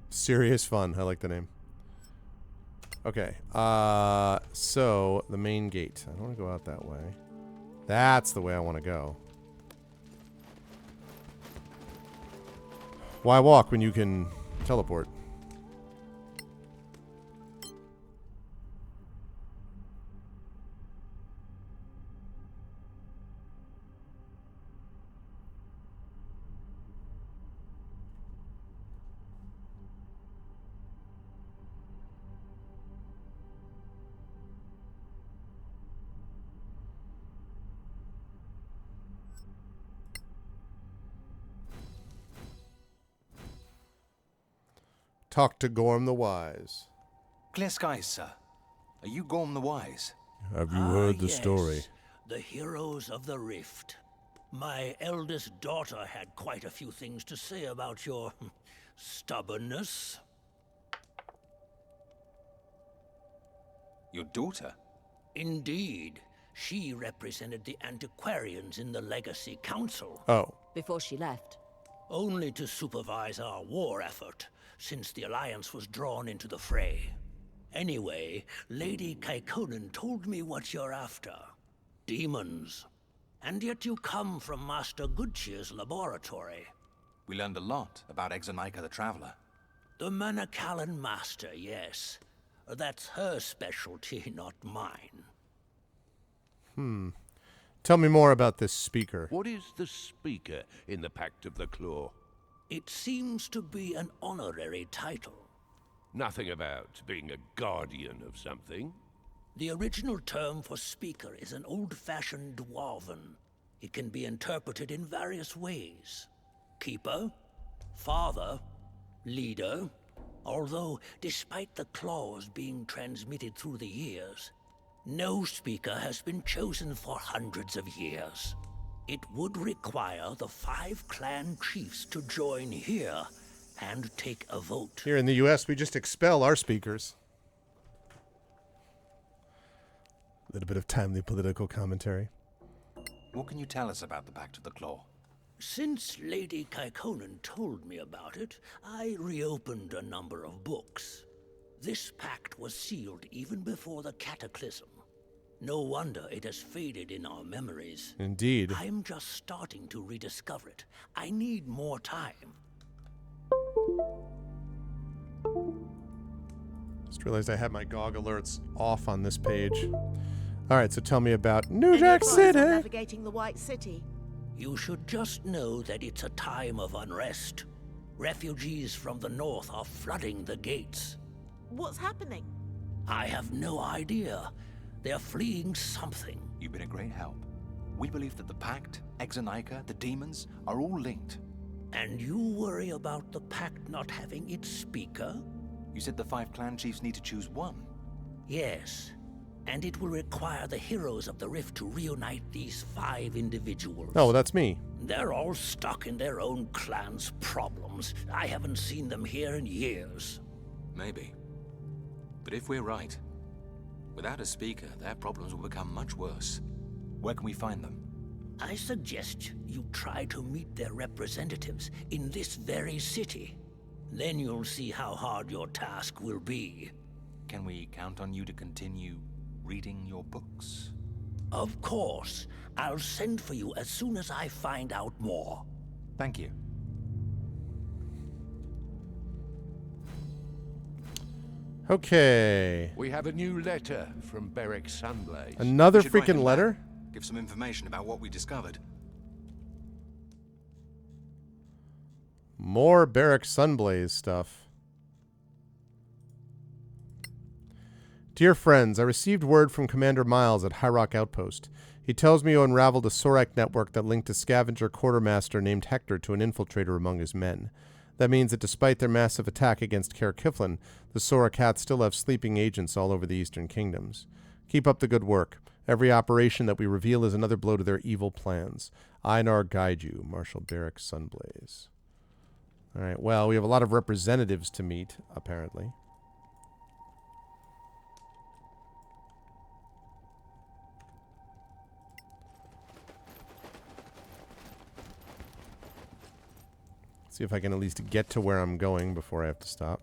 Serious Fun. I like the name. Okay. So the main gate. I don't want to go out that way. That's the way I want to go. Why walk when you can teleport? Talk to Gorm the Wise. Clear skies, sir. Are you Gorm the Wise? Have you heard the yes. story? The heroes of the Rift. My eldest daughter had quite a few things to say about your stubbornness. Your daughter? Indeed. She represented the antiquarians in the Legacy Council. Oh. Before she left. Only to supervise our war effort, since the Alliance was drawn into the fray. Anyway, Lady Kaikonen told me what you're after. Demons. And yet you come from Master Goodcheer's laboratory. We learned a lot about Exonica the Traveler. The Manakalan Master, yes. That's her specialty, not mine. Tell me more about this speaker. What is the speaker in the Pact of the Claw? It seems to be an honorary title. Nothing about being a guardian of something. The original term for speaker is an old-fashioned Dwarven. It can be interpreted in various ways. Keeper, father, leader. Although, despite the claws being transmitted through the years, no speaker has been chosen for hundreds of years. It would require the 5 clan chiefs to join here and take a vote. Here in the U.S., we just expel our speakers. A little bit of timely political commentary. What can you tell us about the Pact of the Claw? Since Lady Kaikonen told me about it, I reopened a number of books. This pact was sealed even before the Cataclysm. No wonder it has faded in our memories. Indeed. I'm just starting to rediscover it. I need more time. Just realized I had my GOG alerts off on this page. All right, so tell me about New Jack City. Navigating the White City. You should just know that it's a time of unrest. Refugees from the north are flooding the gates. What's happening? I have no idea. They're fleeing something. You've been a great help. We believe that the Pact, Exonica, the demons are all linked. And you worry about the Pact not having its speaker? You said the 5 clan chiefs need to choose one. Yes. And it will require the heroes of the Rift to reunite these 5 individuals. Oh, well, that's me. They're all stuck in their own clan's problems. I haven't seen them here in years. Maybe. But if we're right, without a speaker, their problems will become much worse. Where can we find them? I suggest you try to meet their representatives in this very city. Then you'll see how hard your task will be. Can we count on you to continue reading your books? Of course. I'll send for you as soon as I find out more. Thank you. Okay. We have a new letter from Beric Sunblaze. Another We should write him freaking back. letter? Give some information about what we discovered. More Beric Sunblaze stuff. Dear friends, I received word from Commander Miles at High Rock Outpost. He tells me you unraveled a Sorak network that linked a scavenger quartermaster named Hector to an infiltrator among his men. That means that despite their massive attack against Caer Kiflin, the Sorak Cats still have sleeping agents all over the Eastern Kingdoms. Keep up the good work. Every operation that we reveal is another blow to their evil plans. Einar guide you, Marshal Beric Sunblaze. All right, well, we have a lot of representatives to meet, apparently. See if I can at least get to where I'm going before I have to stop.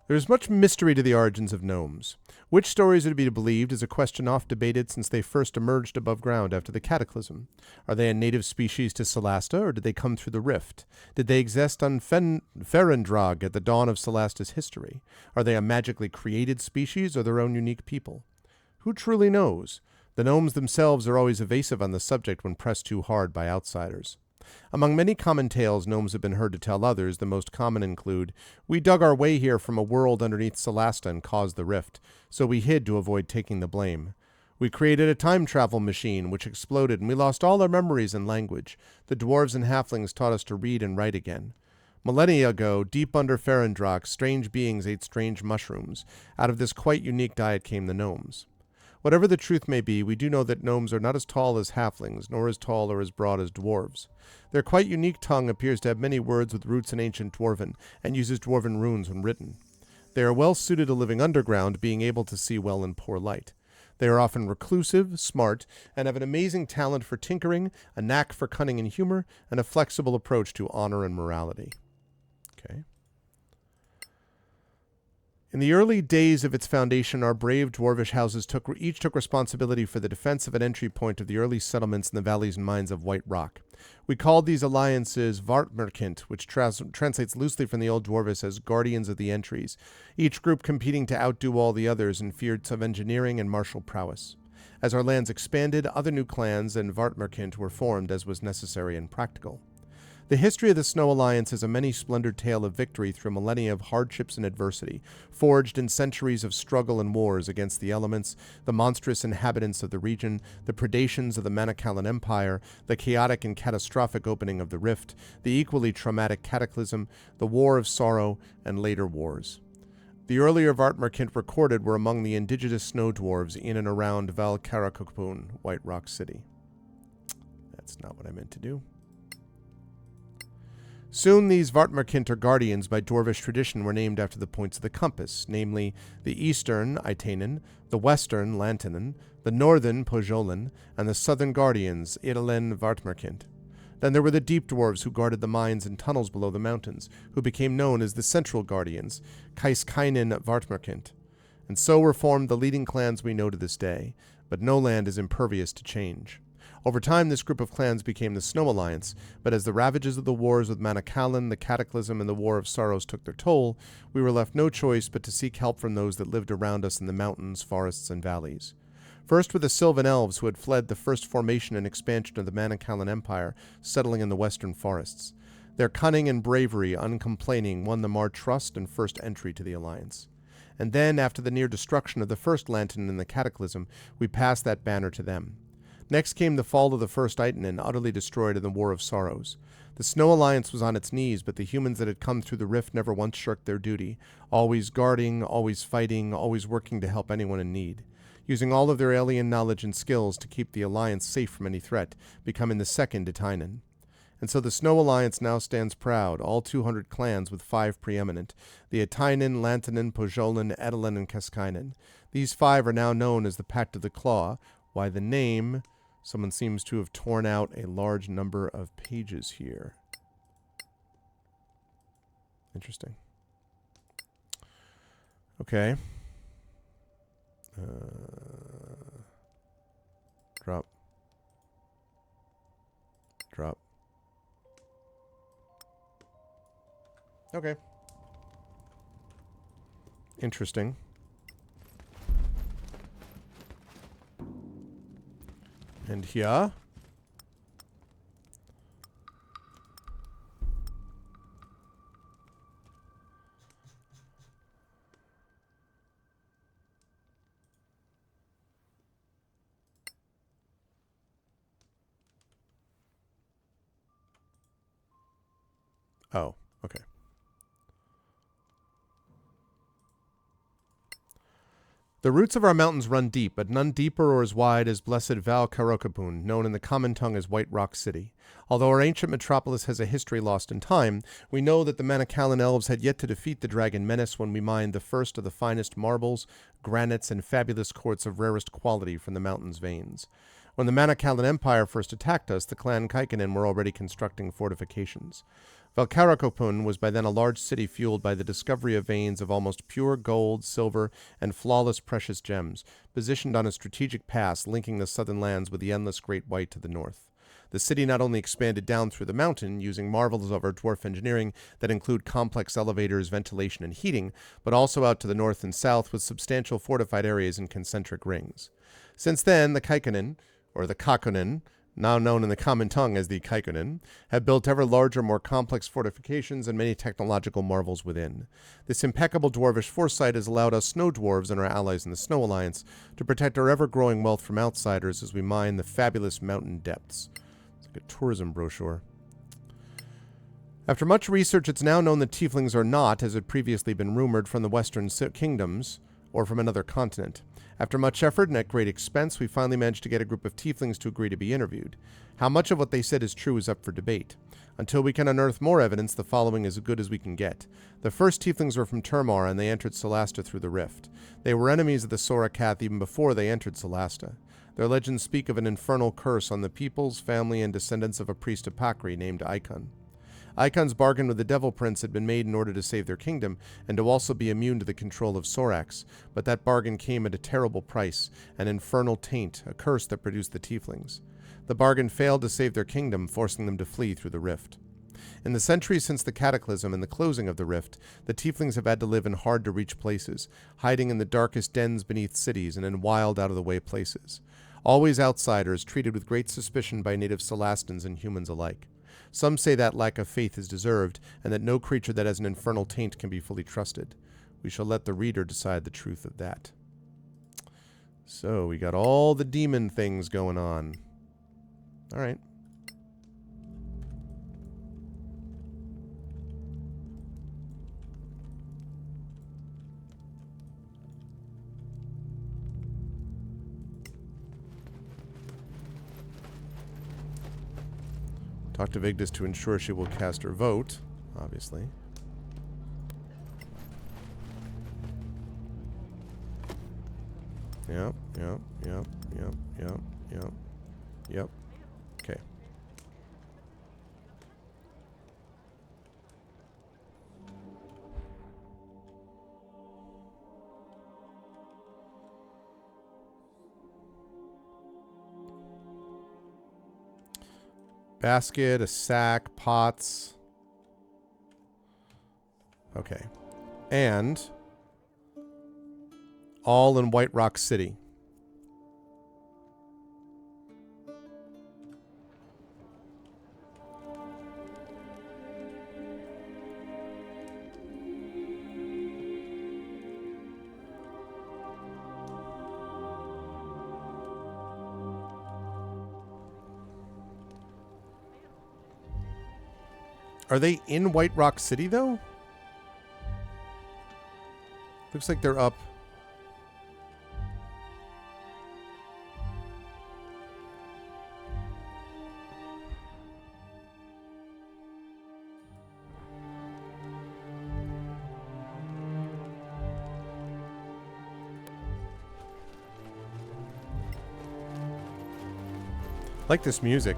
There is much mystery to the origins of gnomes. Which stories are to be believed is a question oft debated since they first emerged above ground after the cataclysm. Are they a native species to Solasta, or did they come through the rift? Did they exist on Ferendrag at the dawn of Solasta's history? Are they a magically created species or their own unique people? Who truly knows? The gnomes themselves are always evasive on the subject when pressed too hard by outsiders. Among many common tales gnomes have been heard to tell others, the most common include, "We dug our way here from a world underneath Solasta and caused the rift, so we hid to avoid taking the blame. We created a time travel machine which exploded and we lost all our memories and language. The dwarves and halflings taught us to read and write again. Millennia ago, deep under Ferendrach, strange beings ate strange mushrooms. Out of this quite unique diet came the gnomes." Whatever the truth may be, we do know that gnomes are not as tall as halflings, nor as tall or as broad as dwarves. Their quite unique tongue appears to have many words with roots in ancient Dwarven, and uses Dwarven runes when written. They are well suited to living underground, being able to see well in poor light. They are often reclusive, smart, and have an amazing talent for tinkering, a knack for cunning and humor, and a flexible approach to honor and morality. Okay. In the early days of its foundation, our brave dwarvish houses each took responsibility for the defense of an entry point of the early settlements in the valleys and mines of White Rock. We called these alliances Vartmerkint, which translates loosely from the Old Dwarvish as guardians of the entries, each group competing to outdo all the others in feats of engineering and martial prowess. As our lands expanded, other new clans and Vartmerkint were formed as was necessary and practical. The history of the Snow Alliance is a many-splendored tale of victory through millennia of hardships and adversity, forged in centuries of struggle and wars against the elements, the monstrous inhabitants of the region, the predations of the Manicalan Empire, the chaotic and catastrophic opening of the Rift, the equally traumatic Cataclysm, the War of Sorrow, and later wars. The earlier Vartmerkint recorded were among the indigenous snow dwarves in and around Val Karakukpun, White Rock City. That's not what I meant to do. Soon these Vartmerkint, or guardians by Dwarvish tradition, were named after the points of the compass, namely the eastern, Itanen, the western, Lantanen, the northern, Pojolan, and the southern guardians, Idalen Vartmerkint. Then there were the deep dwarves who guarded the mines and tunnels below the mountains, who became known as the central guardians, Kaiskainen Vartmerkint. And so were formed the leading clans we know to this day, but no land is impervious to change. Over time, this group of clans became the Snow Alliance, but as the ravages of the wars with Manicalan, the Cataclysm, and the War of Sorrows took their toll, we were left no choice but to seek help from those that lived around us in the mountains, forests, and valleys. First were the Sylvan Elves, who had fled the first formation and expansion of the Manicalan Empire, settling in the western forests. Their cunning and bravery, uncomplaining, won them our trust and first entry to the Alliance. And then, after the near destruction of the first Lantern in the Cataclysm, we passed that banner to them. Next came the fall of the first Itanen, utterly destroyed in the War of Sorrows. The Snow Alliance was on its knees, but the humans that had come through the rift never once shirked their duty, always guarding, always fighting, always working to help anyone in need, using all of their alien knowledge and skills to keep the Alliance safe from any threat, becoming the second Itanen. And so the Snow Alliance now stands proud, all 200 clans with 5 preeminent, the Itanen, Lantanen, Pojolan, Edelen, and Keskainen. These 5 are now known as the Pact of the Claw. Why the name? Someone seems to have torn out a large number of pages here. Interesting. Okay. Drop. Drop. Okay. Interesting. And here. Oh, okay. The roots of our mountains run deep, but none deeper or as wide as blessed Val Carocapun, known in the common tongue as White Rock City. Although our ancient metropolis has a history lost in time, we know that the Manicalan elves had yet to defeat the dragon menace when we mined the first of the finest marbles, granites, and fabulous quartz of rarest quality from the mountain's veins. When the Manicalan Empire first attacked us, the clan Kaikkonen were already constructing fortifications. Valkarakopun was by then a large city fueled by the discovery of veins of almost pure gold, silver, and flawless precious gems, positioned on a strategic pass linking the southern lands with the endless Great White to the north. The city not only expanded down through the mountain, using marvels of our dwarf engineering that include complex elevators, ventilation, and heating, but also out to the north and south with substantial fortified areas in concentric rings. Since then, the Kaikkonen, or the Kakkonen, now known in the common tongue as the Kaikkonen, have built ever larger, more complex fortifications and many technological marvels within. This impeccable dwarvish foresight has allowed us snow dwarves and our allies in the Snow Alliance to protect our ever-growing wealth from outsiders as we mine the fabulous mountain depths. It's like a tourism brochure. After much research, it's now known that tieflings are not, as had previously been rumored, from the western kingdoms or from another continent. After much effort and at great expense, we finally managed to get a group of tieflings to agree to be interviewed. How much of what they said is true is up for debate. Until we can unearth more evidence, the following is as good as we can get. The first tieflings were from Termar, and they entered Solasta through the rift. They were enemies of the Sorakath even before they entered Solasta. Their legends speak of an infernal curse on the peoples, family, and descendants of a priest of Pakri named Icon. Icon's bargain with the Devil Prince had been made in order to save their kingdom, and to also be immune to the control of Sorax, but that bargain came at a terrible price, an infernal taint, a curse that produced the tieflings. The bargain failed to save their kingdom, forcing them to flee through the rift. In the centuries since the cataclysm and the closing of the rift, the tieflings have had to live in hard-to-reach places, hiding in the darkest dens beneath cities and in wild, out-of-the-way places. Always outsiders, treated with great suspicion by native Solastans and humans alike. Some say that lack of faith is deserved, and that no creature that has an infernal taint can be fully trusted. We shall let the reader decide the truth of that. So, we got all the demon things going on. Alright. Talk to Vigdis to ensure she will cast her vote, obviously. Yep. Okay. Basket, a sack, pots. Okay. And all in White Rock City. Are they in White Rock City, though? Looks like they're up. I like this music.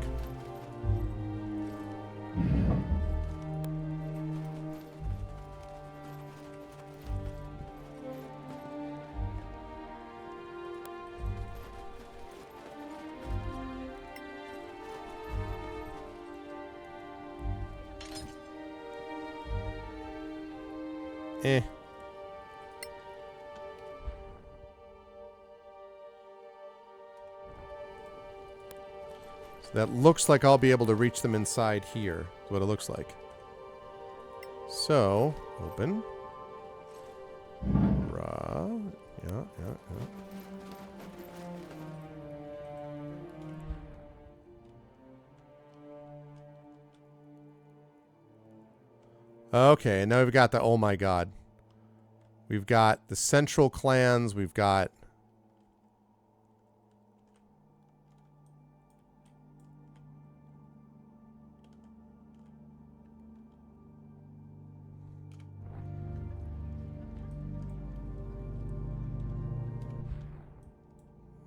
So that looks like I'll be able to reach them inside here. Is what it looks like. So, open. Yeah. Okay, and now we've got the oh my god. We've got the central clans. We've got...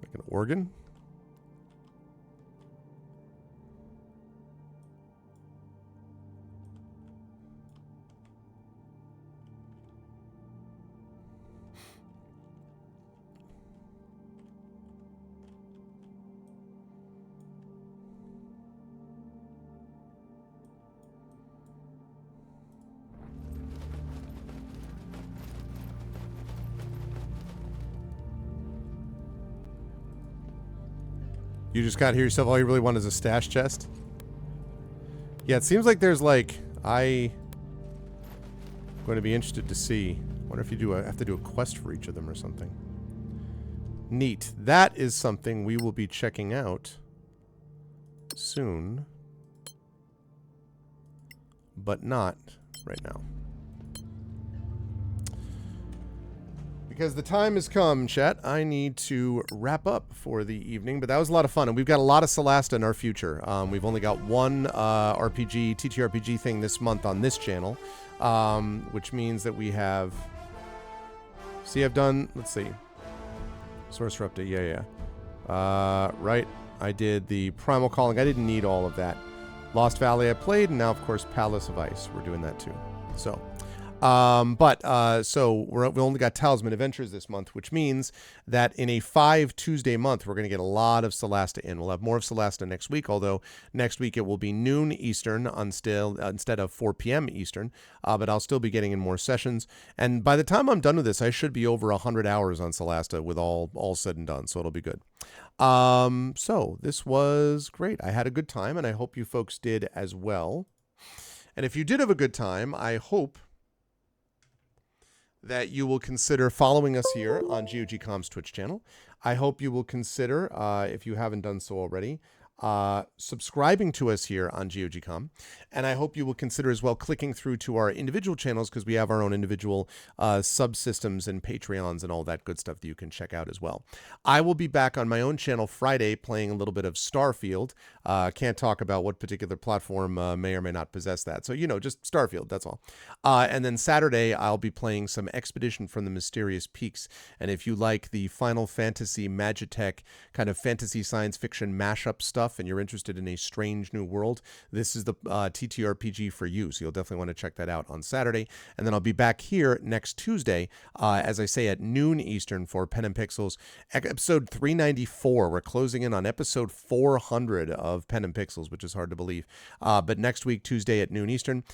like an organ. You just got here yourself. All you really want is a stash chest. Yeah, it seems like there's like I'm going to be interested to see. Wonder if you have to do a quest for each of them or something. Neat. That is something we will be checking out soon, but not right now. Because the time has come, chat. I need to wrap up for the evening, but that was a lot of fun, and we've got a lot of Solasta in our future. We've only got one TTRPG thing this month on this channel, which means that we have... See, I've done... Let's see. Sorcerer Update, yeah. Right, I did the Primal Calling. I didn't need all of that. Lost Valley I played, and now, of course, Palace of Ice. We're doing that, too. So... so we only got Talisman Adventures this month, which means that in a 5 Tuesday month, we're going to get a lot of Solasta in. We'll have more of Solasta next week, although next week it will be noon Eastern instead of 4 p.m. Eastern, but I'll still be getting in more sessions. And by the time I'm done with this, I should be over 100 hours on Solasta with all said and done, so it'll be good. So this was great. I had a good time, and I hope you folks did as well. And if you did have a good time, I hope that you will consider following us here on GOGcom's Twitch channel. I hope you will consider, if you haven't done so already, subscribing to us here on GOGcom. And I hope you will consider as well clicking through to our individual channels, because we have our own individual subsystems and Patreons and all that good stuff that you can check out as well. I will be back on my own channel Friday playing a little bit of Starfield. Can't talk about what particular platform may or may not possess that. So, just Starfield, that's all. And then Saturday, I'll be playing some Expedition from the Mysterious Peaks. And if you like the Final Fantasy Magitech kind of fantasy science fiction mashup stuff, and you're interested in a strange new world, this is the TTRPG for you. So you'll definitely want to check that out on Saturday. And then I'll be back here next Tuesday, as I say, at noon Eastern for Pen and Pixels, episode 394. We're closing in on episode 400 of Pen and Pixels, which is hard to believe. But next week, Tuesday at noon Eastern,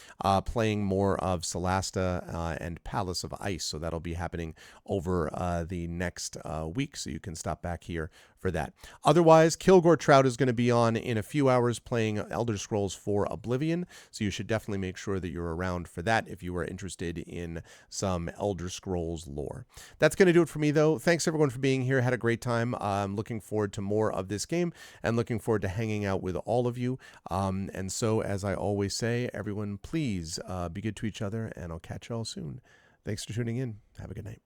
playing more of Solasta and Palace of Ice. So that'll be happening over the next week. So you can stop back here for that. Otherwise, Kilgore Trout is going to be on in a few hours playing Elder Scrolls 4 Oblivion, so you should definitely make sure that you're around for that if you are interested in some Elder Scrolls lore. That's going to do it for me, though. Thanks, everyone, for being here. Had a great time. I'm looking forward to more of this game and looking forward to hanging out with all of you. And so, as I always say, everyone, please be good to each other, and I'll catch you all soon. Thanks for tuning in. Have a good night.